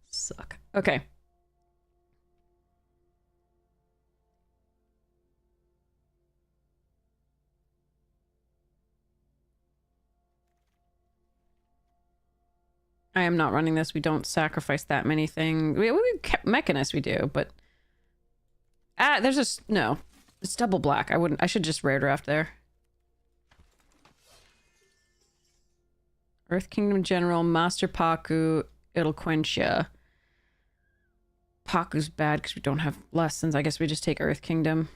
Suck. Okay. I am not running this. We don't sacrifice that many things. We kept Mechanist, we do, but... there's just... No. It's double black. I should just rare draft there. Earth Kingdom General, Master Paku, Eloquentia. Paku's bad because we don't have lessons. I guess we just take Earth Kingdom.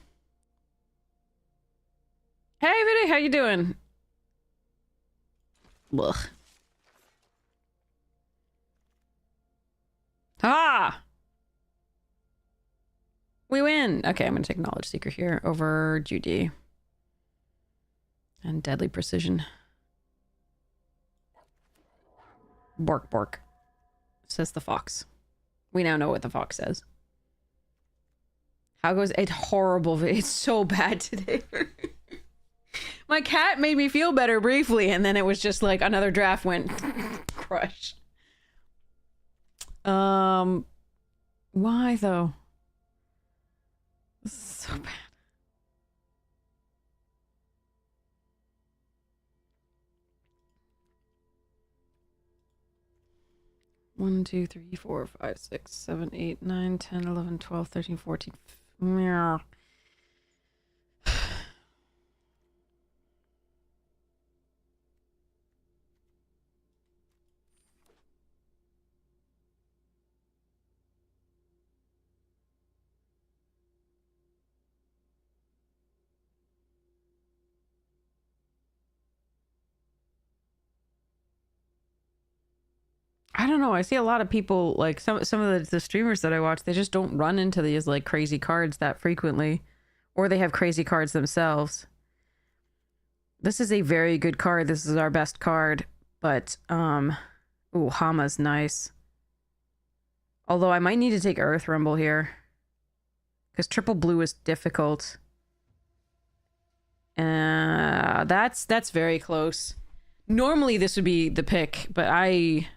Hey, Vinny, how you doing? Ugh. Ah! We win! Okay, I'm gonna take Knowledge Seeker here over Judy. And Deadly Precision. Bork bork, says the fox. We now know what the fox says. How goes it? Horrible. It's so bad today. My cat made me feel better briefly, and then it was just like another draft went crush. Why though? This is so bad. 1, 2, 3, 4, 5, 6, 7, 8, 9, 10, 11, 12, 13, 14. Meow. I don't know. I see a lot of people, like some of the streamers that I watch, they just don't run into these like crazy cards that frequently, or they have crazy cards themselves. This is a very good card. This is our best card, but ooh, Hama's nice. Although I might need to take Earth Rumble here, because triple blue is difficult. That's very close. Normally this would be the pick, but I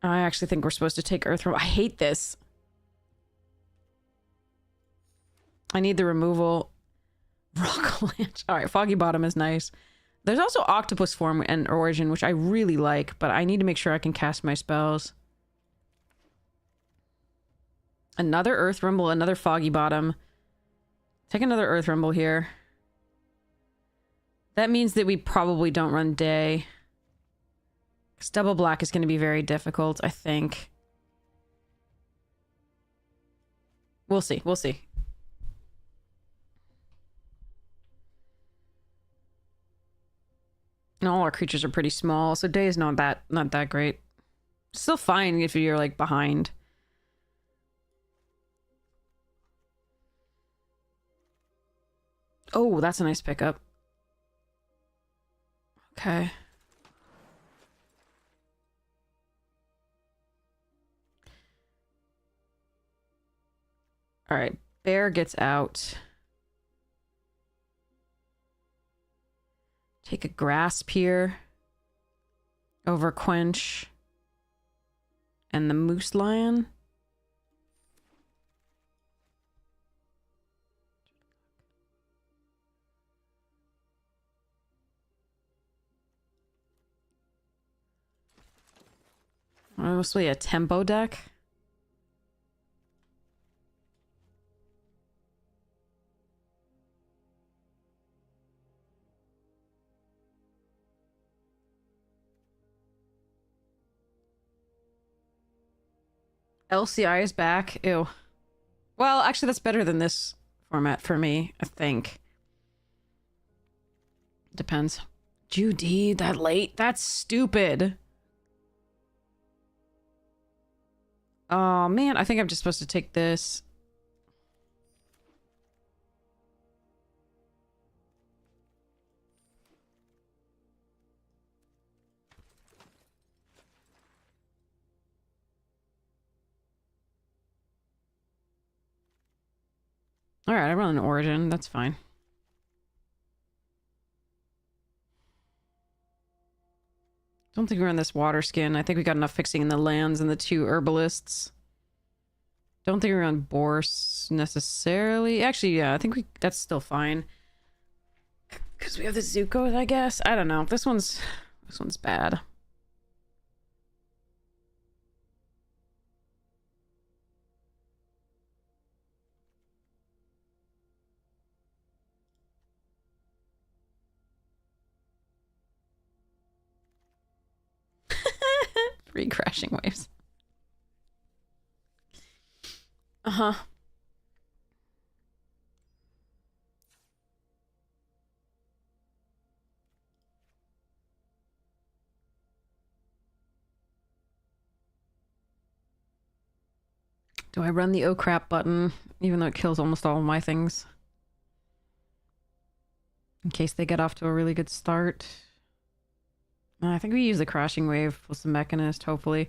actually think we're supposed to take Earth Rumble. I hate this. I need the removal. Rocklanch. Alright, Foggy Bottom is nice. There's also Octopus Form and Origin, which I really like, but I need to make sure I can cast my spells. Another Earth Rumble, another Foggy Bottom. Take another Earth Rumble here. That means that we probably don't run Day. Because double black is going to be very difficult, I think. We'll see. We'll see. And all our creatures are pretty small, so Day is not that great. Still fine if you're like behind. Oh, that's a nice pickup. Okay. All right, Bear gets out. Take a Grasp here. Over Quench. And the Moose Lion. Mostly a tempo deck. LCI is back. Ew. Well, actually, that's better than this format for me, I think. Depends. Judy, that late? That's stupid. Oh, man. I think I'm just supposed to take this. Alright, I run an Origin. That's fine. Don't think we're in this Water Skin. I think we got enough fixing in the lands and the 2 Herbalists. Don't think we're on Bourse necessarily. Actually, yeah, I think that's still fine. Because we have the Zuko, I guess. I don't know. This one's bad. Three Crashing Waves. Uh-huh. Do I run the oh crap button, even though it kills almost all of my things? In case they get off to a really good start. I think we use the Crashing Wave plus the Mechanist, hopefully.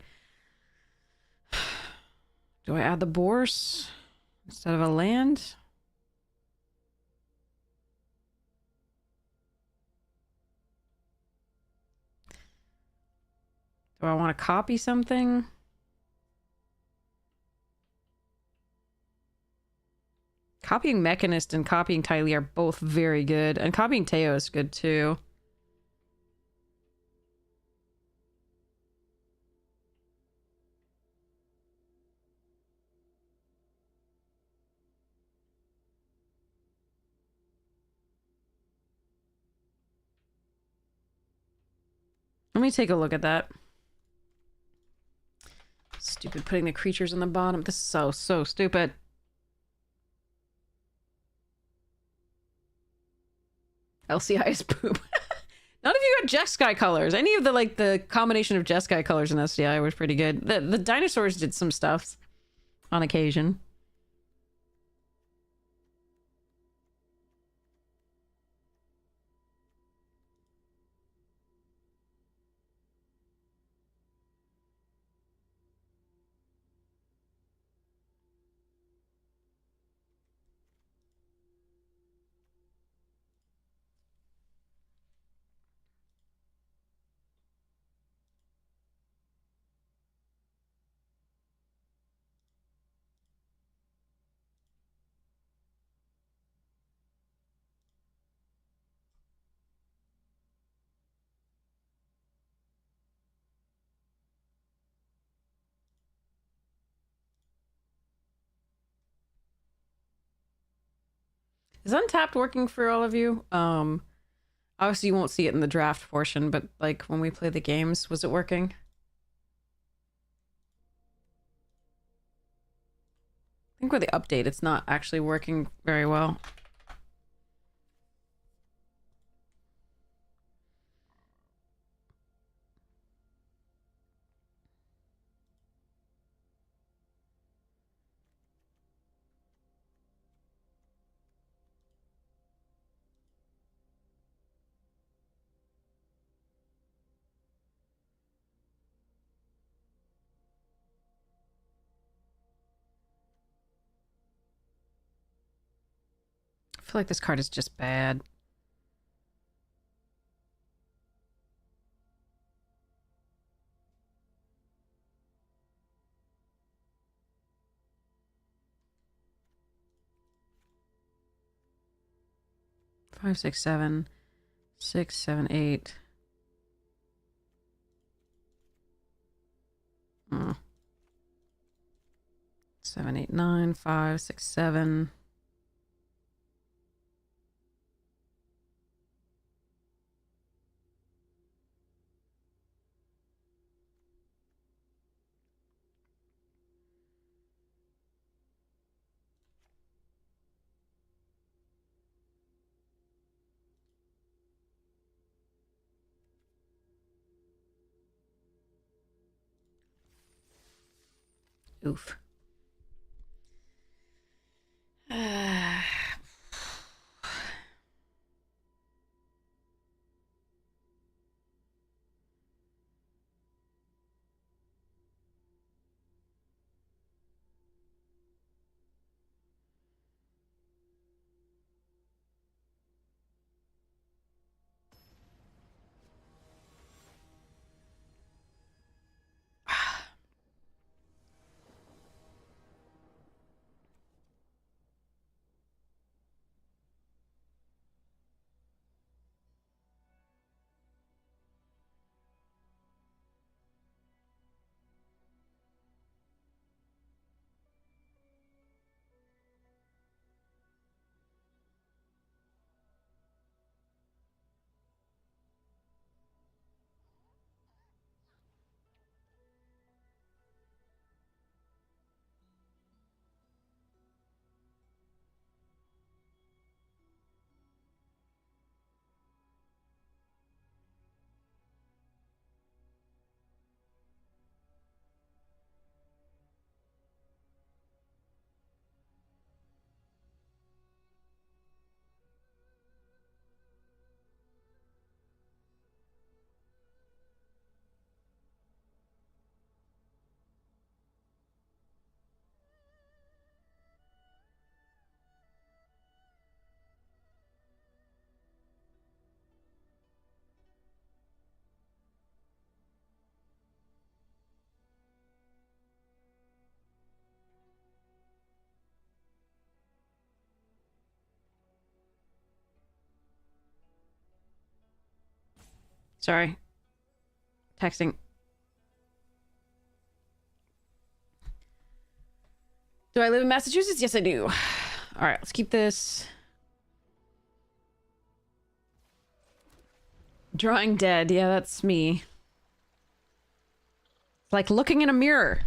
Do I add the Bourse instead of a land? Do I want to copy something? Copying Mechanist and copying Ty Lee are both very good. And copying Teo is good too. Let me take a look at that. Stupid putting the creatures on the bottom. This is so stupid. LCI is poop. None of you got Jeskai colors. Any of the, like, the combination of Jeskai colors in SDI was pretty good. The dinosaurs did some stuff on occasion. Is Untapped working for all of you? Obviously you won't see it in the draft portion, but like when we play the games, was it working? I think with the update, it's not actually working very well. I feel like this card is just bad. Five, six, seven, 6, 7, 8. 7, 8, 9, 5, 6, 7. Oof. 'Sorry. Texting. Do I live in Massachusetts? Yes, I do. All right, let's keep this. Drawing dead. Yeah, that's me. It's like looking in a mirror.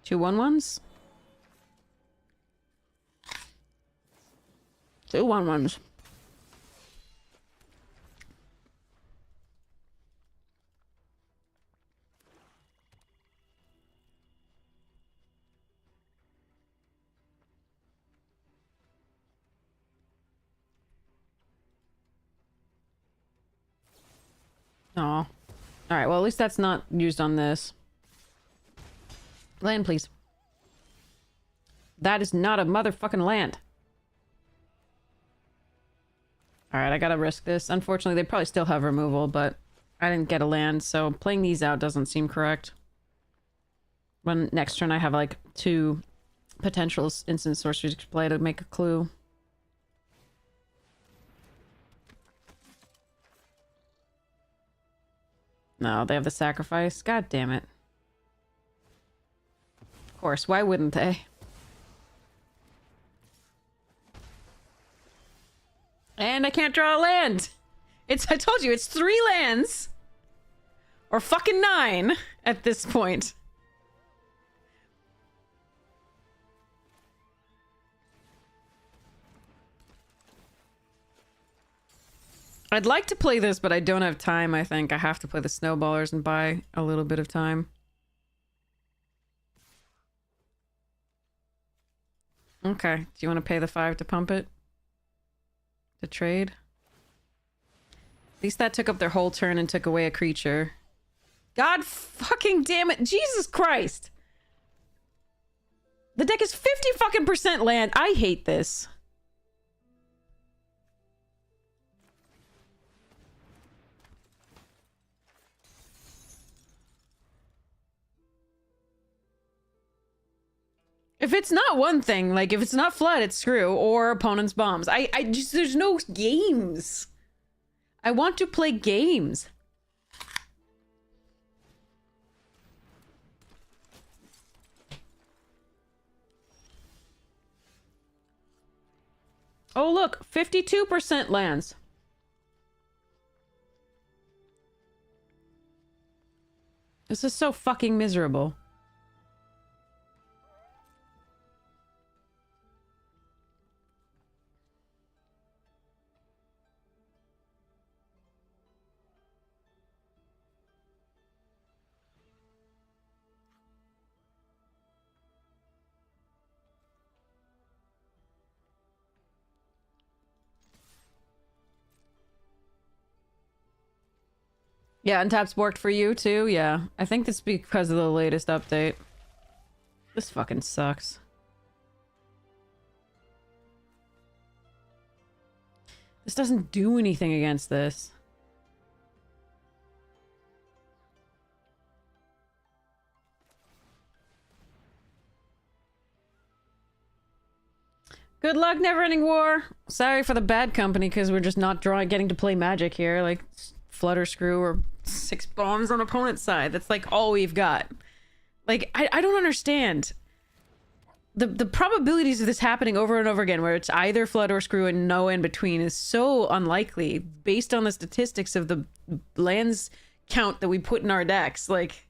Two 1/1s? Two 1/1s. Oh. Alright, well at least that's not used on this. Land, please. That is not a motherfucking land. Alright, I gotta risk this. Unfortunately, they probably still have removal, but I didn't get a land, so playing these out doesn't seem correct. When next turn I have like 2 potential instant sorceries to play to make a clue. No, they have the sacrifice. God damn it. Of course, why wouldn't they? And I can't draw a land! I told you, it's 3 lands! Or fucking 9 at this point. I'd like to play this, but I don't have time, I think. I have to play the snowballers and buy a little bit of time. Okay, do you want to pay the 5 to pump it? To trade? At least that took up their whole turn and took away a creature. God fucking damn it! Jesus Christ! The deck is 50 fucking % land. I hate this. If it's not one thing, like if it's not flood, it's screw or opponent's bombs. I just, there's no games. I want to play games. Oh look, 52% lands. This is so fucking miserable. Yeah, Untapped's worked for you too? Yeah. I think it's because of the latest update. This fucking sucks. This doesn't do anything against this. Good luck, Neverending War. Sorry for the bad company, because we're just not getting to play Magic here. Like, Flutter Screw or 6 bombs on opponent's side. That's like all we've got. Like, I don't understand. The probabilities of this happening over and over again, where it's either Flood or Screw and no in between, is so unlikely based on the statistics of the lands count that we put in our decks. Like,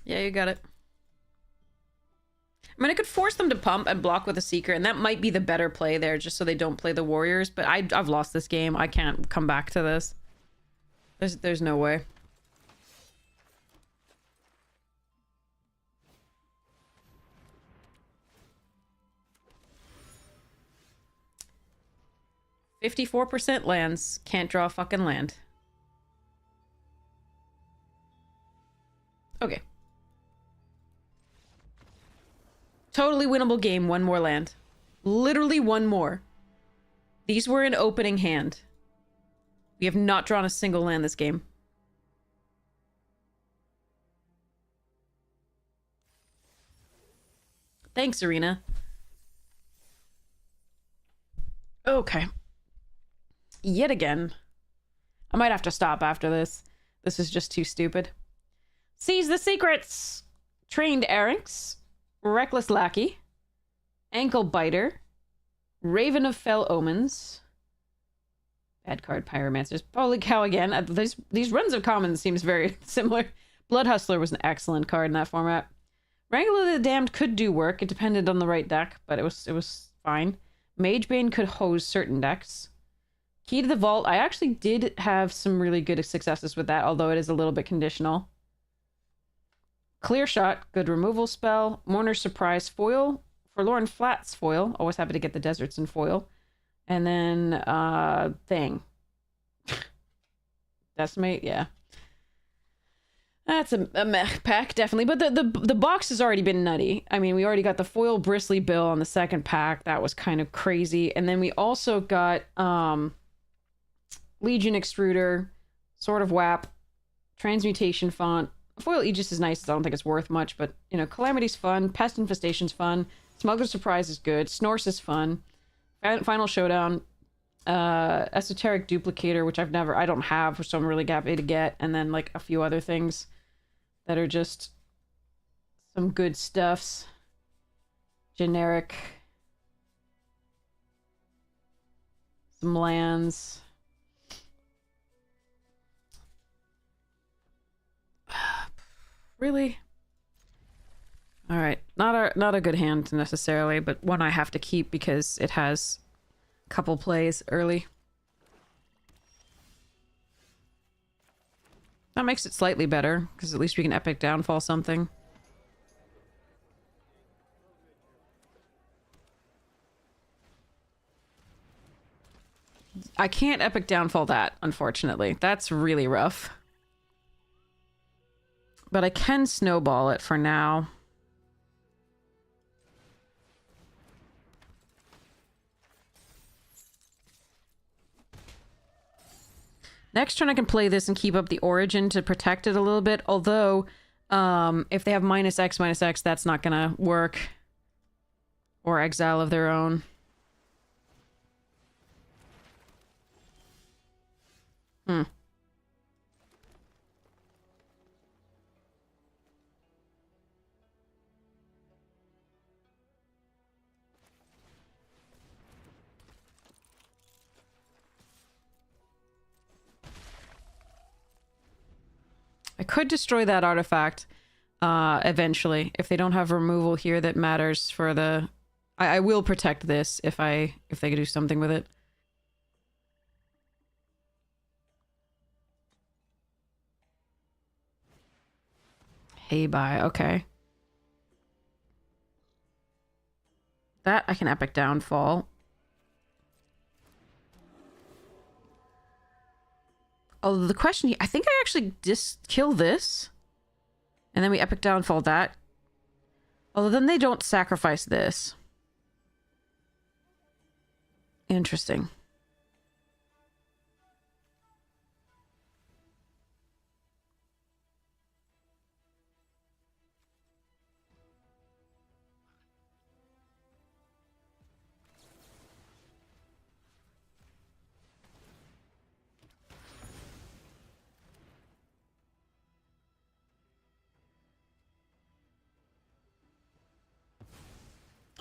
yeah, you got it. I mean, I could force them to pump and block with a Seeker, and that might be the better play there, just so they don't play the Warriors, but I've lost this game. I can't come back to this. There's no way. %54 lands. Can't draw a fucking land. Okay. Totally winnable game, 1 more land. Literally 1 more. These were an opening hand. We have not drawn a single land this game. Thanks, Arena. Okay. Yet again. I might have to stop after this. This is just too stupid. Seize the secrets! Trained Erynx. Reckless Lackey. Ankle Biter. Raven of Fell Omens. Bad card, Pyromancers. Holy cow again. These runs of commons seems very similar. Blood Hustler was an excellent card in that format. Wrangler of the Damned could do work. It depended on the right deck, but it was fine. Magebane could hose certain decks. Key to the Vault. I actually did have some really good successes with that, although it is a little bit conditional. Clear Shot. Good removal spell. Mourner's Surprise foil. Forlorn Flats foil. Always happy to get the deserts in foil. And then, Thing. Decimate, yeah. That's a meh pack, definitely. But the box has already been nutty. I mean, we already got the foil Bristly Bill on the second pack. That was kind of crazy. And then we also got Legion Extruder, Sword of Wap, Transmutation Font. Foil Aegis is nice. I don't think it's worth much, but, you know, Calamity's fun. Pest Infestation's fun. Smuggler's Surprise is good. Snorse is fun. Final Showdown. Esoteric Duplicator, which I don't have, so I'm really happy to get. And then, like, a few other things that are just some good stuffs. Generic. Some lands. Really? All right. Not a good hand necessarily, but one I have to keep because it has a couple plays early. That makes it slightly better, because at least we can Epic Downfall something. I can't Epic Downfall that, unfortunately. That's really rough. But I can snowball it for now. Next turn I can play this and keep up the Origin to protect it a little bit. Although, if they have -X, that's not gonna work. Or Exile of their own. I could destroy that artifact eventually if they don't have removal here that matters for the. I will protect this if they could do something with it. Hey, bye. Okay. That I can Epic Downfall. Although the question, I think I actually just kill this. And then we Epic Downfall that. Although then they don't sacrifice this. Interesting.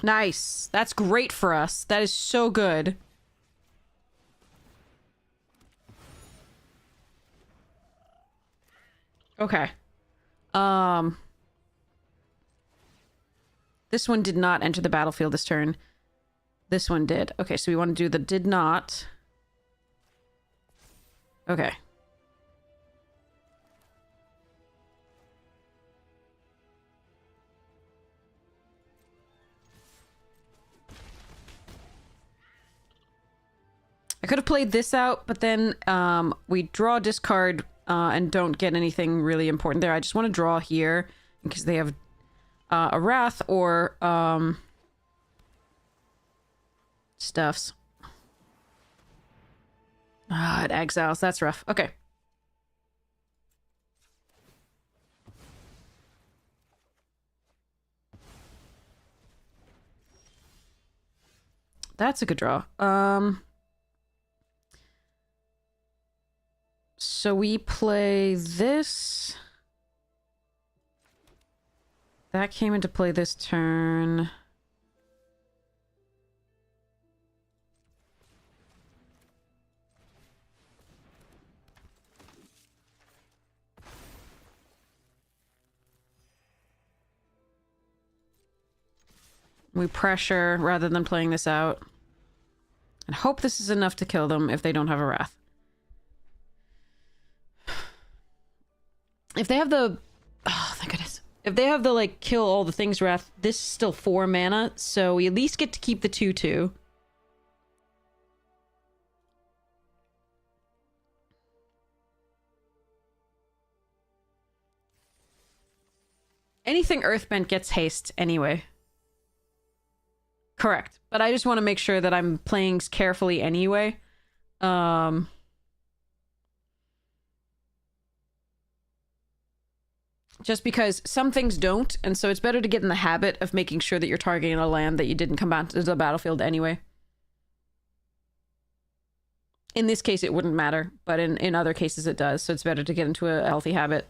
Nice. That's great for us. That is so good. Okay. This one did not enter the battlefield this turn. This one did. Okay, so we want to do the did not. Okay. I could have played this out, but then we draw, discard, and don't get anything really important there. I just want to draw here because they have a Wrath or stuffs. Ah, it exiles. That's rough. Okay. That's a good draw. So we play this. That came into play this turn. We pressure rather than playing this out. And hope this is enough to kill them if they don't have a Wrath. If they have the... Oh, thank goodness. If they have the, like, kill all the things Wrath, this is still 4 mana, so we at least get to keep the 2/2. Anything Earthbent gets haste anyway. Correct. But I just want to make sure that I'm playing carefully anyway. Just because some things don't, and so it's better to get in the habit of making sure that you're targeting a land that you didn't come back to the battlefield anyway. In this case, it wouldn't matter, but in other cases it does, so it's better to get into a healthy habit.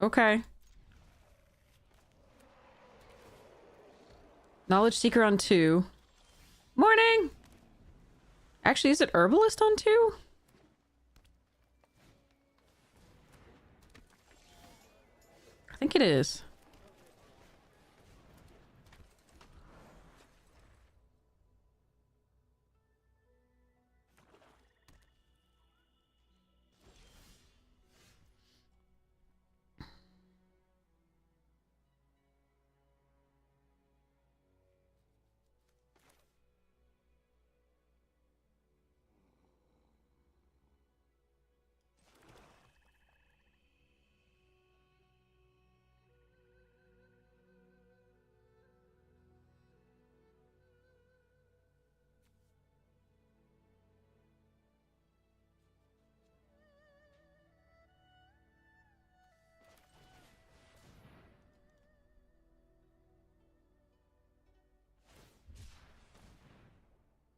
Okay. Knowledge Seeker on 2. Morning! Actually, is it Herbalist on 2? I think it is.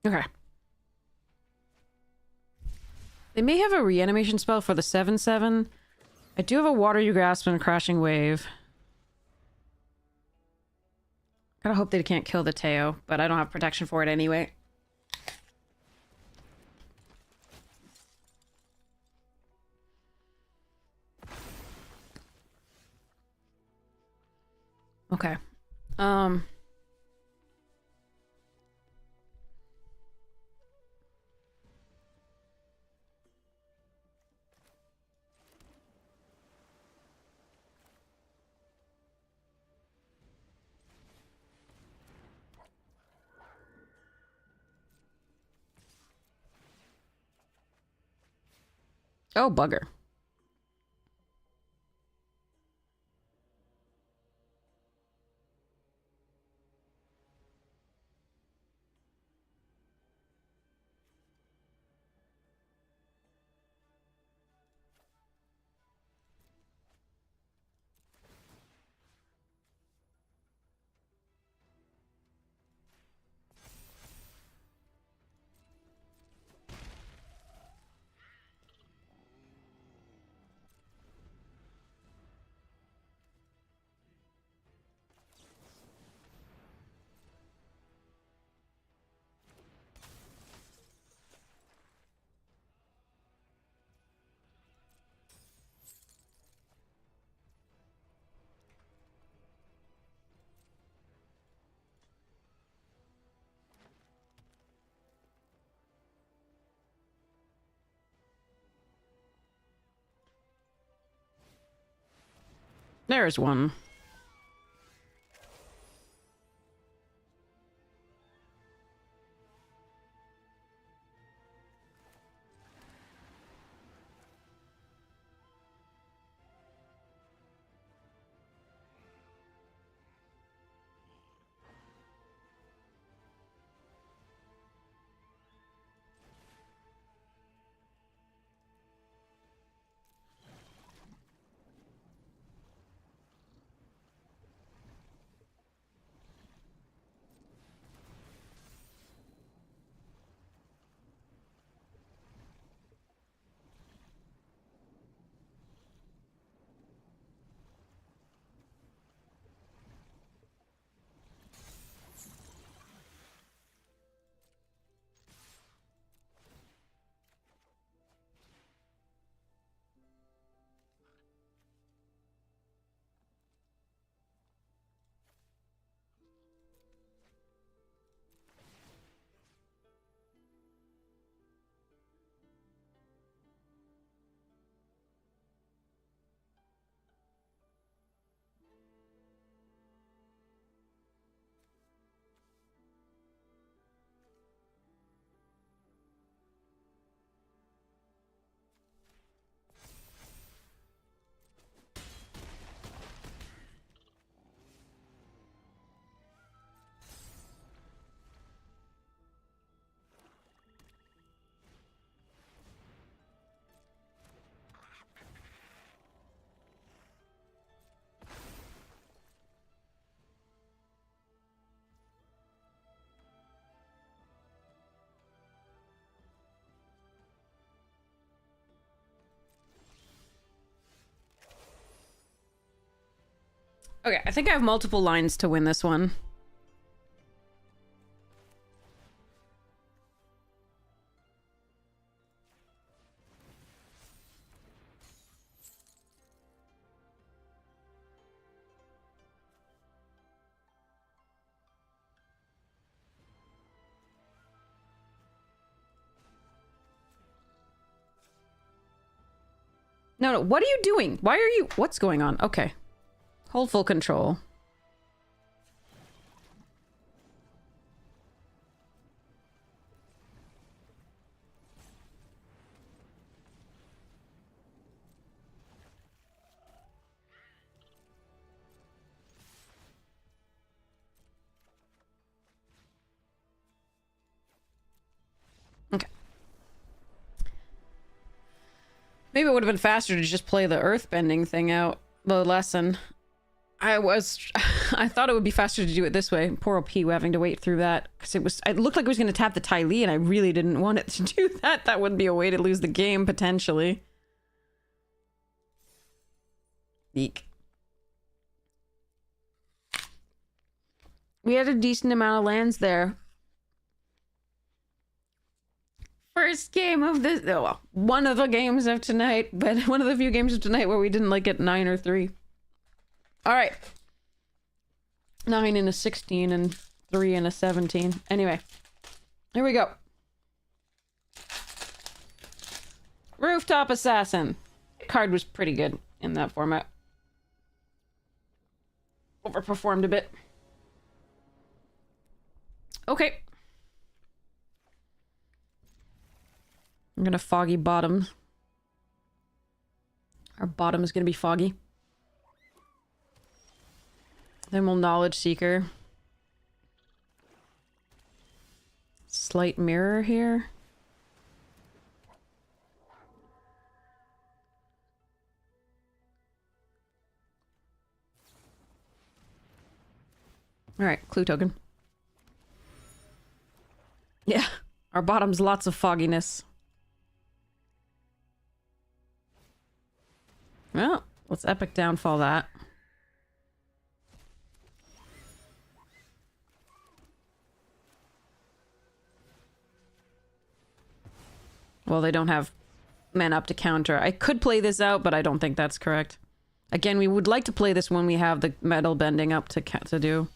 Okay. They may have a reanimation spell for the 7/7. I do have a Water You Grasp and a Crashing Wave. Gotta hope they can't kill the Teo, but I don't have protection for it anyway. Okay. Oh, bugger. There's one. Okay, I think I have multiple lines to win this one. No, what are you doing? Why are you... What's going on? Okay. Hold full control. Okay. Maybe it would have been faster to just play the earthbending thing out. The lesson. I thought it would be faster to do it this way. Poor OP having to wait through that. Because it looked like it was going to tap the Ty Lee, and I really didn't want it to do that. That would be a way to lose the game, potentially. Eek. We had a decent amount of lands there. First game of this... Oh, well, one of the games of tonight, but one of the few games of tonight where we didn't, like, get 9 or 3. Alright. 9 and a 16 and 3 and a 17. Anyway. Here we go. Rooftop Assassin. Card was pretty good in that format. Overperformed a bit. Okay. I'm gonna foggy bottom. Our bottom is gonna be foggy. Then we'll Knowledge Seeker. Slight Mirror here. Alright, clue token. Yeah, our bottom's lots of fogginess. Well, let's Epic Downfall that. Well, they don't have mana up to counter. I could play this out, but I don't think that's correct. Again, we would like to play this when we have the metal bending up to do.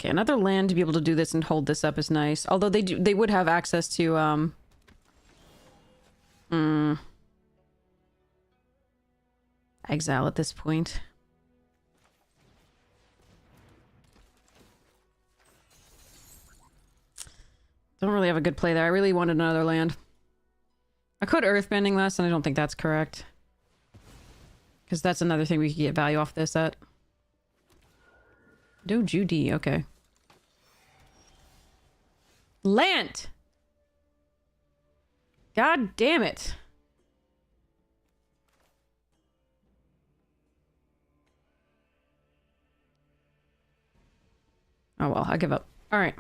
Okay, another land to be able to do this and hold this up is nice. Although they would have access to exile at this point. Don't really have a good play there. I really wanted another land. I could earthbending this, and I don't think that's correct. Because that's another thing we could get value off this at. Do Judy, okay. Land! God damn it. Oh well, I give up. Alright.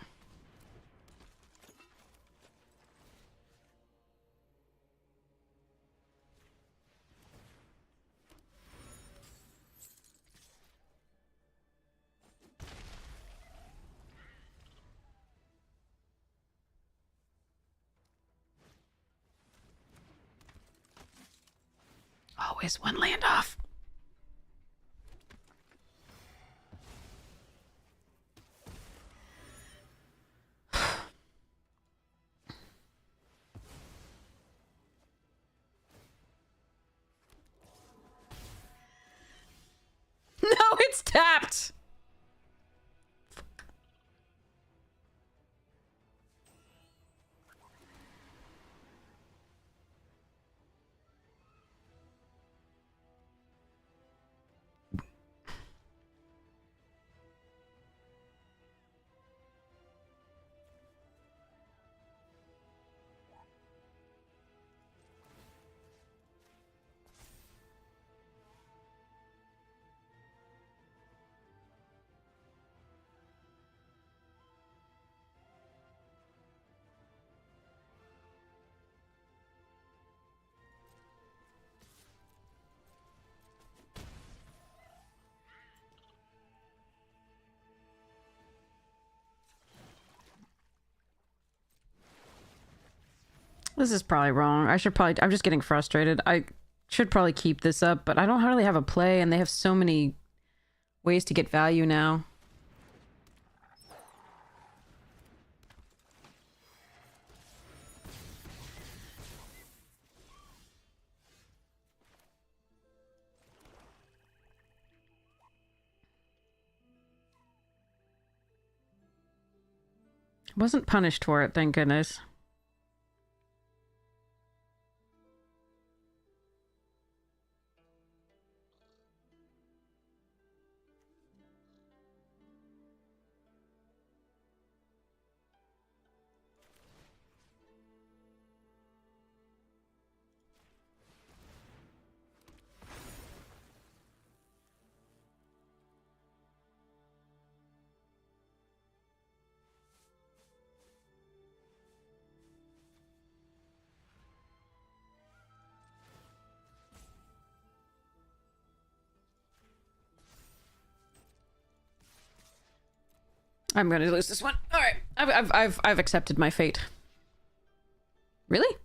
Always one land off. No, it's tapped! This is probably wrong. I'm just getting frustrated. I should probably keep this up, but I don't really have a play, and they have so many ways to get value now. Wasn't punished for it, thank goodness. I'm gonna lose this one. All right, I've accepted my fate. Really?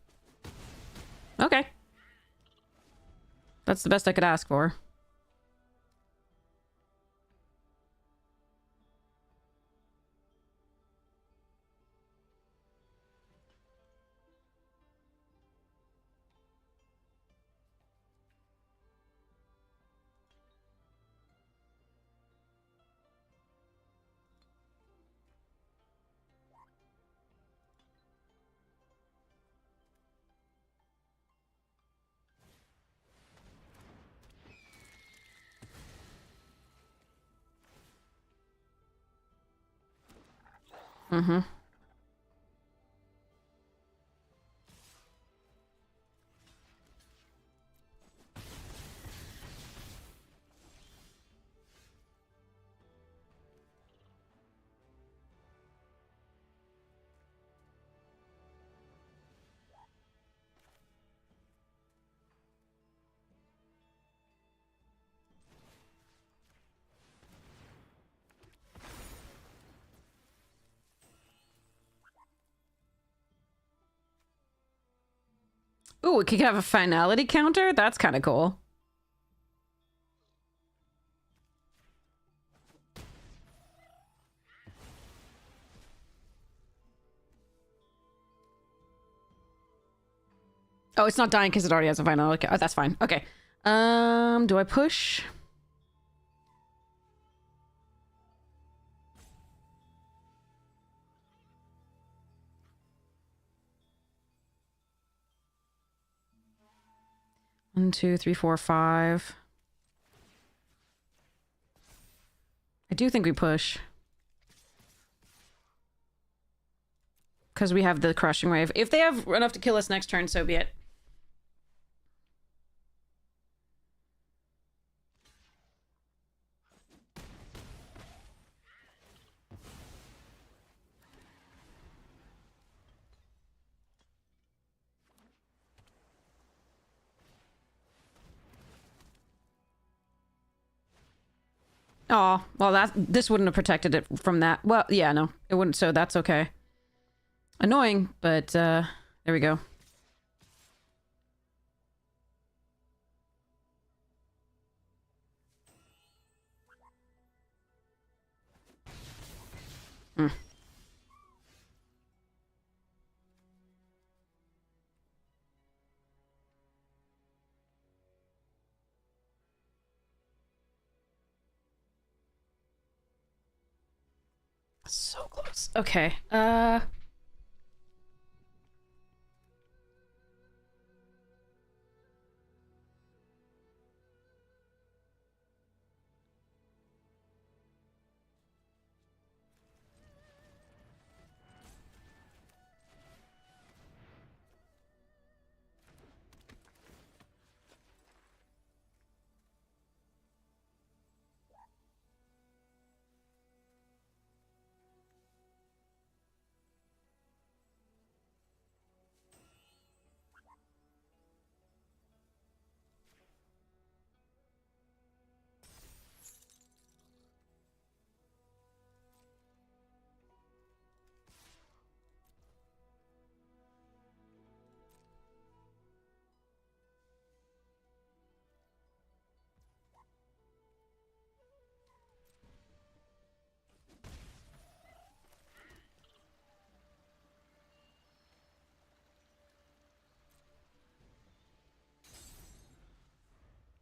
Okay. That's the best I could ask for. Mm-hmm. Ooh, we could have a finality counter? That's kind of cool. Oh, it's not dying because it already has a finality. Oh, that's fine. Okay. Do I push? One, two, three, four, five. I do think we push. Because we have the crushing wave. If they have enough to kill us next turn, so be it. Oh, well, this wouldn't have protected it from that. Well, yeah, no, it wouldn't, so that's okay. Annoying, but, there we go. Mm. So close. Okay,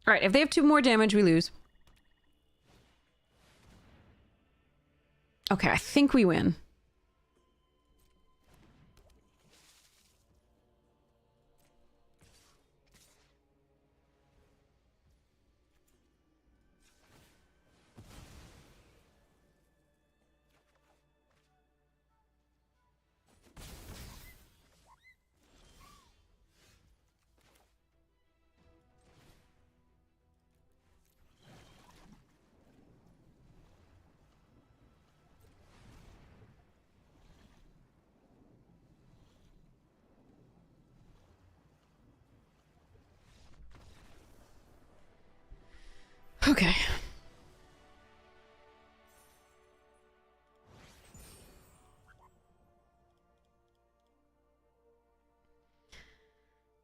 Alright, if they have 2 more damage, we lose. Okay, I think we win. Okay.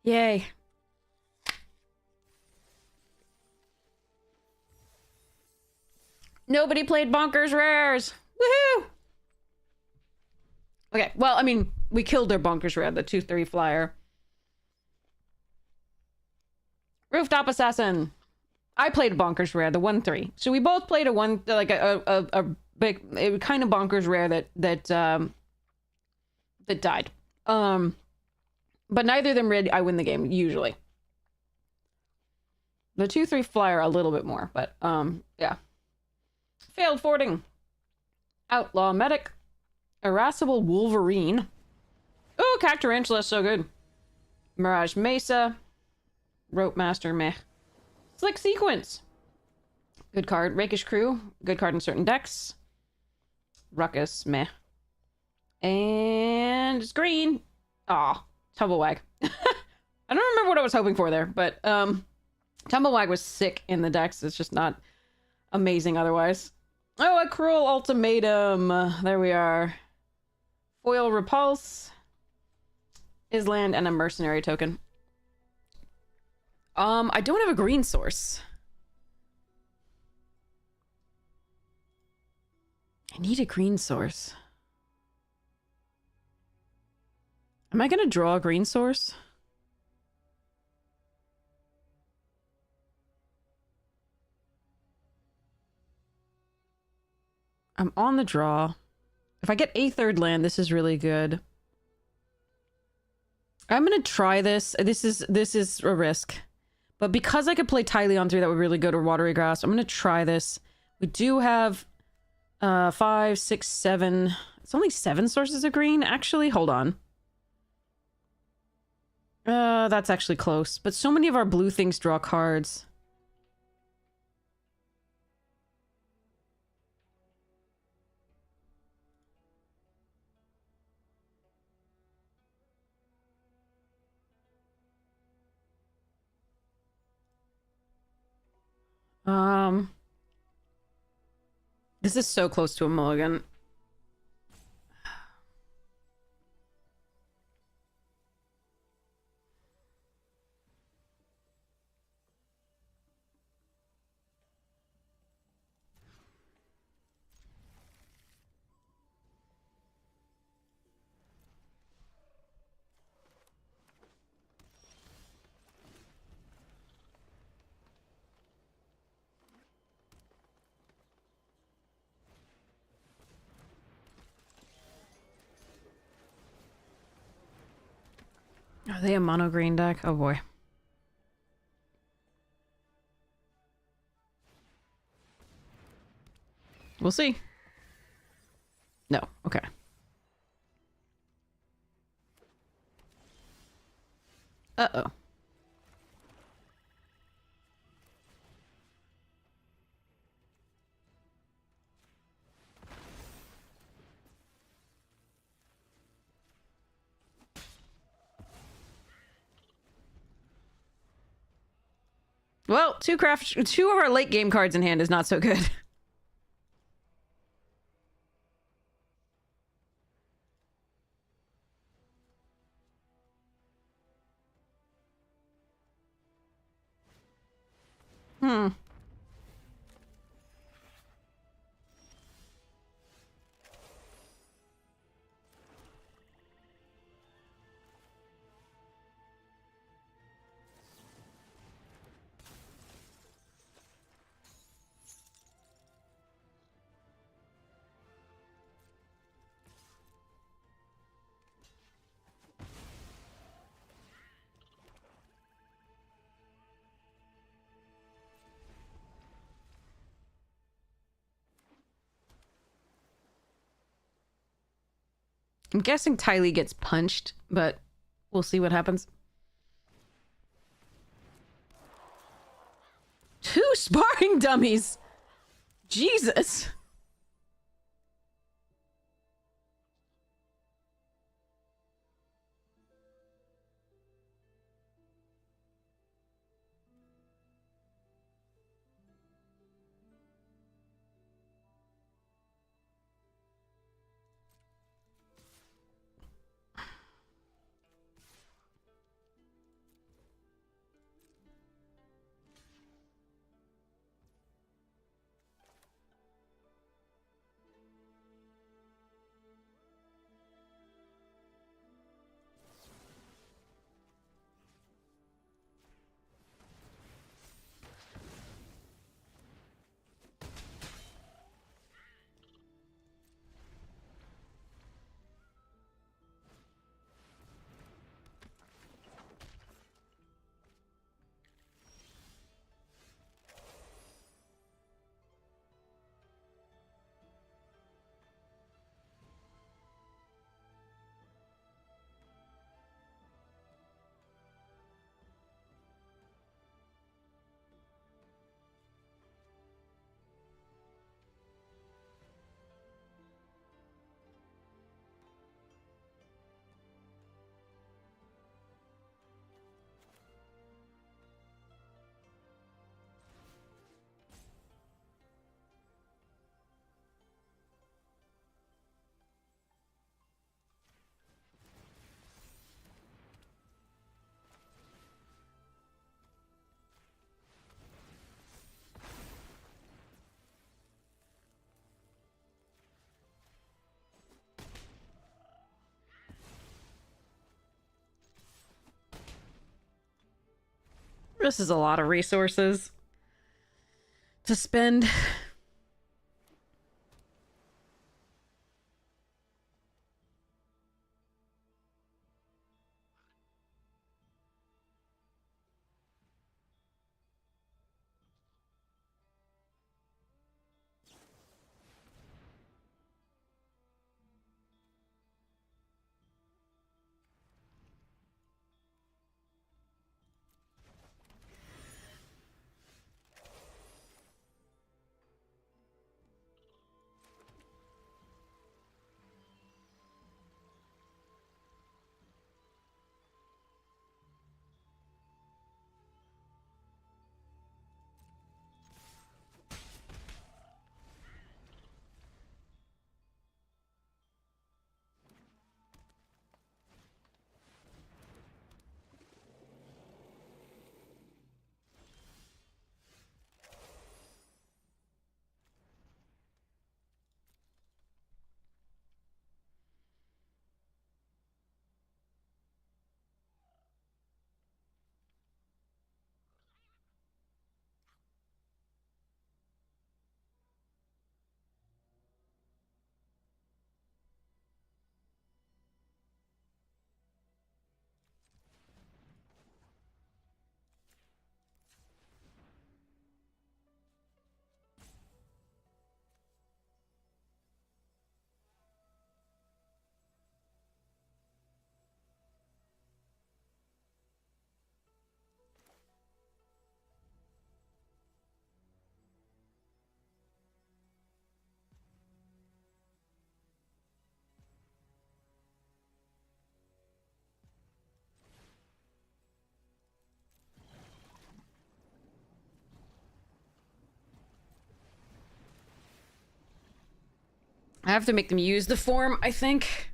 Yay. Nobody played Bonkers Rares. Woohoo! Okay, well, I mean, we killed their Bonkers Rare, the 2/3 flyer. Rooftop Assassin. I played a Bonkers Rare, the 1/3. So we both played a one, like a big, it kind of Bonkers Rare that died. But neither of them really, I win the game, usually. The 2/3 flyer a little bit more, but, yeah. Failed Fording. Outlaw Medic. Irascible Wolverine. Oh, Cactarantula, so good. Mirage Mesa. Rope Master, meh. Slick Sequence. Good card. Rakish Crew. Good card in certain decks. Ruckus, meh. And it's green. Aw, Tumblewag. I don't remember what I was hoping for there, but Tumblewag was sick in the decks. It's just not amazing otherwise. Oh, a Cruel Ultimatum. There we are. Foil Repulse. Island and a Mercenary token. I don't have a green source. I need a green source. Am I gonna draw a green source? I'm on the draw. If I get a 3rd land, this is really good. I'm gonna try this. This is a risk. But because I could play Tyleon 3, that would really go to Watery Grass. I'm gonna try this. We do have 5, 6, 7. It's only 7 sources of green, actually. Hold on. That's actually close. But so many of our blue things draw cards. This is so close to a mulligan. Are they a mono green deck? Oh boy. We'll see. No. Okay. Uh-oh. Well, two of our late game cards in hand is not so good. Hmm. I'm guessing Tylee gets punched, but we'll see what happens. 2 sparring dummies! Jesus! This is a lot of resources to spend. I have to make them use the form, I think.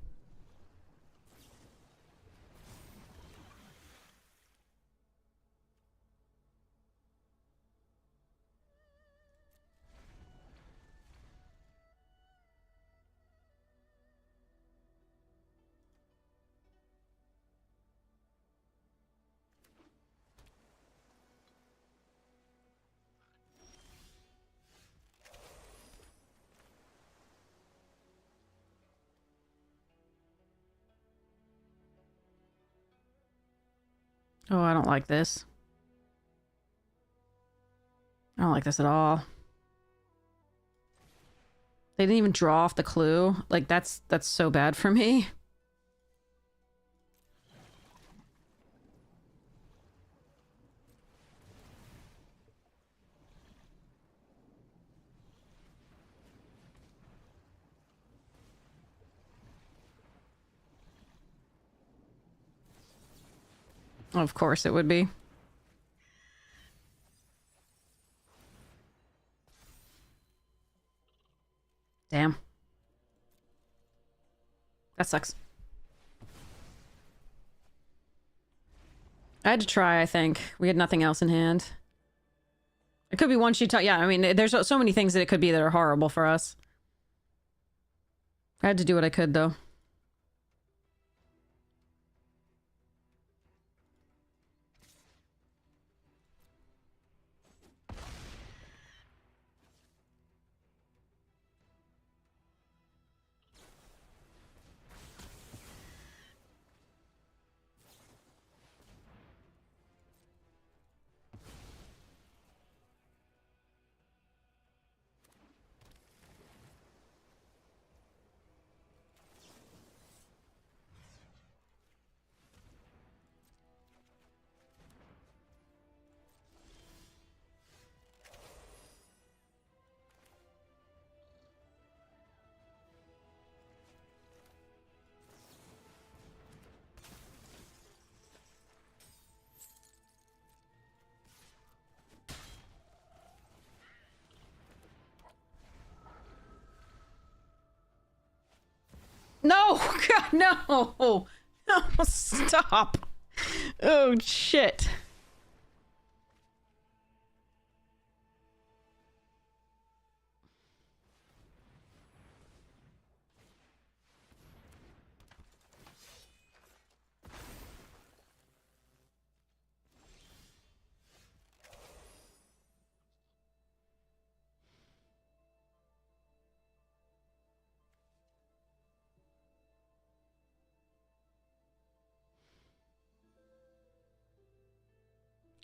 Oh, I don't like this. I don't like this at all. They didn't even draw off the clue. Like, that's so bad for me. Of course it would be. Damn. That sucks. I had to try, I think. We had nothing else in hand. It could be one sheet. Yeah, I mean, there's so many things that it could be that are horrible for us. I had to do what I could, though. No! God, no! No, stop! Oh, shit.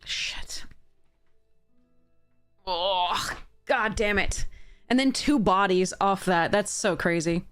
Shit. Oh, God damn it. And then 2 bodies off that. That's so crazy.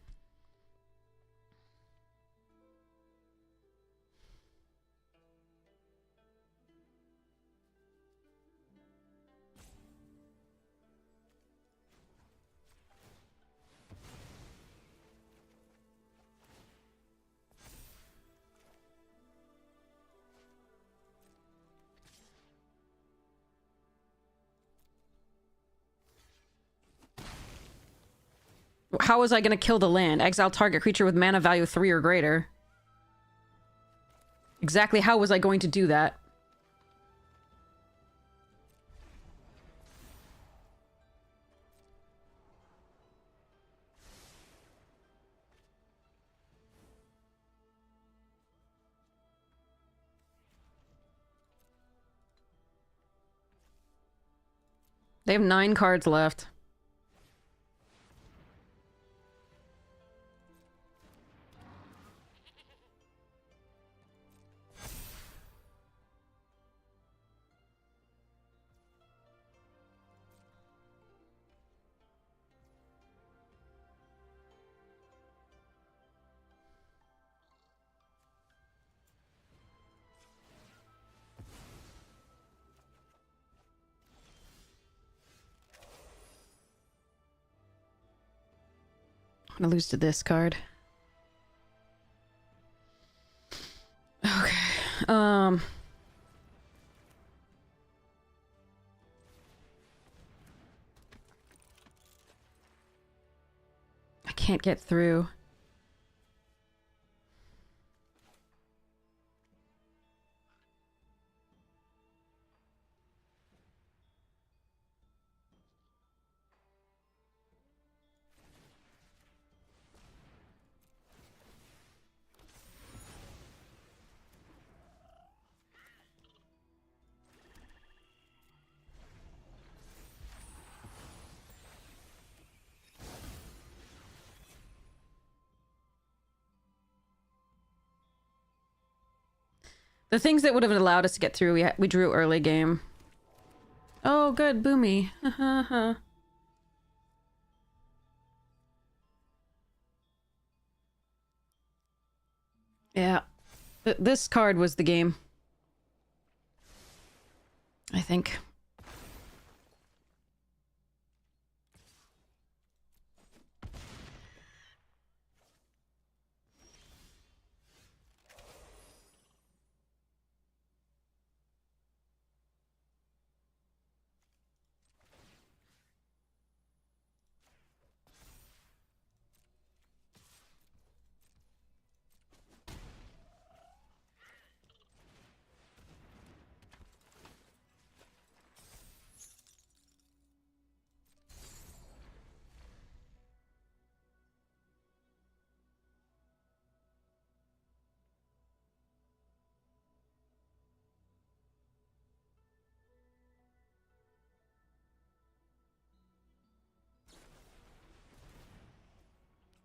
How was I gonna kill the land? Exile target creature with mana value 3 or greater. Exactly how was I going to do that? They have 9 cards left. I'm gonna lose to this card. Okay. I can't get through. The things that would have allowed us to get through, we drew early game. Oh, good, Boomy. Yeah. This card was the game. I think.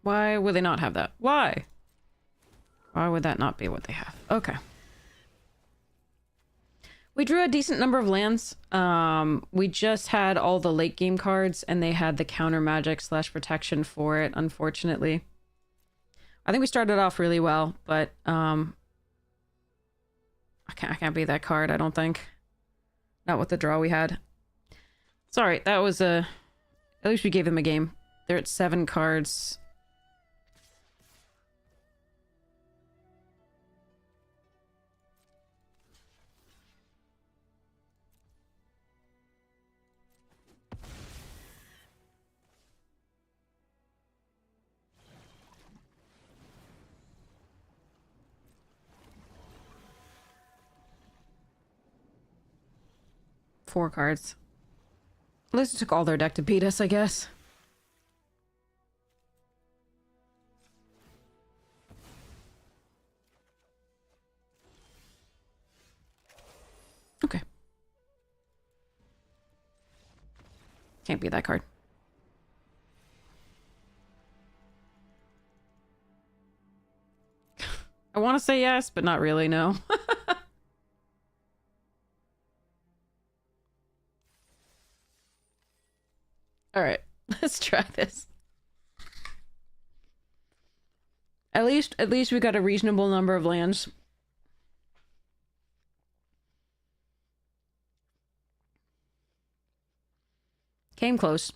Why would they not have that? Why? Why would that not be what they have? Okay. We drew a decent number of lands. We just had all the late game cards, and they had the counter magic / protection for it, unfortunately. I think we started off really well, but I can't beat that card, I don't think. Not with the draw we had. Sorry, that was a... At least we gave them a game. They're at 7 cards. Four cards. At least it took all their deck to beat us, I guess. Okay. Can't beat that card. I want to say yes, but not really, no. Alright, let's try this. At least we got a reasonable number of lands. Came close.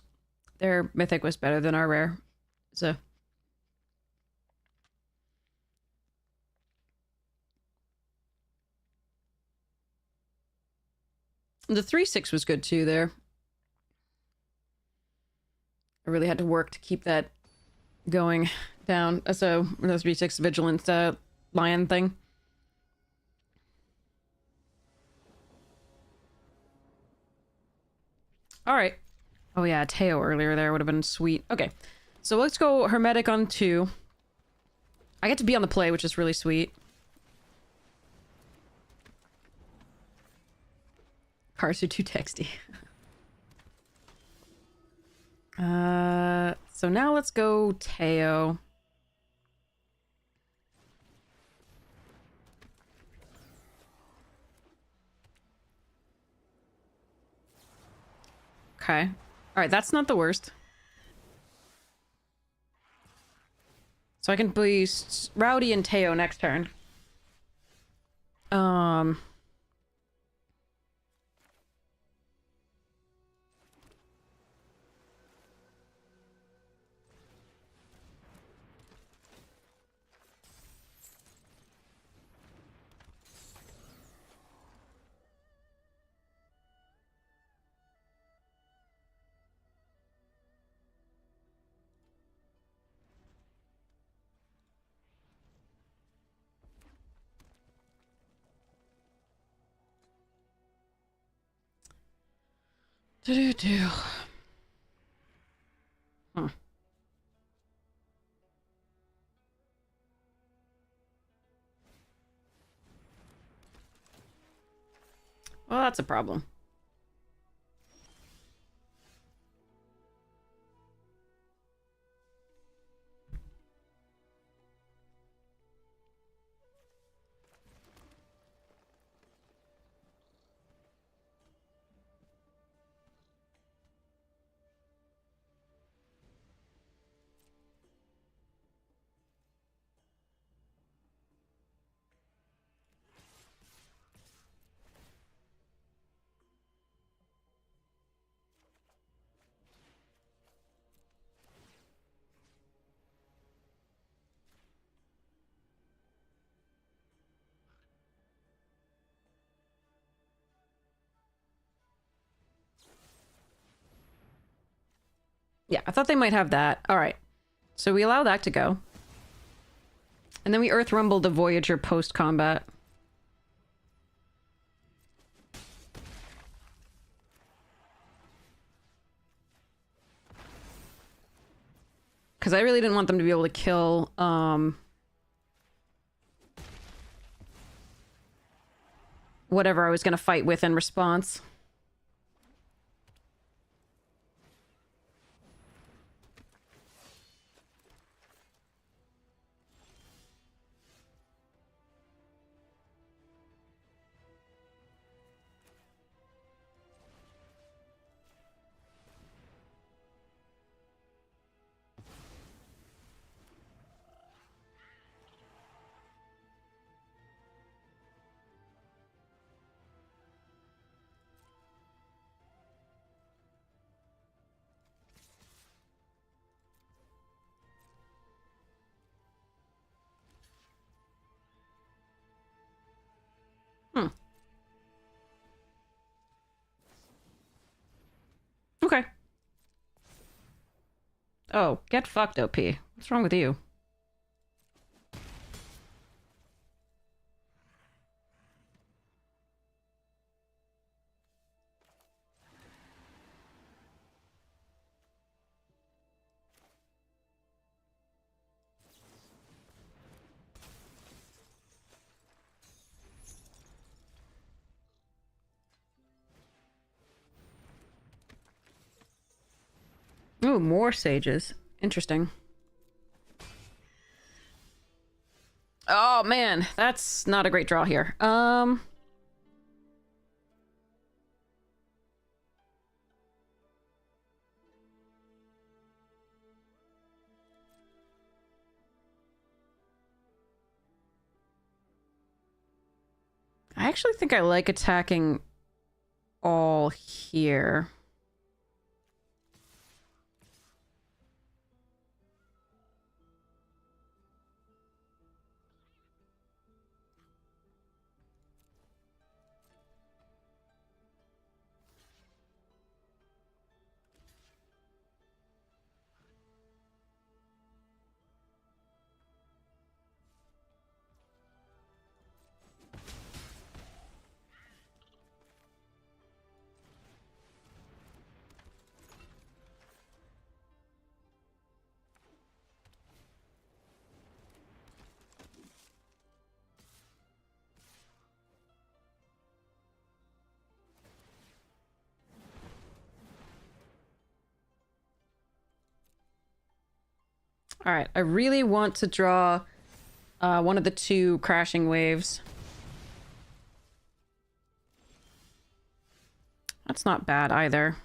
Their mythic was better than our rare, so... The 3/6 was good too there. I really had to work to keep that going down. So, the 3/6 Vigilant lion thing. Alright. Oh yeah, Teo earlier there would have been sweet. Okay, so let's go Hermetic on 2. I get to be on the play, which is really sweet. Cards are too texty. So now let's go Teo. Okay. Alright, that's not the worst. So I can boost Rowdy and Teo next turn. Do-do-do. Huh. Well, that's a problem. Yeah, I thought they might have that. Alright. So we allow that to go. And then we Earth Rumble the Voyager post-combat. Because I really didn't want them to be able to kill, whatever I was going to fight with in response. Oh, get fucked, OP. What's wrong with you? Ooh, more sages. Interesting. Oh, man. That's not a great draw here. I actually think I like attacking all here. All right, I really want to draw one of the two crashing waves. That's not bad either.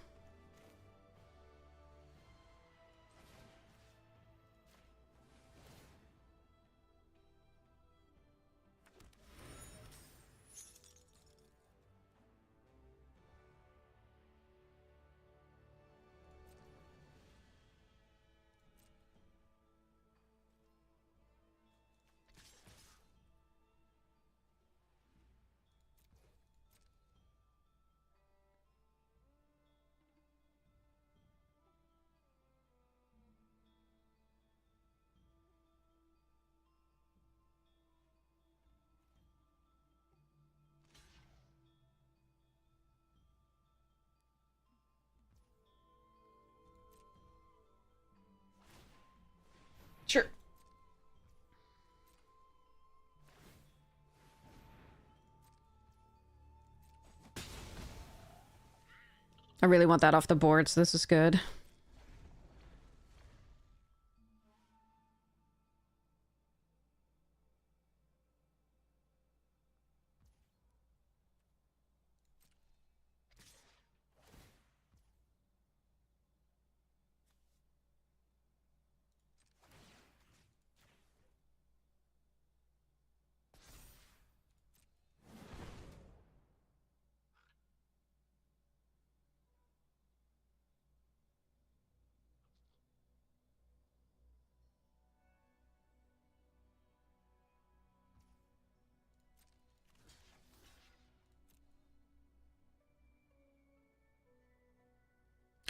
Sure. I really want that off the board, so this is good.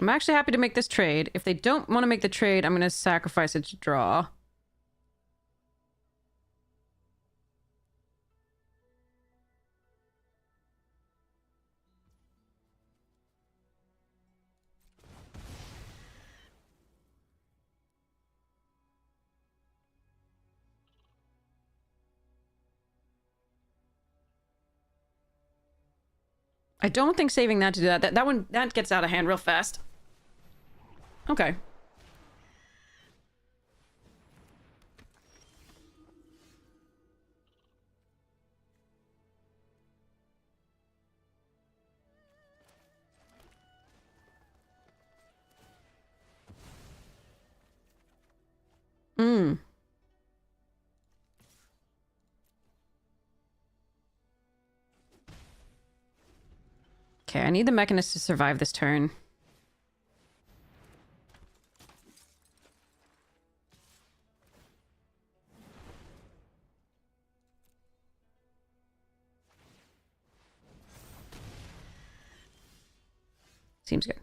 I'm actually happy to make this trade. If they don't want to make the trade, I'm going to sacrifice it to draw. I don't think saving that to do that. That one, that gets out of hand real fast. Okay. Hmm. Okay, I need the Mechanist to survive this turn. Seems good.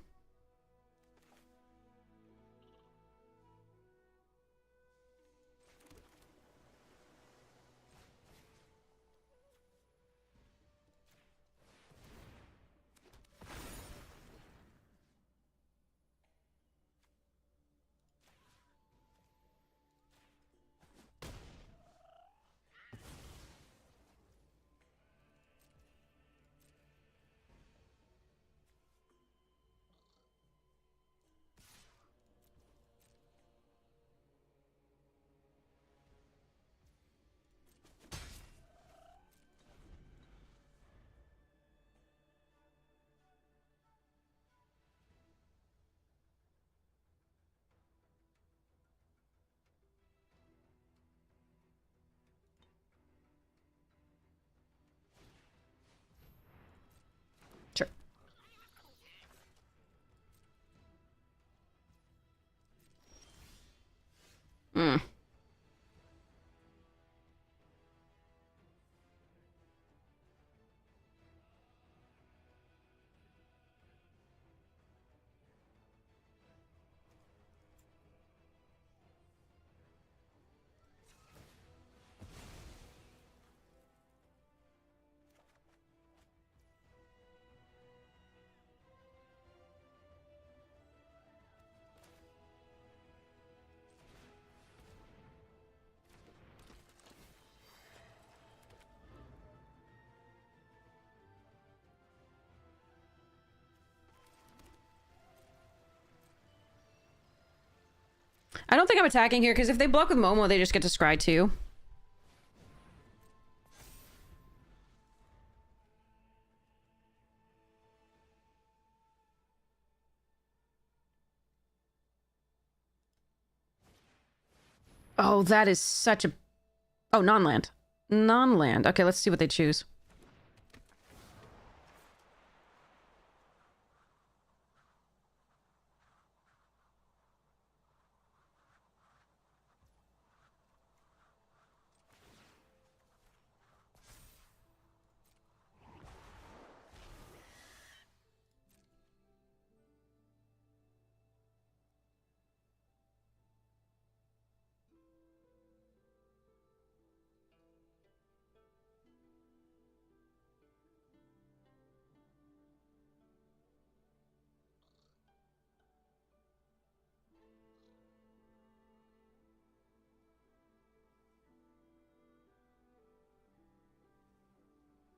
I don't think I'm attacking here, because if they block with Momo, they just get to scry too. Oh, that is such a... Oh, non-land. Non-land. Okay, let's see what they choose.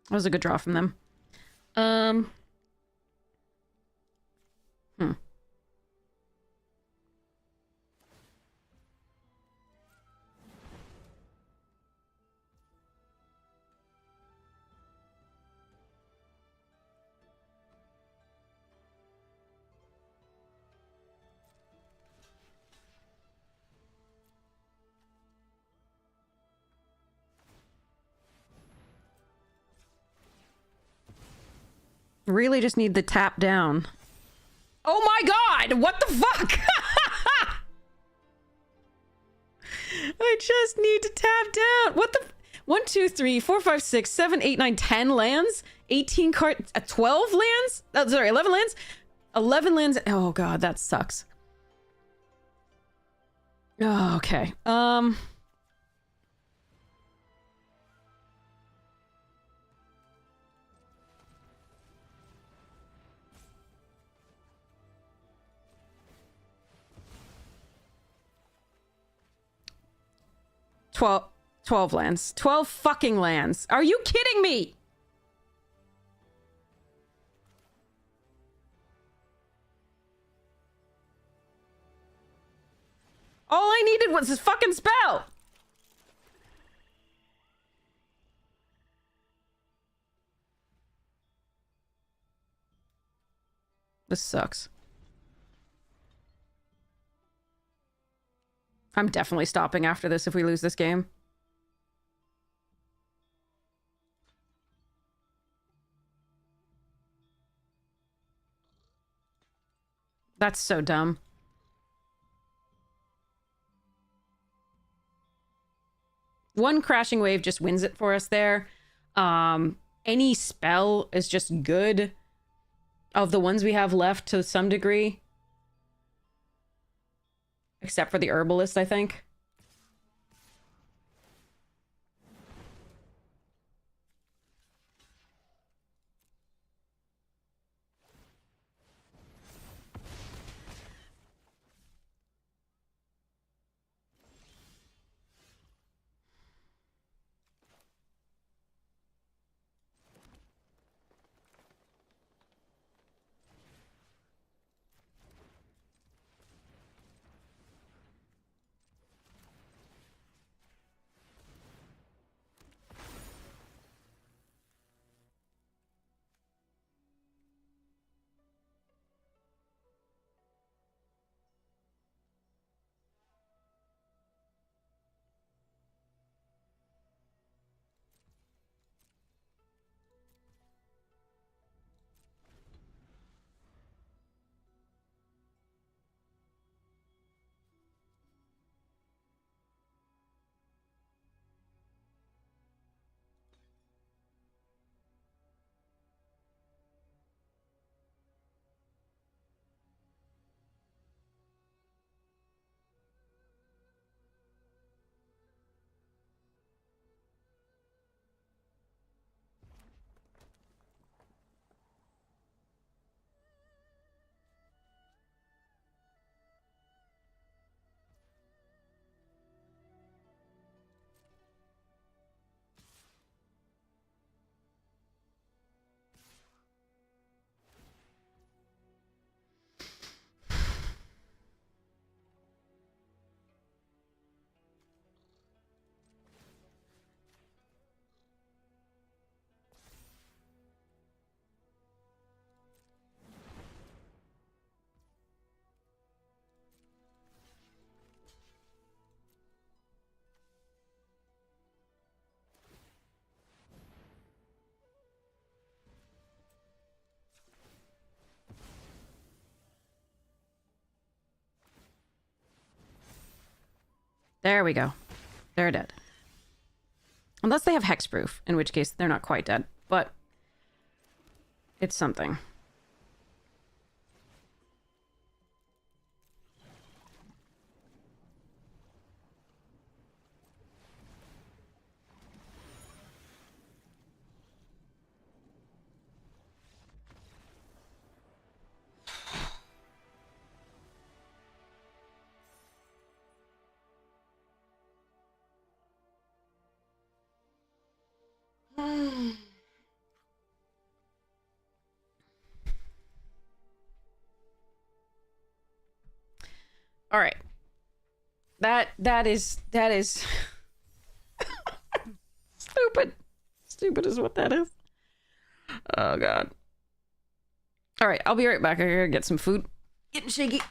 That was a good draw from them. Hmm. Really just need the tap down. Oh my god! What the fuck? I just need to tap down. What the... 1, 2, 3, 4, 5, 6, 7, 8, 9, 10 lands? 18 cards... 12 lands? Oh, sorry, 11 lands? 11 lands... Oh god, that sucks. Oh, okay. 12 lands. 12 fucking lands. Are you kidding me? All I needed was this fucking spell. This sucks. I'm definitely stopping after this if we lose this game. That's so dumb. One crashing wave just wins it for us there. Any spell is just good of the ones we have left to some degree. Except for the herbalist, I think. There we go. They're dead. Unless they have hexproof, in which case they're not quite dead, but it's something. All right. That is stupid. Stupid is what that is. Oh god. All right, I'll be right back. I gotta get some food. Getting shaky.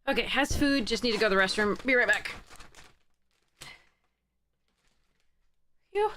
Okay, has food, just need to go to the restroom. Be right back. Phew.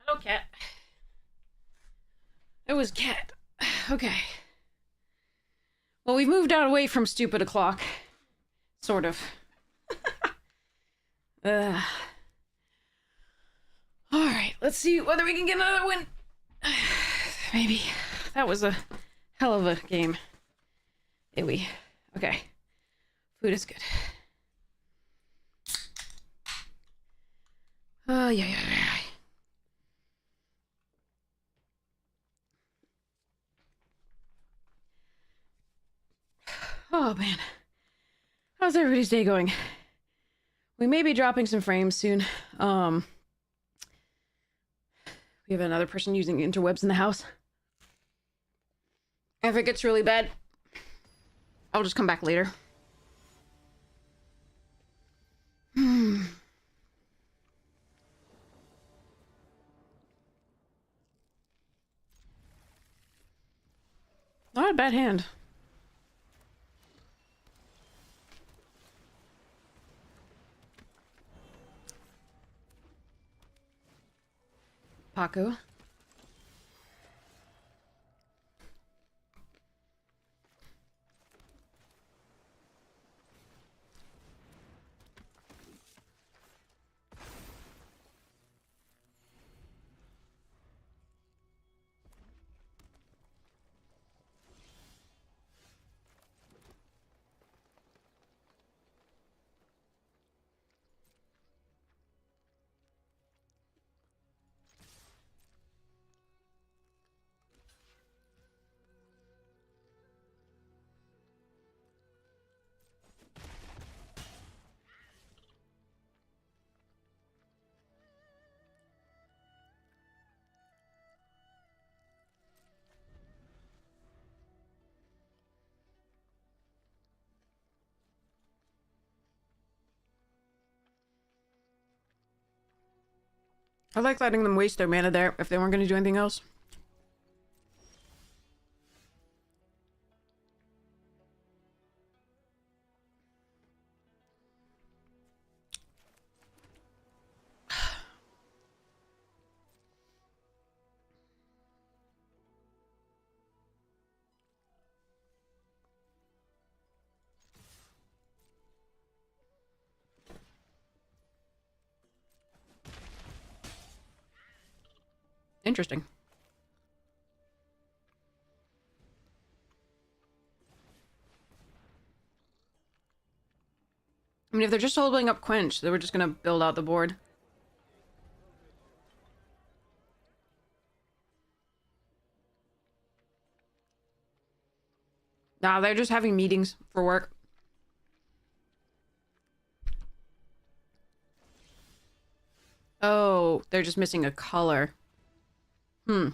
Hello, cat. It was cat. Okay. Well, we've moved out away from stupid o'clock. Sort of. Alright, let's see whether we can get another win. Maybe. That was a hell of a game. Ewy. Okay. Food is good. Oh, yeah. Oh, man. How's everybody's day going? We may be dropping some frames soon. We have another person using interwebs in the house. If it gets really bad, I'll just come back later. Not a bad hand. Paco. I like letting them waste their mana there if they weren't going to do anything else. Interesting. I mean, if they're just holding up Quench, they were just gonna build out the board. Nah, they're just having meetings for work. Oh, they're just missing a color. Hmm.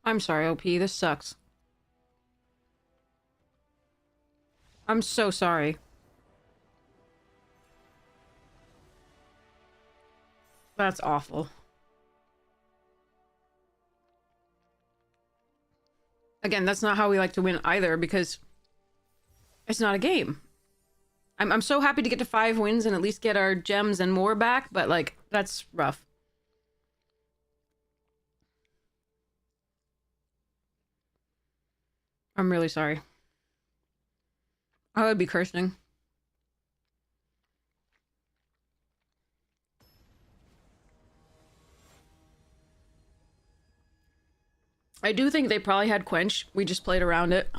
I'm sorry, OP. This sucks. I'm so sorry. That's awful. Again, that's not how we like to win either, because it's not a game. I'm so happy to get to 5 wins and at least get our gems and more back, but, like, that's rough. I'm really sorry. I would be cursing. I do think they probably had Quench. We just played around it.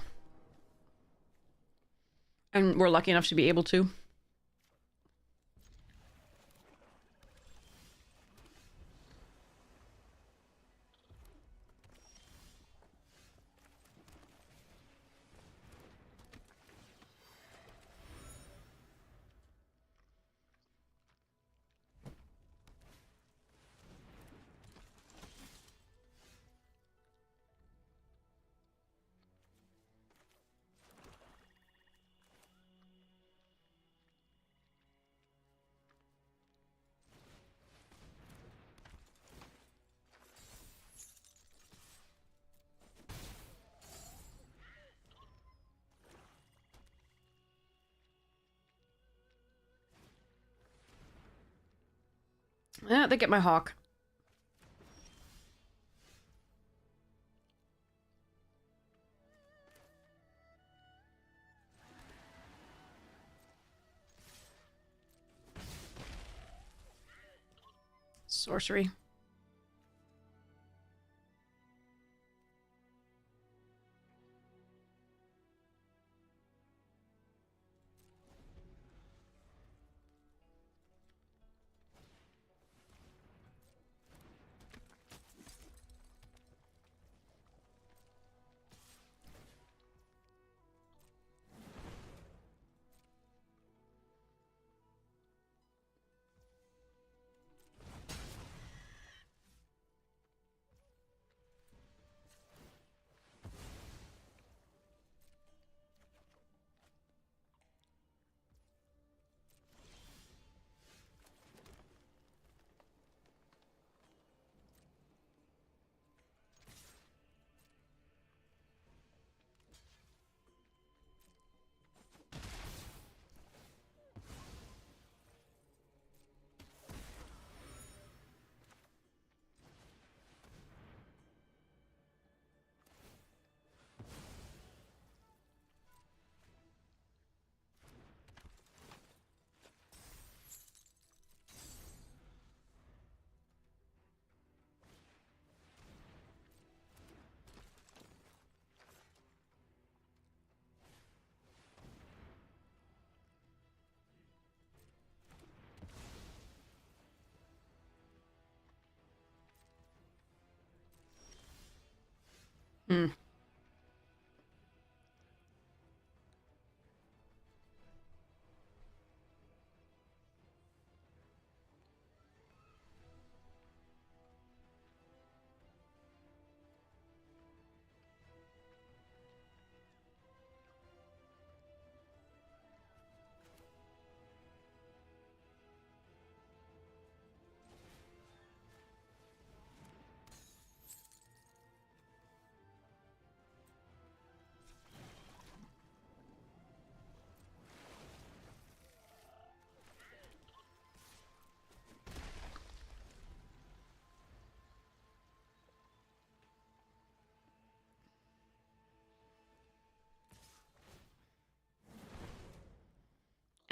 And we're lucky enough to be able to. Yeah, they get my hawk. Sorcery. Hmm.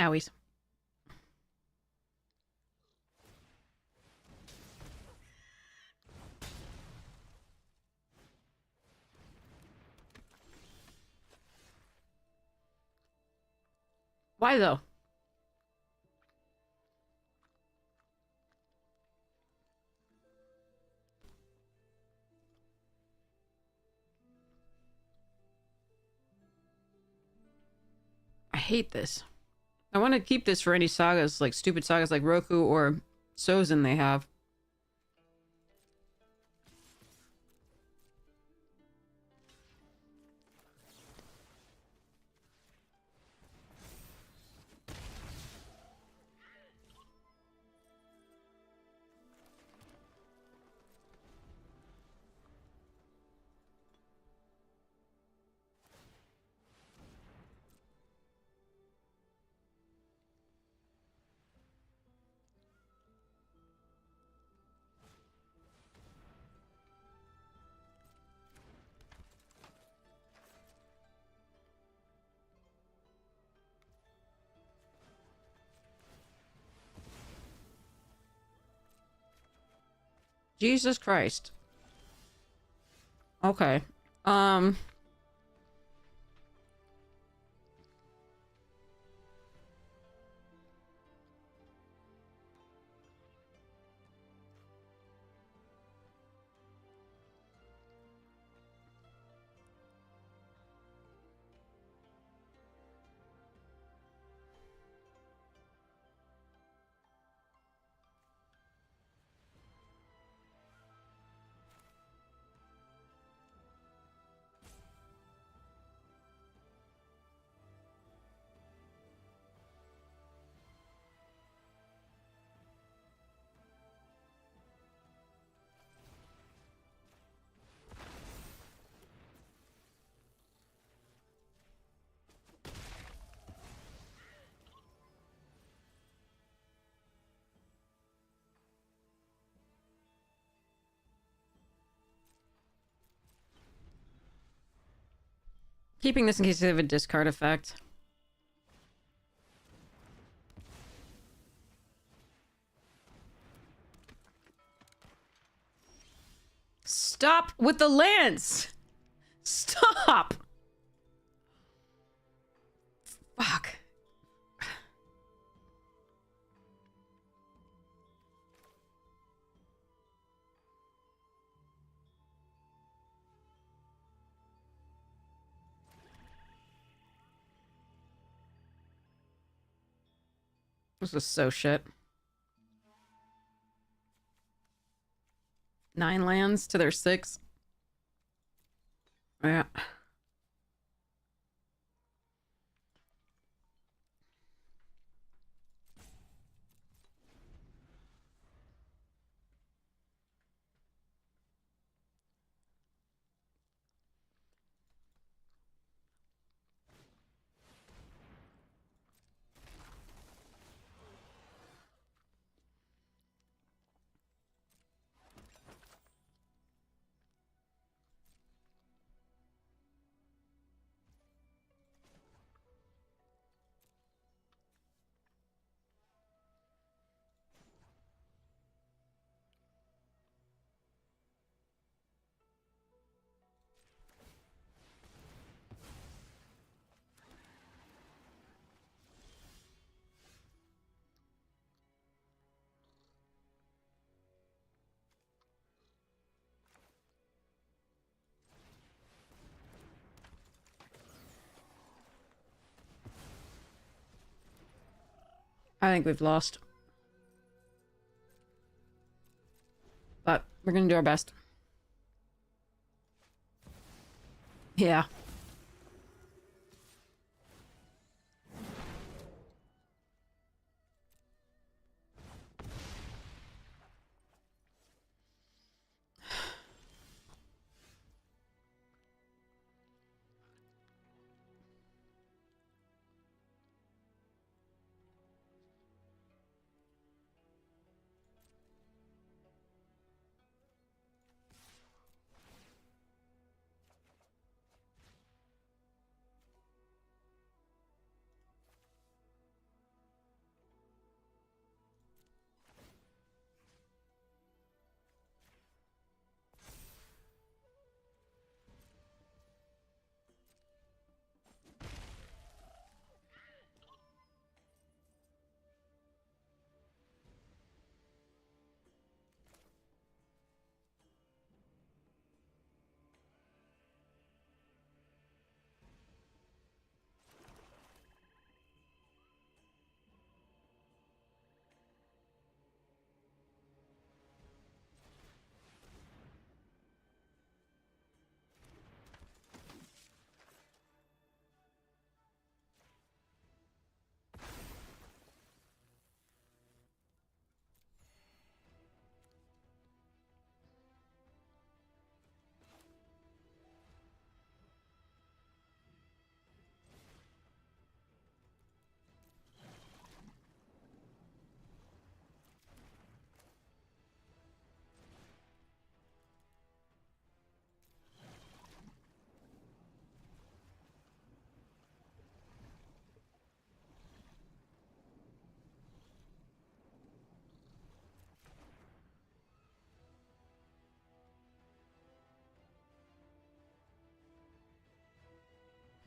Owies. Why though? I hate this. I want to keep this for any sagas, like stupid sagas like Roku or Sozin they have. Jesus Christ. Okay. Um... Keeping this in case they have a discard effect. Stop with the lance! Stop! Fuck. This is so shit. 9 lands to their 6. Yeah. I think we've lost. But we're gonna do our best. Yeah.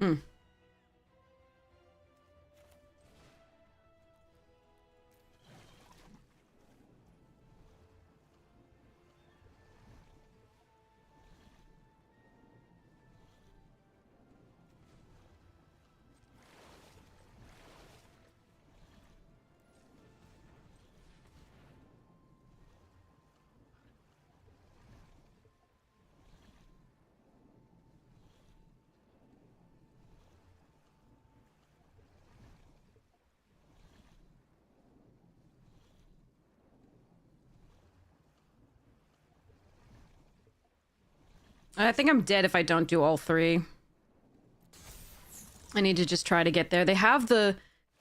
Hmm. I think I'm dead if I don't do all three. I need to just try to get there. They have the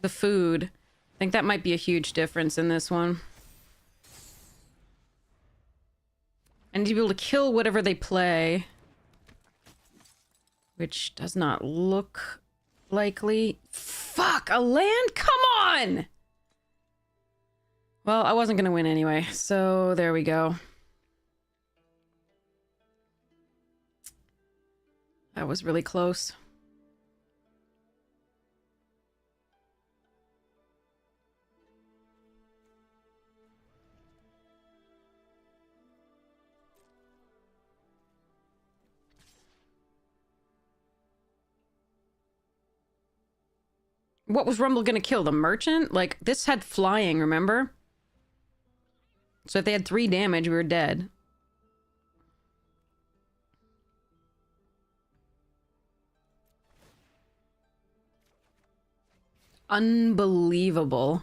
food. I think that might be a huge difference in this one. I need to be able to kill whatever they play. Which does not look likely. Fuck! A land? Come on! Well, I wasn't gonna win anyway, so there we go. That was really close. What was Rumble gonna kill? The merchant? Like, this had flying, remember? So if they had 3 damage, we were dead. Unbelievable.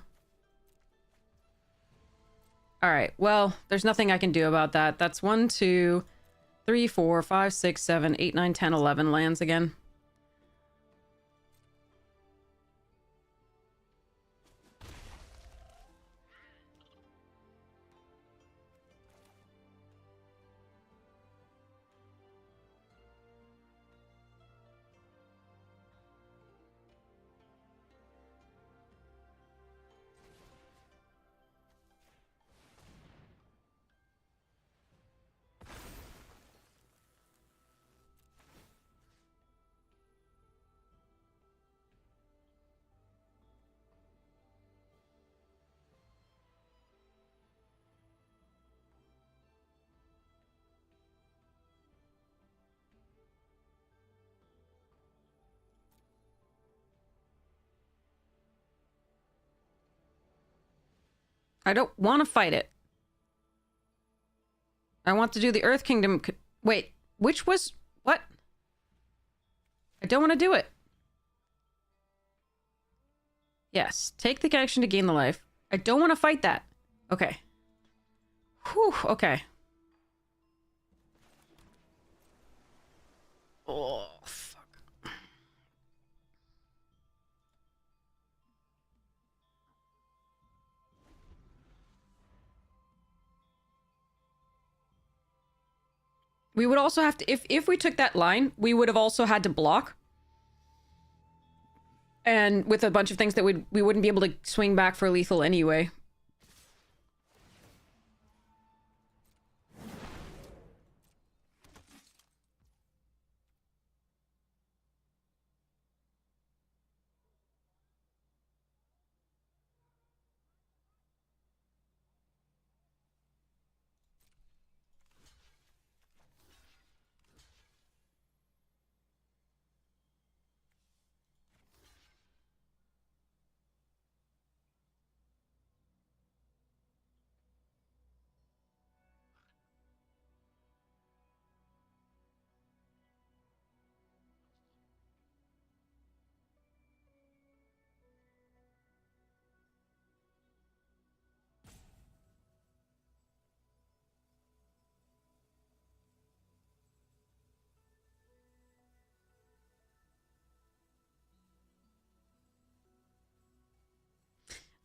Alright, well, there's nothing I can do about that. That's 1, 2, 3, 4, 5, 6, 7, 8, 9, 10, 11 lands again. I don't want to fight it. I want to do the Earth Kingdom. Wait, which was... What? I don't want to do it. Yes, take the action to gain the life. I don't want to fight that. Okay. Whew, okay. Oh, fuck. We would also have to... If we took that line, we would have also had to block. And with a bunch of things that we wouldn't be able to swing back for lethal anyway.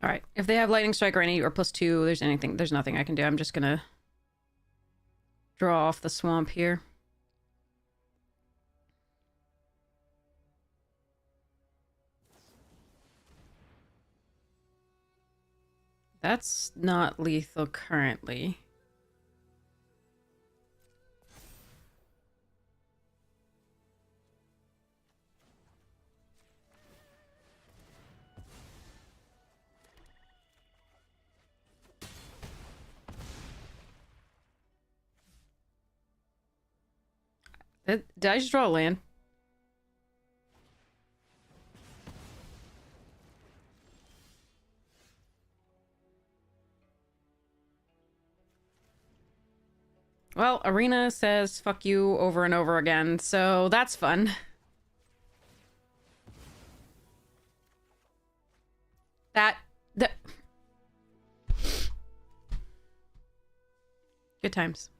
All right. If they have lightning strike or any or +2, there's nothing I can do. I'm just gonna draw off the swamp here. That's not lethal currently. Did I just draw a land? Well, Arena says fuck you over and over again, so that's fun. That... Good times.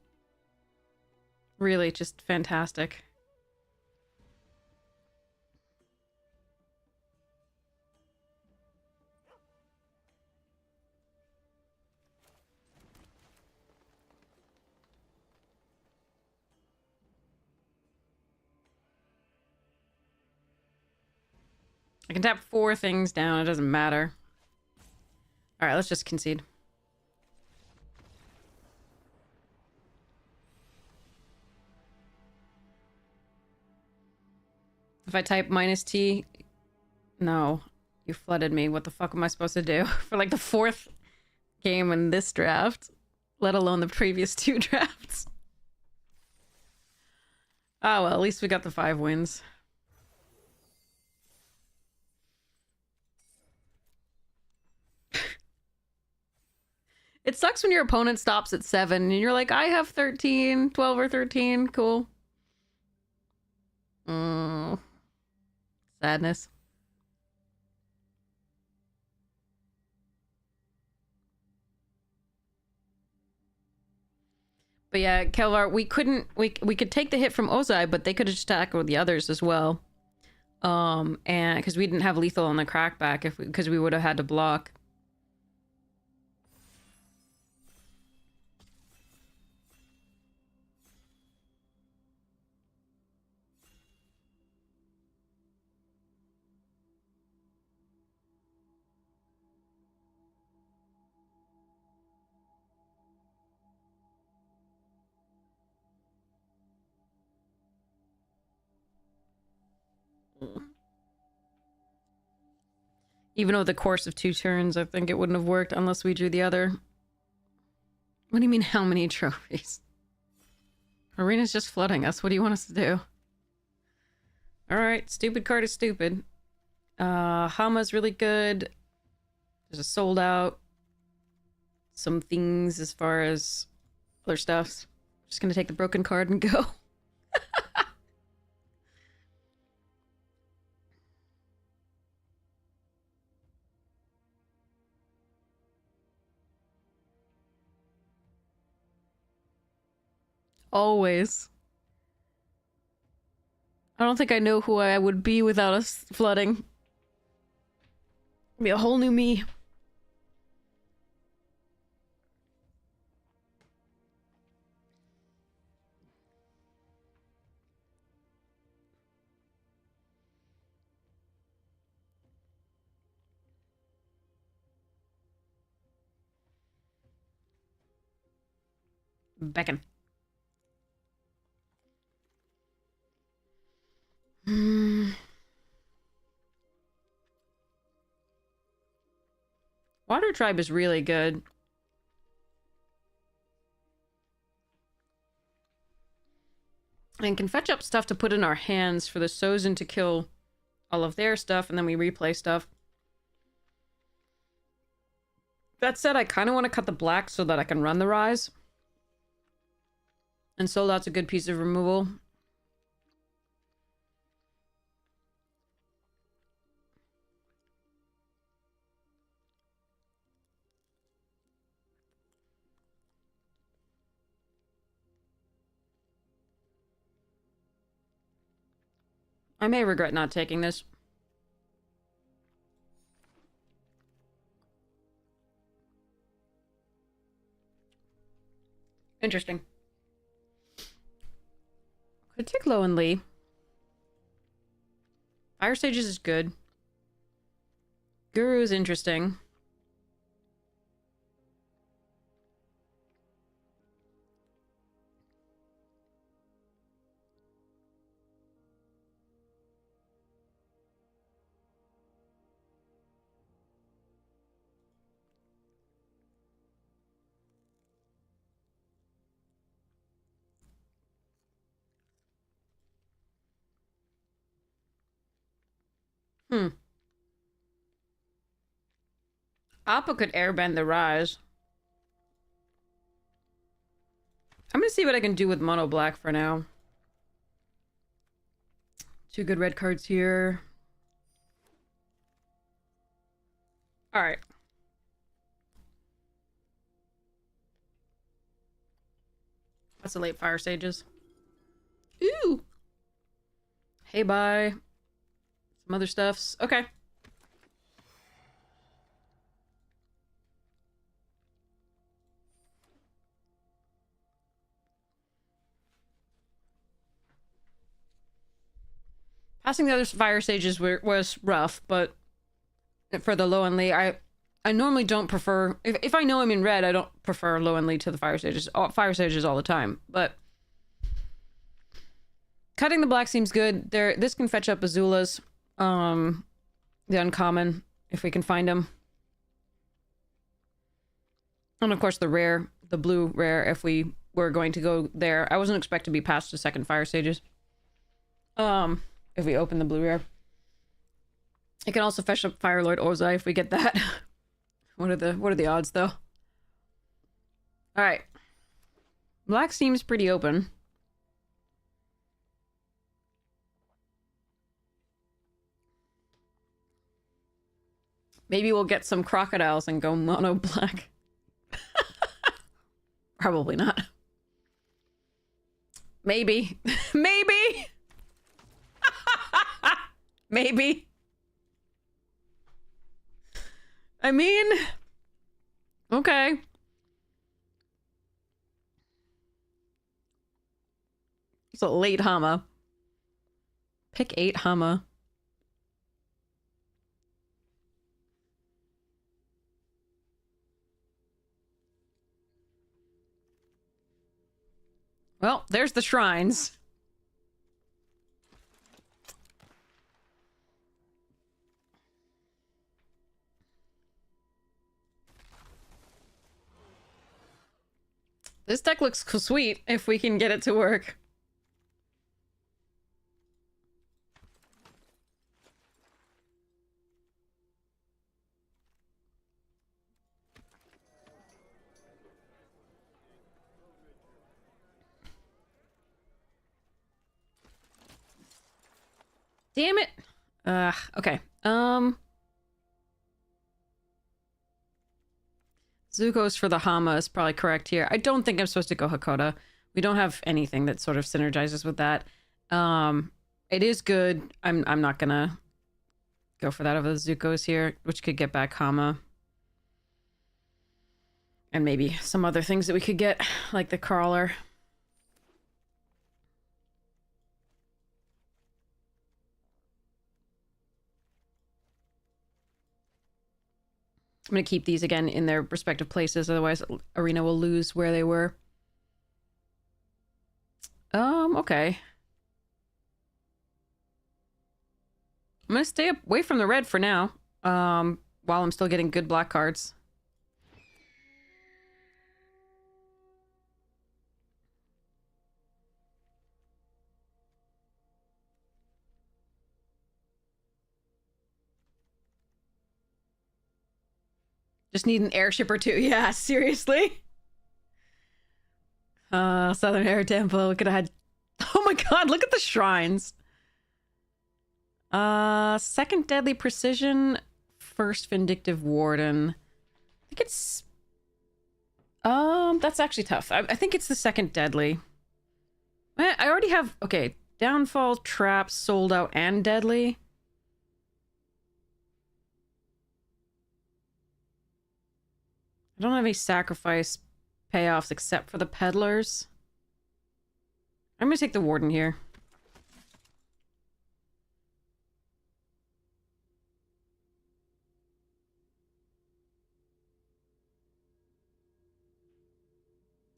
Really, just fantastic. I can tap 4 things down, it doesn't matter. Alright, let's just concede. If I type -T... No. You flooded me. What the fuck am I supposed to do? For like the 4th game in this draft. Let alone the previous 2 drafts. Oh well, at least we got the 5 wins. It sucks when your opponent stops at 7 and you're like, I have 13, 12 or 13, cool. Sadness. But yeah, Kelvar, we could take the hit from Ozai, but they could have just tackled the others as well. And because we didn't have lethal on the crackback because we would have had to block. Even over the course of 2 turns, I think it wouldn't have worked unless we drew the other. What do you mean, how many trophies? Arena's just flooding us. What do you want us to do? Alright, stupid card is stupid. Hama's really good. There's a sold out. Some things as far as other stuffs. Just gonna take the broken card and go. Always. I don't think I know who I would be without us flooding. Be a whole new me. Beckon. Water Tribe is really good. And can fetch up stuff to put in our hands for the Sozin to kill all of their stuff, and then we replay stuff. That said, I kind of want to cut the black so that I can run the Rise. And so that's a good piece of removal. I may regret not taking this. Interesting. Could take Lo and Lee. Fire Stages is good. Guru is interesting. Appa could airbend the Rise. I'm gonna see what I can do with mono black for now. 2 good red cards here. Alright. That's the late Fire Sages. Ooh! Hey, bye. Some other stuffs. Okay. Passing the other Fire Sages was rough, but for the Low and Lee, I normally don't prefer... If I know I'm in red, I don't prefer Low and Lee to the Fire Sages. Fire Sages all the time, but... Cutting the black seems good. This can fetch up Azulas. The uncommon, if we can find them. And of course the rare, the blue rare, if we were going to go there. I wasn't expecting to be past the second Fire Sages. If we open the blue rare. It can also fetch up Fire Lord Ozai if we get that. What are the odds though? Alright. Black seems pretty open. Maybe we'll get some crocodiles and go mono black. Probably not. Maybe. Maybe! Maybe. I mean... Okay. It's a late Hama. Pick 8 Hama. Well, there's the shrines. This deck looks sweet if we can get it to work. Damn it. Okay. Zuko's for the Hama is probably correct here. I don't think I'm supposed to go Hakoda. We don't have anything that sort of synergizes with that. It is good. I'm not gonna go for that over the Zuko's here, which could get back Hama. And maybe some other things that we could get, like the Crawler. I'm going to keep these again in their respective places, otherwise Arena will lose where they were. Okay. I'm going to stay away from the red for now, while I'm still getting good black cards. Just need an airship or two. Yeah, seriously. Southern Air Temple. We could have had... Oh my god, look at the shrines. Second Deadly Precision. First Vindictive Warden. I think it's... that's actually tough. I think it's the second Deadly. I already have... Okay, Downfall, Trap, Sold Out, and Deadly. I don't have any sacrifice payoffs except for the peddlers. I'm gonna take the Warden here.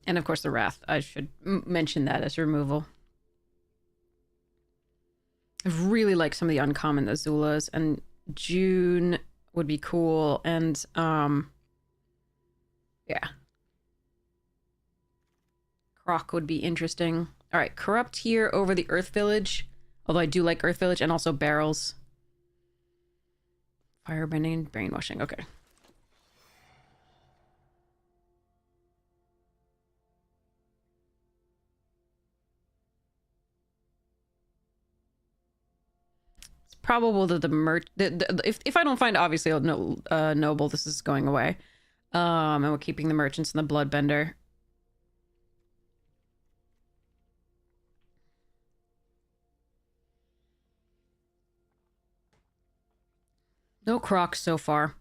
And of course the Wrath. I should mention that as removal. I really like some of the uncommon Azulas, and June would be cool, and yeah. Croc would be interesting. Alright, Corrupt here over the Earth Village. Although I do like Earth Village, and also Barrels. Firebending and Brainwashing, okay. probable that if I don't find obviously a noble, this is going away. And we're keeping the merchants and the bloodbender. No crocs so far.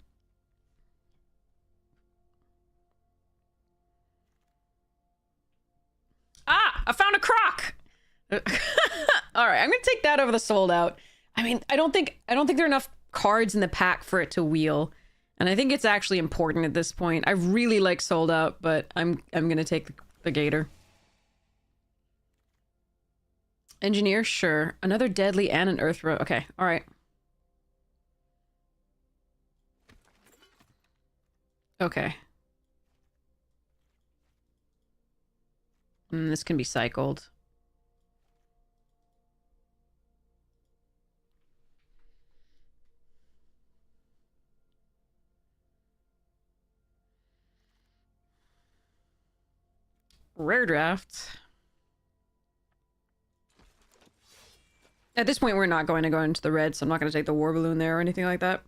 Ah, I found a croc. All right, I'm gonna take that over the sold out. I mean, I don't think there are enough cards in the pack for it to wheel, and I think it's actually important at this point. I really like sold out, but I'm gonna take the gator. Engineer, sure. Another deadly and an earth row. Okay, all right. Okay. This can be cycled. Rare draft. At this point, we're not going to go into the red, so I'm not going to take the war balloon there or anything like that.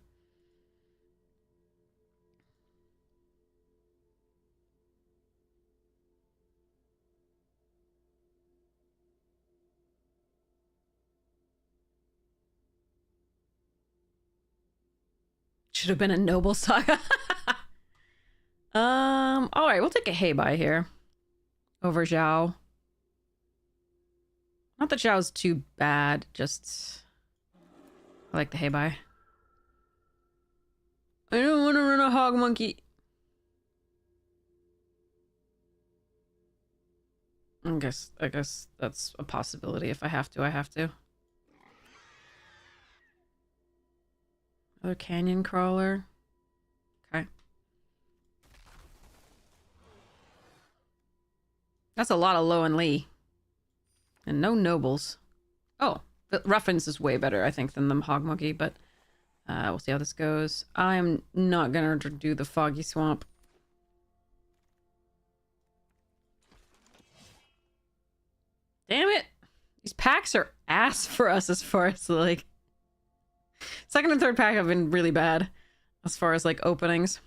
Should have been a noble saga. All right, we'll take a Heibai here over Zhao. Not that Zhao's too bad, just I like the Heibai. I don't want to run a hog monkey. I guess that's a possibility. If I have to, I have to. Another canyon crawler. Okay. That's a lot of Low and Lee. And no nobles. Oh, the Ruffins is way better, I think, than the hog monkey, but we'll see how this goes. I am not gonna do the foggy swamp. Damn it! These packs are ass for us as far as, like... Second and third pack have been really bad as far as, like, openings.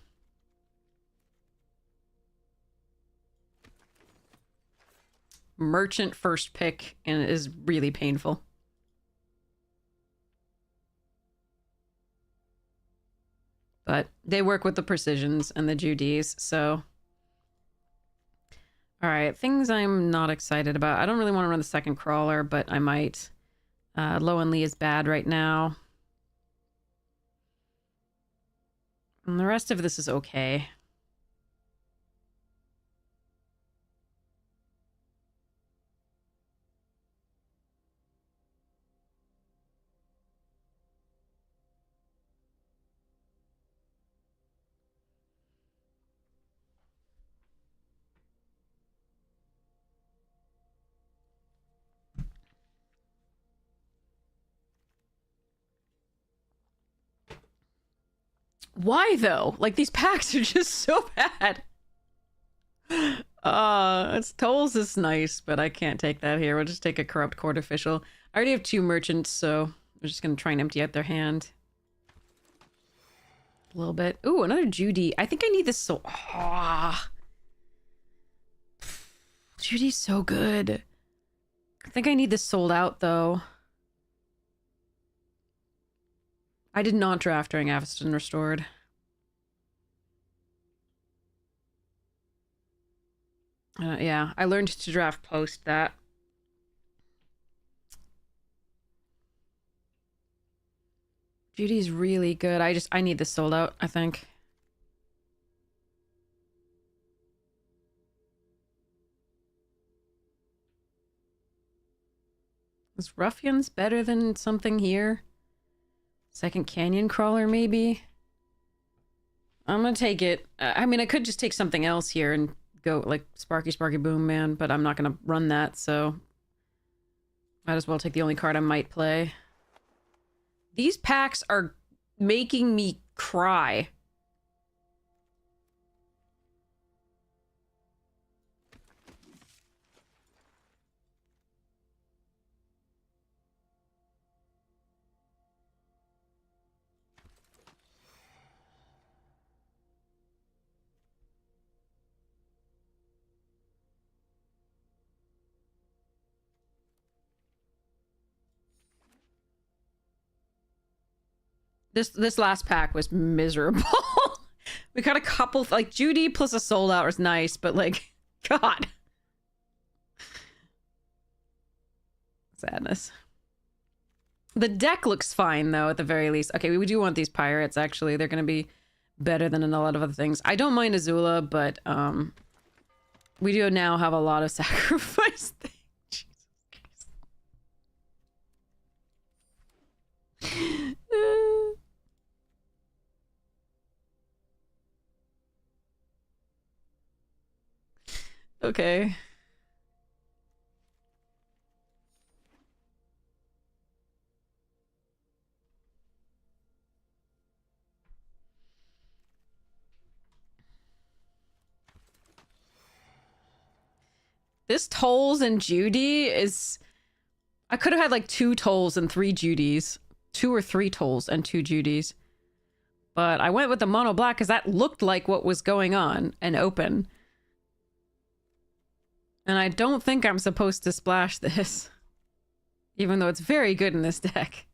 Merchant first pick, and it is really painful. But they work with the precisions and the Judys, so... Alright, things I'm not excited about. I don't really want to run the second crawler, but I might. Low and Lee is bad right now. And the rest of this is okay. Why, though? Like, these packs are just so bad. It's Tolls is nice, but I can't take that here. We'll just take a Corrupt Court Official. I already have 2 merchants, so we're just gonna try and empty out their hand. A little bit. Ooh, another Judy. I think I need this so... Oh. Judy's so good. I think I need this sold out, though. I did not draft during Aveston Restored. Yeah, I learned to draft post that. Judy's really good. I need this sold out, I think. Is Ruffians better than something here? Second canyon crawler, maybe? I'm gonna take it. I mean, I could just take something else here and go, like, Sparky Boom Man, but I'm not gonna run that, so... Might as well take the only card I might play. These packs are making me cry. This last pack was miserable. We got a couple, like Judy plus a sold out was nice, but like, God. Sadness. The deck looks fine though, at the very least. Okay, we do want these pirates, actually. They're gonna be better than a lot of other things. I don't mind Azula, but we do now have a lot of sacrifice things. Jesus Christ. Okay. This Tolls and Judy is... I could have had like 2 Tolls and 3 Judys. 2 or 3 Tolls and 2 Judys. But I went with the mono black because that looked like what was going on and open. And I don't think I'm supposed to splash this. Even though it's very good in this deck.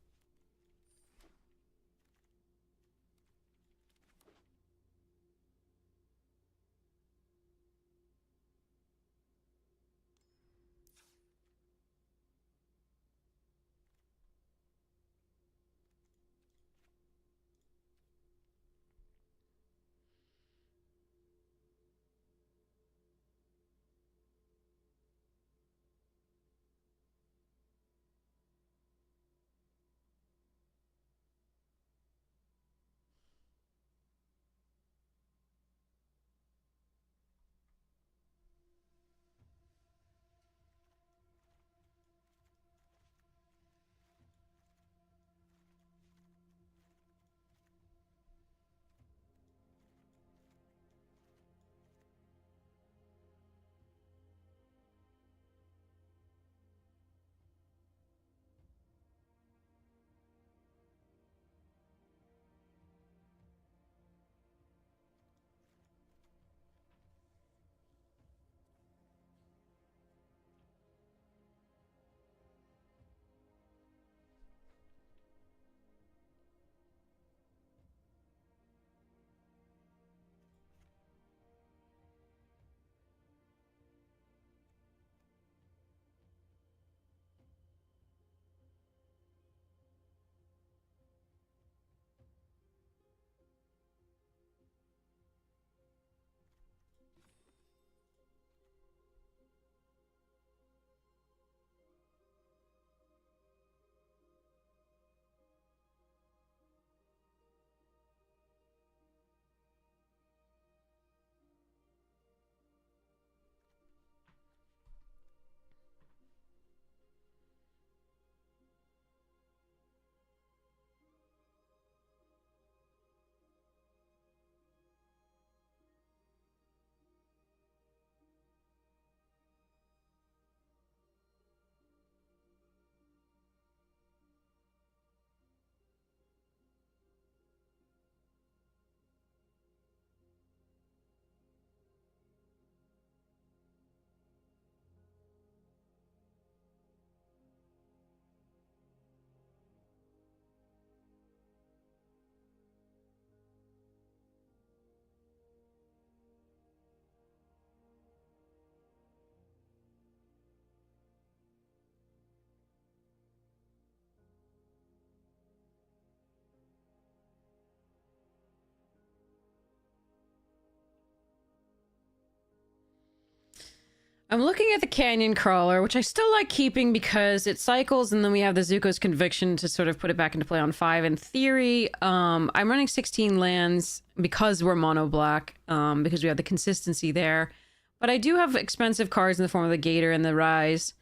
I'm looking at the Canyon Crawler, which I still like keeping because it cycles, and then we have the Zuko's Conviction to sort of put it back into play on 5. In theory, I'm running 16 lands because we're mono black, because we have the consistency there. But I do have expensive cards in the form of the Gator and the Rise.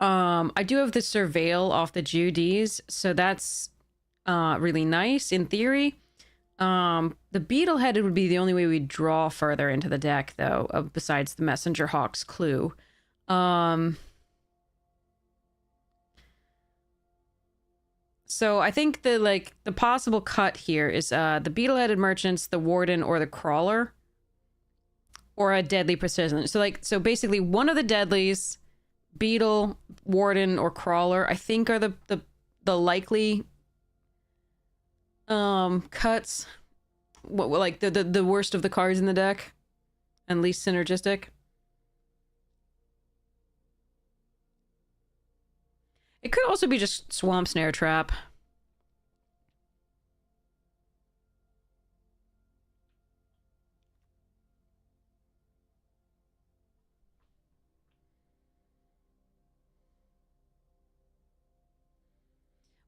I do have the Surveil off the Judys, so that's really nice in theory. The Beetle-headed would be the only way we'd draw further into the deck, though, besides the Messenger Hawk's Clue. So I think the possible cut here is the Beetle-headed Merchants, the Warden, or the Crawler, or a Deadly Precision. So basically one of the Deadlies, Beetle, Warden, or Crawler, I think are the likely cuts. What like the worst of the cards in the deck and least synergistic. It could also be just Swamp Snare Trap.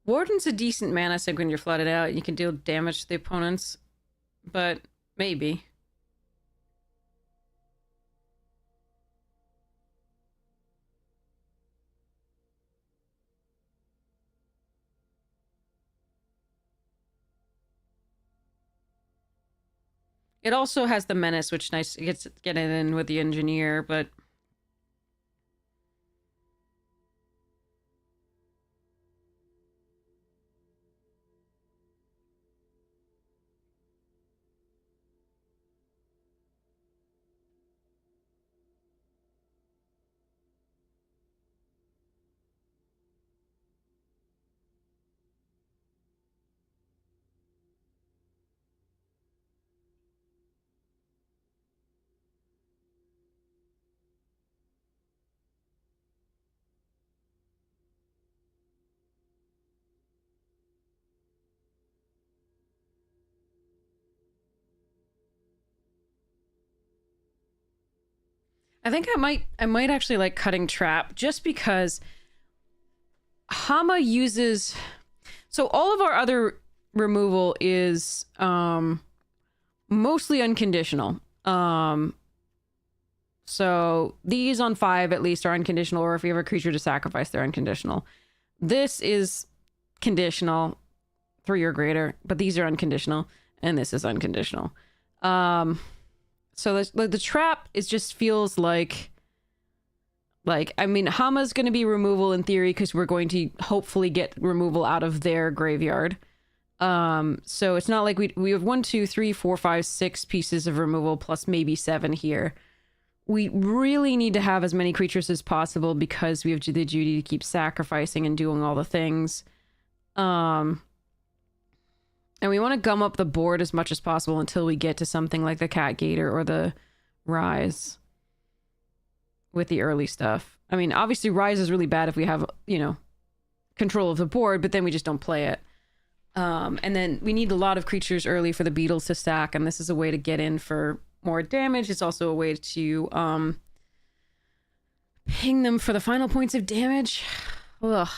Warden's a decent mana sink when you're flooded out. You can deal damage to the opponents, but maybe. It also has the menace, which nice gets get it in with the engineer, but I think I might actually like cutting trap just because Hama uses so all of our other removal is mostly unconditional. So these on 5 at least are unconditional, or if you have a creature to sacrifice, they're unconditional. This is conditional, 3 or greater, but these are unconditional, and this is unconditional. So the trap is just feels like I mean Hama's going to be removal in theory because we're going to hopefully get removal out of their graveyard. So it's not like we have 1, 2, 3, 4, 5, 6 pieces of removal plus maybe 7 here. We really need to have as many creatures as possible because we have the duty to keep sacrificing and doing all the things. And we want to gum up the board as much as possible until we get to something like the Cat Gator or the Rise with the early stuff. I mean, obviously Rise is really bad if we have, you know, control of the board, but then we just don't play it. And then we need a lot of creatures early for the beetles to stack, and this is a way to get in for more damage. It's also a way to ping them for the final points of damage. Ugh.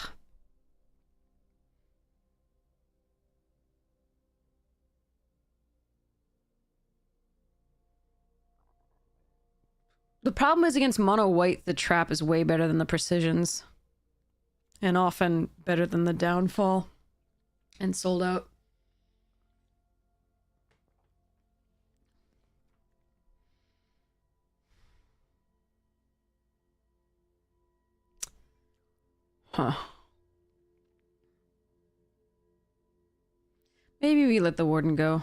The problem is against mono white, the trap is way better than the precisions. And often better than the downfall. And sold out. Huh. Maybe we let the Warden go.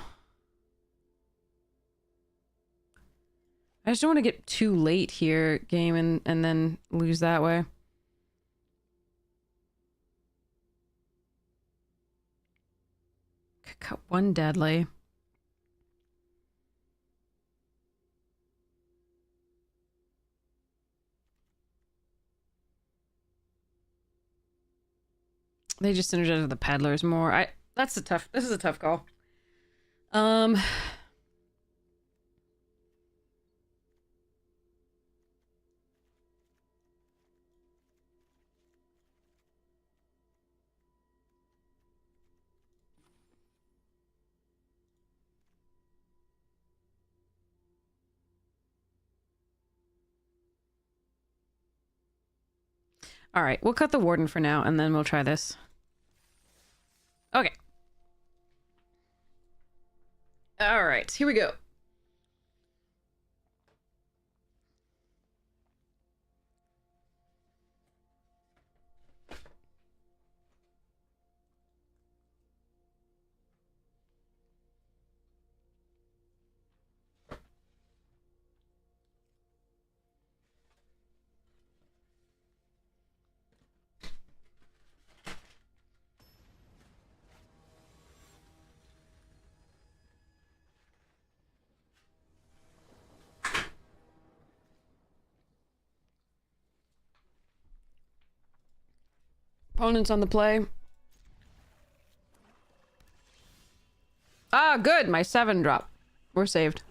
I just don't want to get too late here, game, and then lose that way. Could cut 1 deadly. They just synergize with the peddlers more. This is a tough call. All right, we'll cut the Warden for now, and then we'll try this. Okay. All right, here we go. Opponents on the play. Ah, good. My 7 drop. We're saved.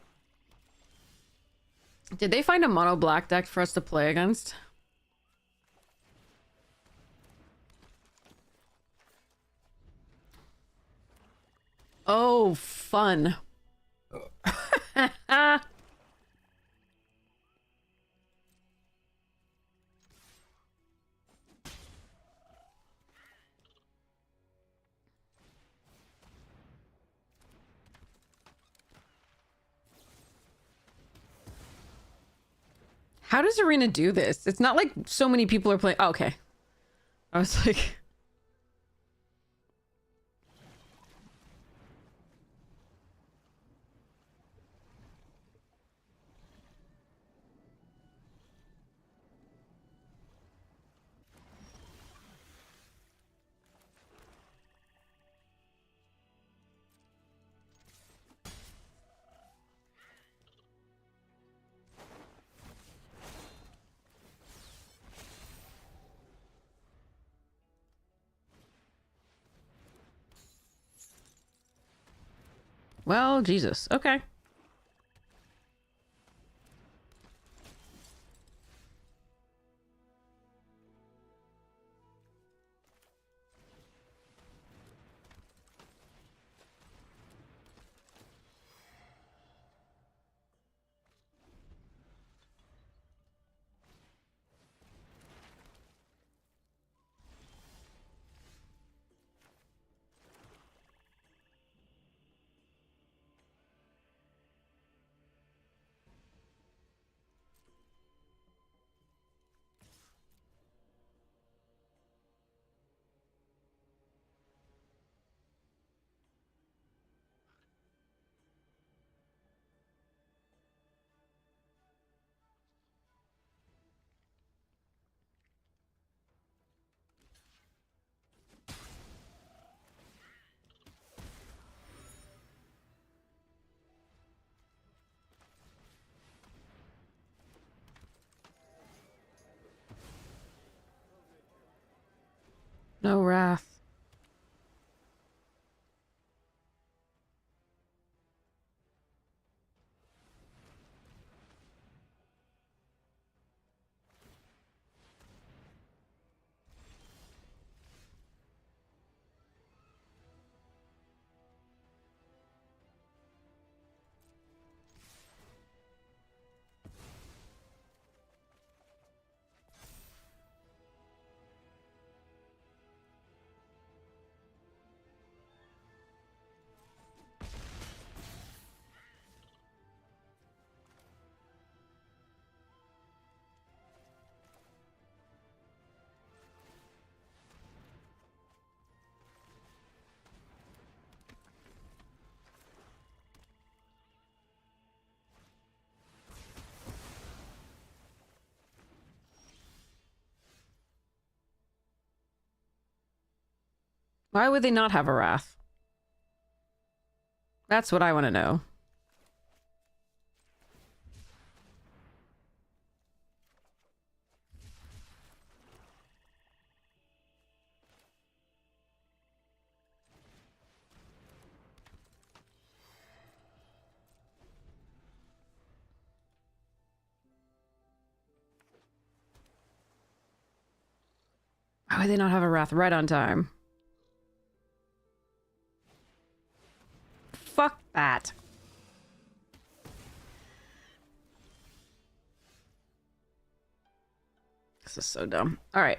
Did they find a mono black deck for us to play against? Oh, fun. How does Arena do this? It's not like so many people are playing. Oh, okay. I was like... Well, Jesus. Okay. No wrath. Why would they not have a wrath? That's what I want to know. Why would they not have a wrath right on time? Fuck that. This is so dumb. All right.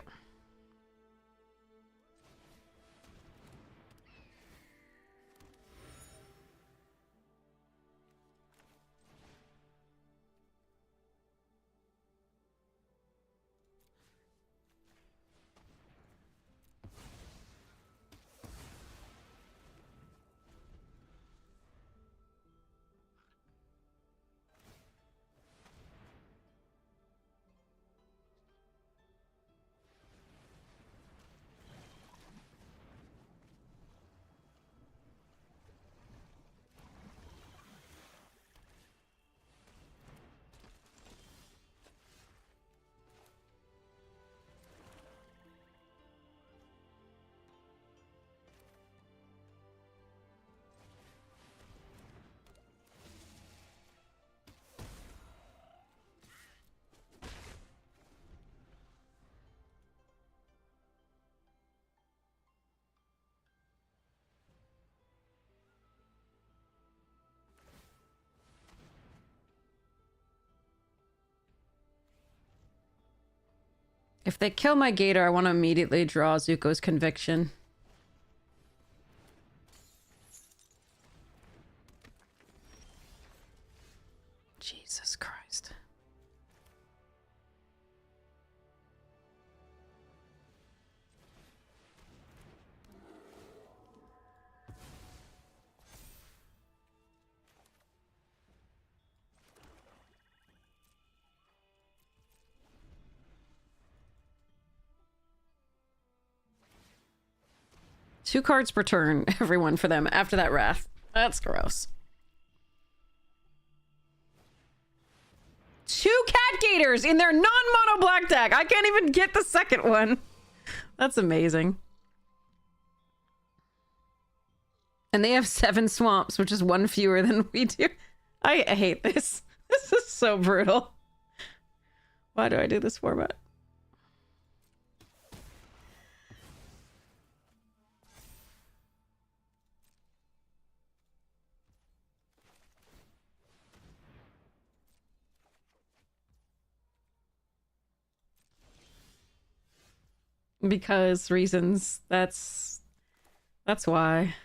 If they kill my Gator, I want to immediately draw Zuko's Conviction. Jesus Christ. Two cards per turn, everyone, for them after that Wrath. That's gross. Two Cat Gators in their non-mono black deck. I can't even get the second one. That's amazing. And they have 7 swamps, which is 1 fewer than we do. I hate this. This is so brutal. Why do I do this format? Because reasons. That's why.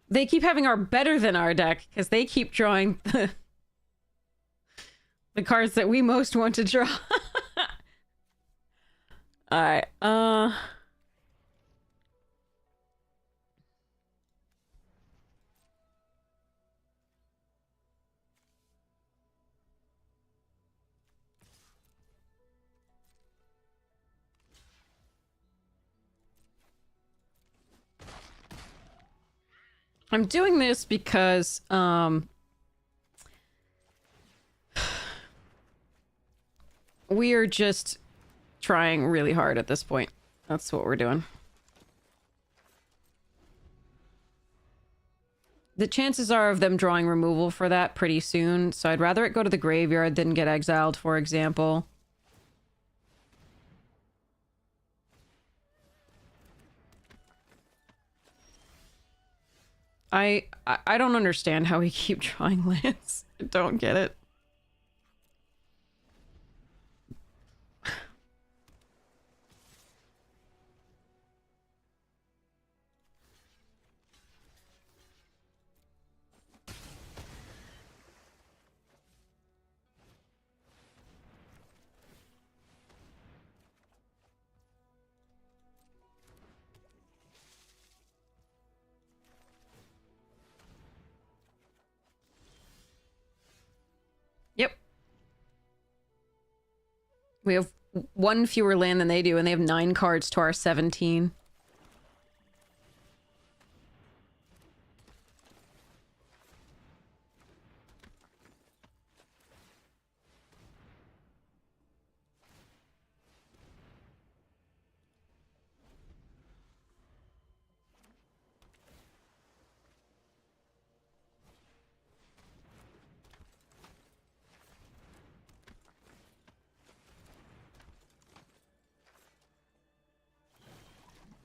They keep having our better than our deck because they keep drawing the cards that we most want to draw. Alright, I'm doing this because, we are just trying really hard at this point. That's what we're doing. The chances are of them drawing removal for that pretty soon, so I'd rather it go to the graveyard than get exiled, for example. I don't understand how we keep drawing lands. I don't get it. Yep. We have 1 fewer land than they do, and they have 9 cards to our 17.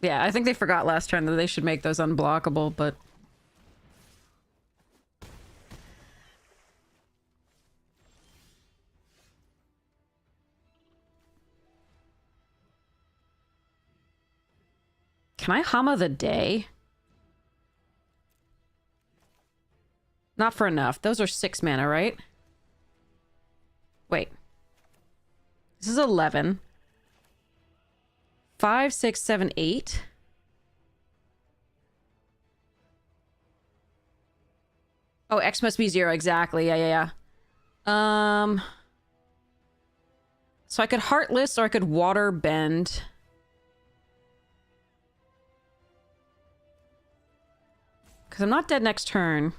Yeah, I think they forgot last turn that they should make those unblockable, but... Can I Hama the Day? Not for enough. Those are 6 mana, right? Wait. This is 11. 5, 6, 7, 8. Oh, X must be 0. Exactly. Yeah. So I could Heartless or I could Water Bend. Because I'm not dead next turn.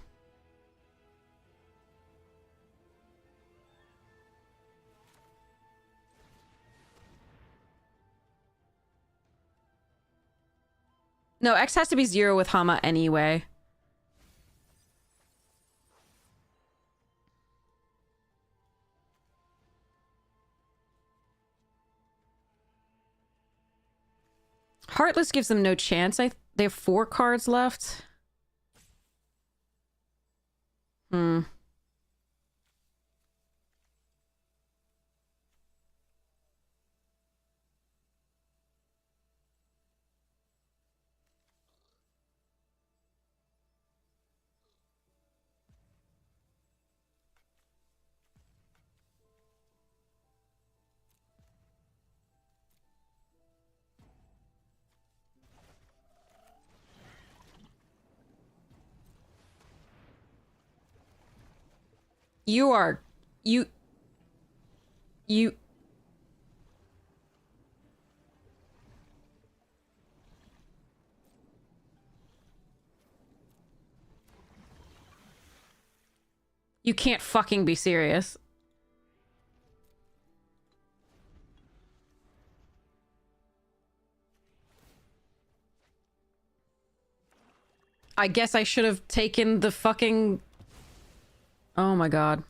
No, X has to be 0 with Hama anyway. Heartless gives them no chance, They have 4 cards left. Hmm. You are... You... You... You can't fucking be serious. I guess I should have taken the fucking... Oh my god.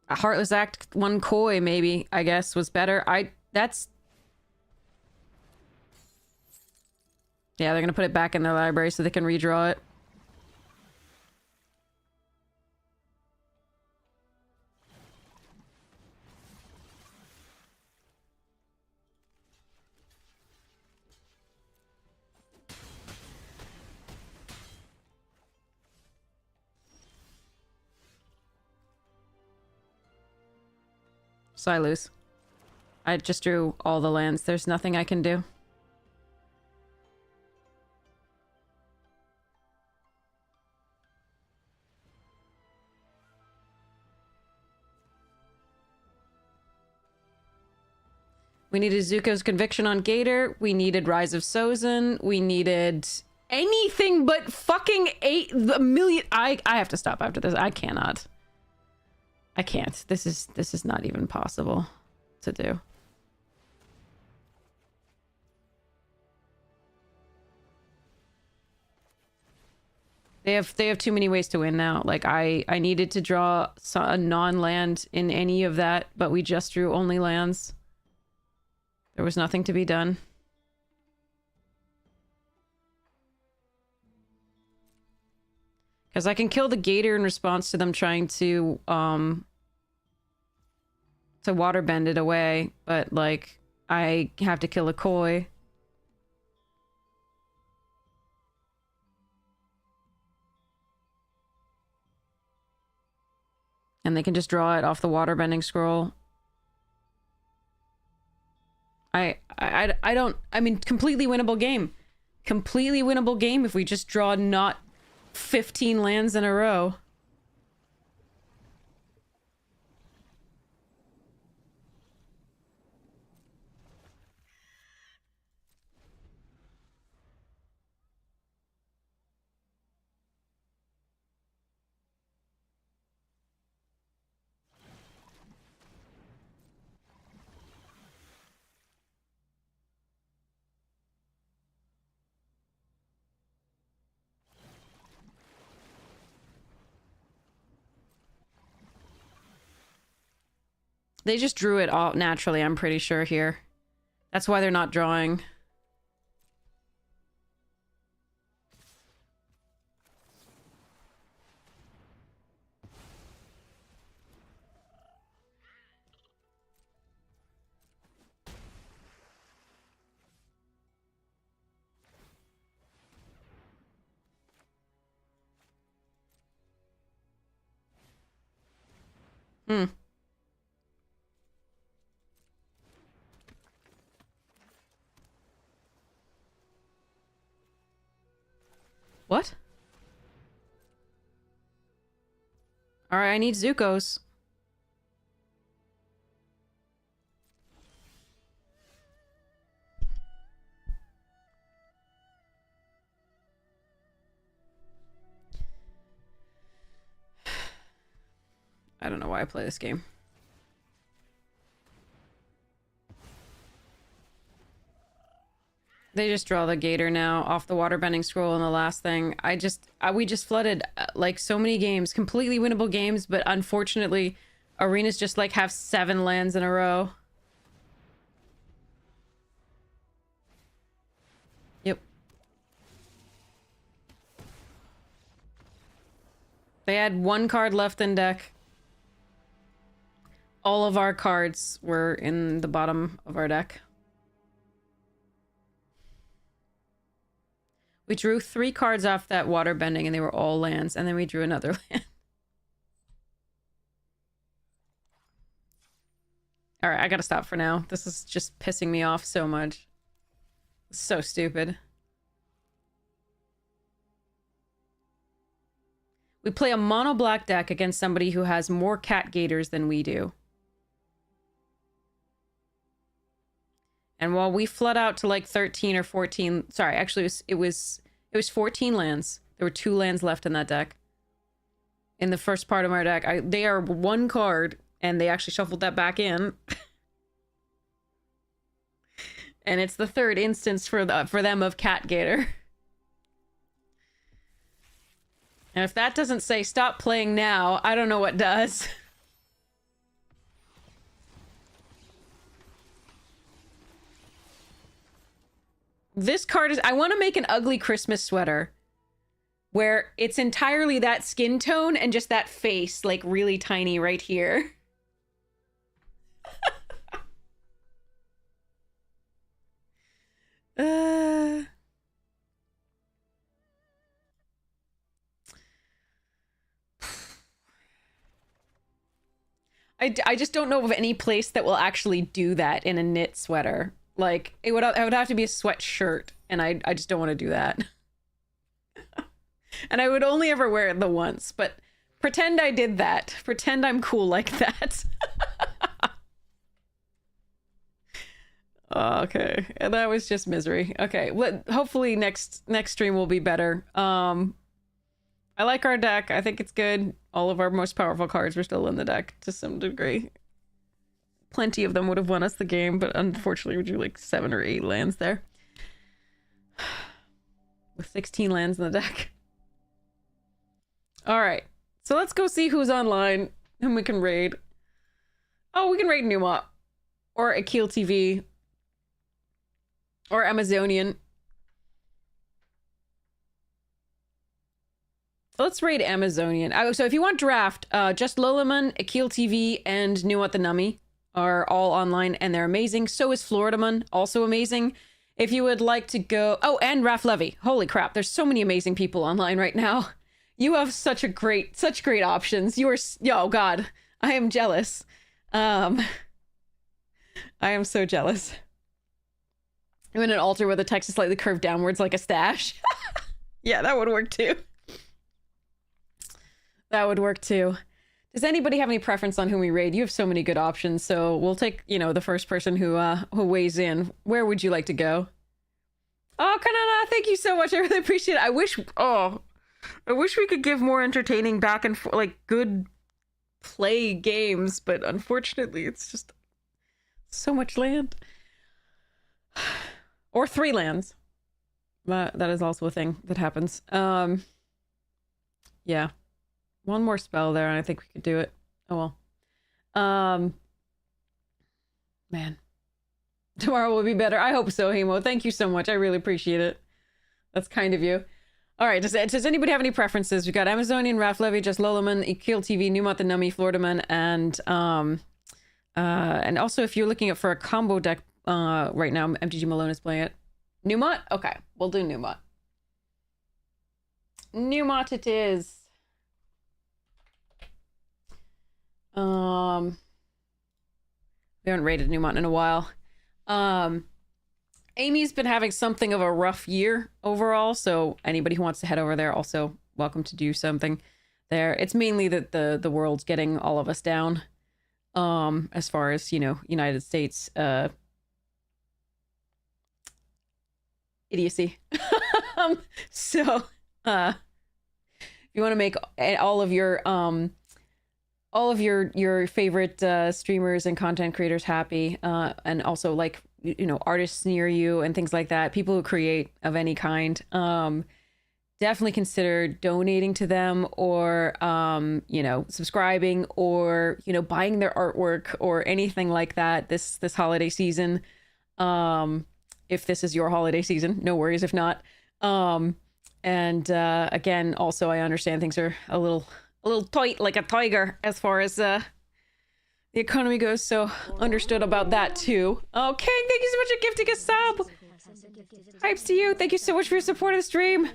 A Heartless Act 1 Koi, maybe, I guess, was better. That's... Yeah, they're gonna put it back in their library so they can redraw it. So I lose. I just drew all the lands. There's nothing I can do. We needed Zuko's Conviction on Gator. We needed Rise of Sozin. We needed anything but fucking 8 million. I have to stop after this. I cannot. I can't. This is not even possible to do. They have too many ways to win now. Like I needed to draw a non-land in any of that, but we just drew only lands. There was nothing to be done. Because I can kill the Gator in response to them trying to waterbend it away, but like I have to kill a Koi. And they can just draw it off the waterbending scroll. I mean, completely winnable game. Completely winnable game if we just draw not 15 lands in a row. They just drew it all naturally, I'm pretty sure, here. That's why they're not drawing. Hmm. What? Alright, I need Zuko's. I don't know why I play this game. They just draw the Gator now off the waterbending scroll and the last thing. We just flooded like so many games, completely winnable games, but unfortunately arenas just like have 7 lands in a row. They had one card left in deck. All of our cards were in the bottom of our deck. We drew 3 cards off that water bending and they were all lands, and then we drew another land. Alright, I gotta stop for now. This is just pissing me off so much. It's so stupid. We play a mono black deck against somebody who has more cat gators than we do. And while we flood out to like 13 or 14, sorry, actually it was 14 lands. There were 2 lands left in that deck. In the first part of our deck, they are 1 card, and they actually shuffled that back in. And it's the 3rd instance for them of cat gator. And if that doesn't say stop playing now, I don't know what does. This card is... I want to make an ugly Christmas sweater where it's entirely that skin tone and just that face, like, really tiny right here. I just don't know of any place that will actually do that in a knit sweater. Like, it would have to be a sweatshirt, and I just don't want to do that. And I would only ever wear it the once, but pretend I did that. Pretend I'm cool like that. Okay, and that was just misery. Okay, well, hopefully next stream will be better. I like our deck. I think it's good. All of our most powerful cards were still in the deck to some degree. Plenty of them would have won us the game, but unfortunately we drew like 7 or 8 lands there. With 16 lands in the deck. Alright, so let's go see who's online and we can raid. Oh, we can raid Newmont. Or Akil TV. Or Amazonian. Let's raid Amazonian. So if you want draft, just Lolaman, Akil TV, and Newmont the Nummy are all online, and they're amazing. So is Floridaman, also amazing. If you would like to go... Oh, and Raf Levy. Holy crap, there's so many amazing people online right now. You have such great options. You are... Oh, God. I am jealous. I am so jealous. I'm in an altar where the text is slightly curved downwards like a stash. Yeah, that would work too. That would work too. Does anybody have any preference on whom we raid? You have so many good options, so we'll take, you know, the first person who weighs in. Where would you like to go? Oh, Kanana, thank you so much. I really appreciate it. I wish we could give more entertaining back and forth, like good play games, but unfortunately it's just so much land. Or 3 lands. That is also a thing that happens. Yeah. One more spell there, and I think we could do it. Oh, well. Man. Tomorrow will be better. I hope so, Hemo. Thank you so much. I really appreciate it. That's kind of you. All right. Does anybody have any preferences? We've got Amazonian, Raf Levy, Just Lolaman, Akil TV, Newmont the Nummy, Floridaman, and also if you're looking for a combo deck right now, MTG Malone is playing it. Newmont? Okay. We'll do Newmont. Newmont it is. We haven't rated Newmont in a while. Amy's been having something of a rough year overall, so anybody who wants to head over there, also welcome to do something there. It's mainly that the world's getting all of us down, as far as, you know, United States idiocy. So if you want to make all of your favorite streamers and content creators happy, and also, like, you know, artists near you and things like that, people who create of any kind, definitely consider donating to them, or you know, subscribing, or, you know, buying their artwork or anything like that this holiday season. If this is your holiday season, no worries if not. And again, also, I understand things are a little a little tight like a tiger as far as the economy goes, so understood about that too. Okay, thank you so much for gifting a sub. Hypes to you. Thank you so much for your support of the stream.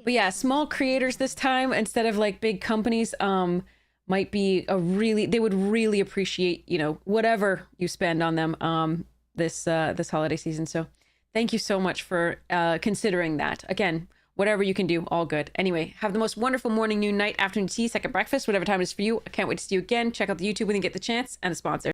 But yeah, small creators this time instead of like big companies might be they would really appreciate, you know, whatever you spend on them this holiday season. So thank you so much for considering that. Again, whatever you can do, all good. Anyway, have the most wonderful morning, noon, night, afternoon tea, second breakfast, whatever time it is for you. I can't wait to see you again. Check out the YouTube when you get the chance, and the sponsor.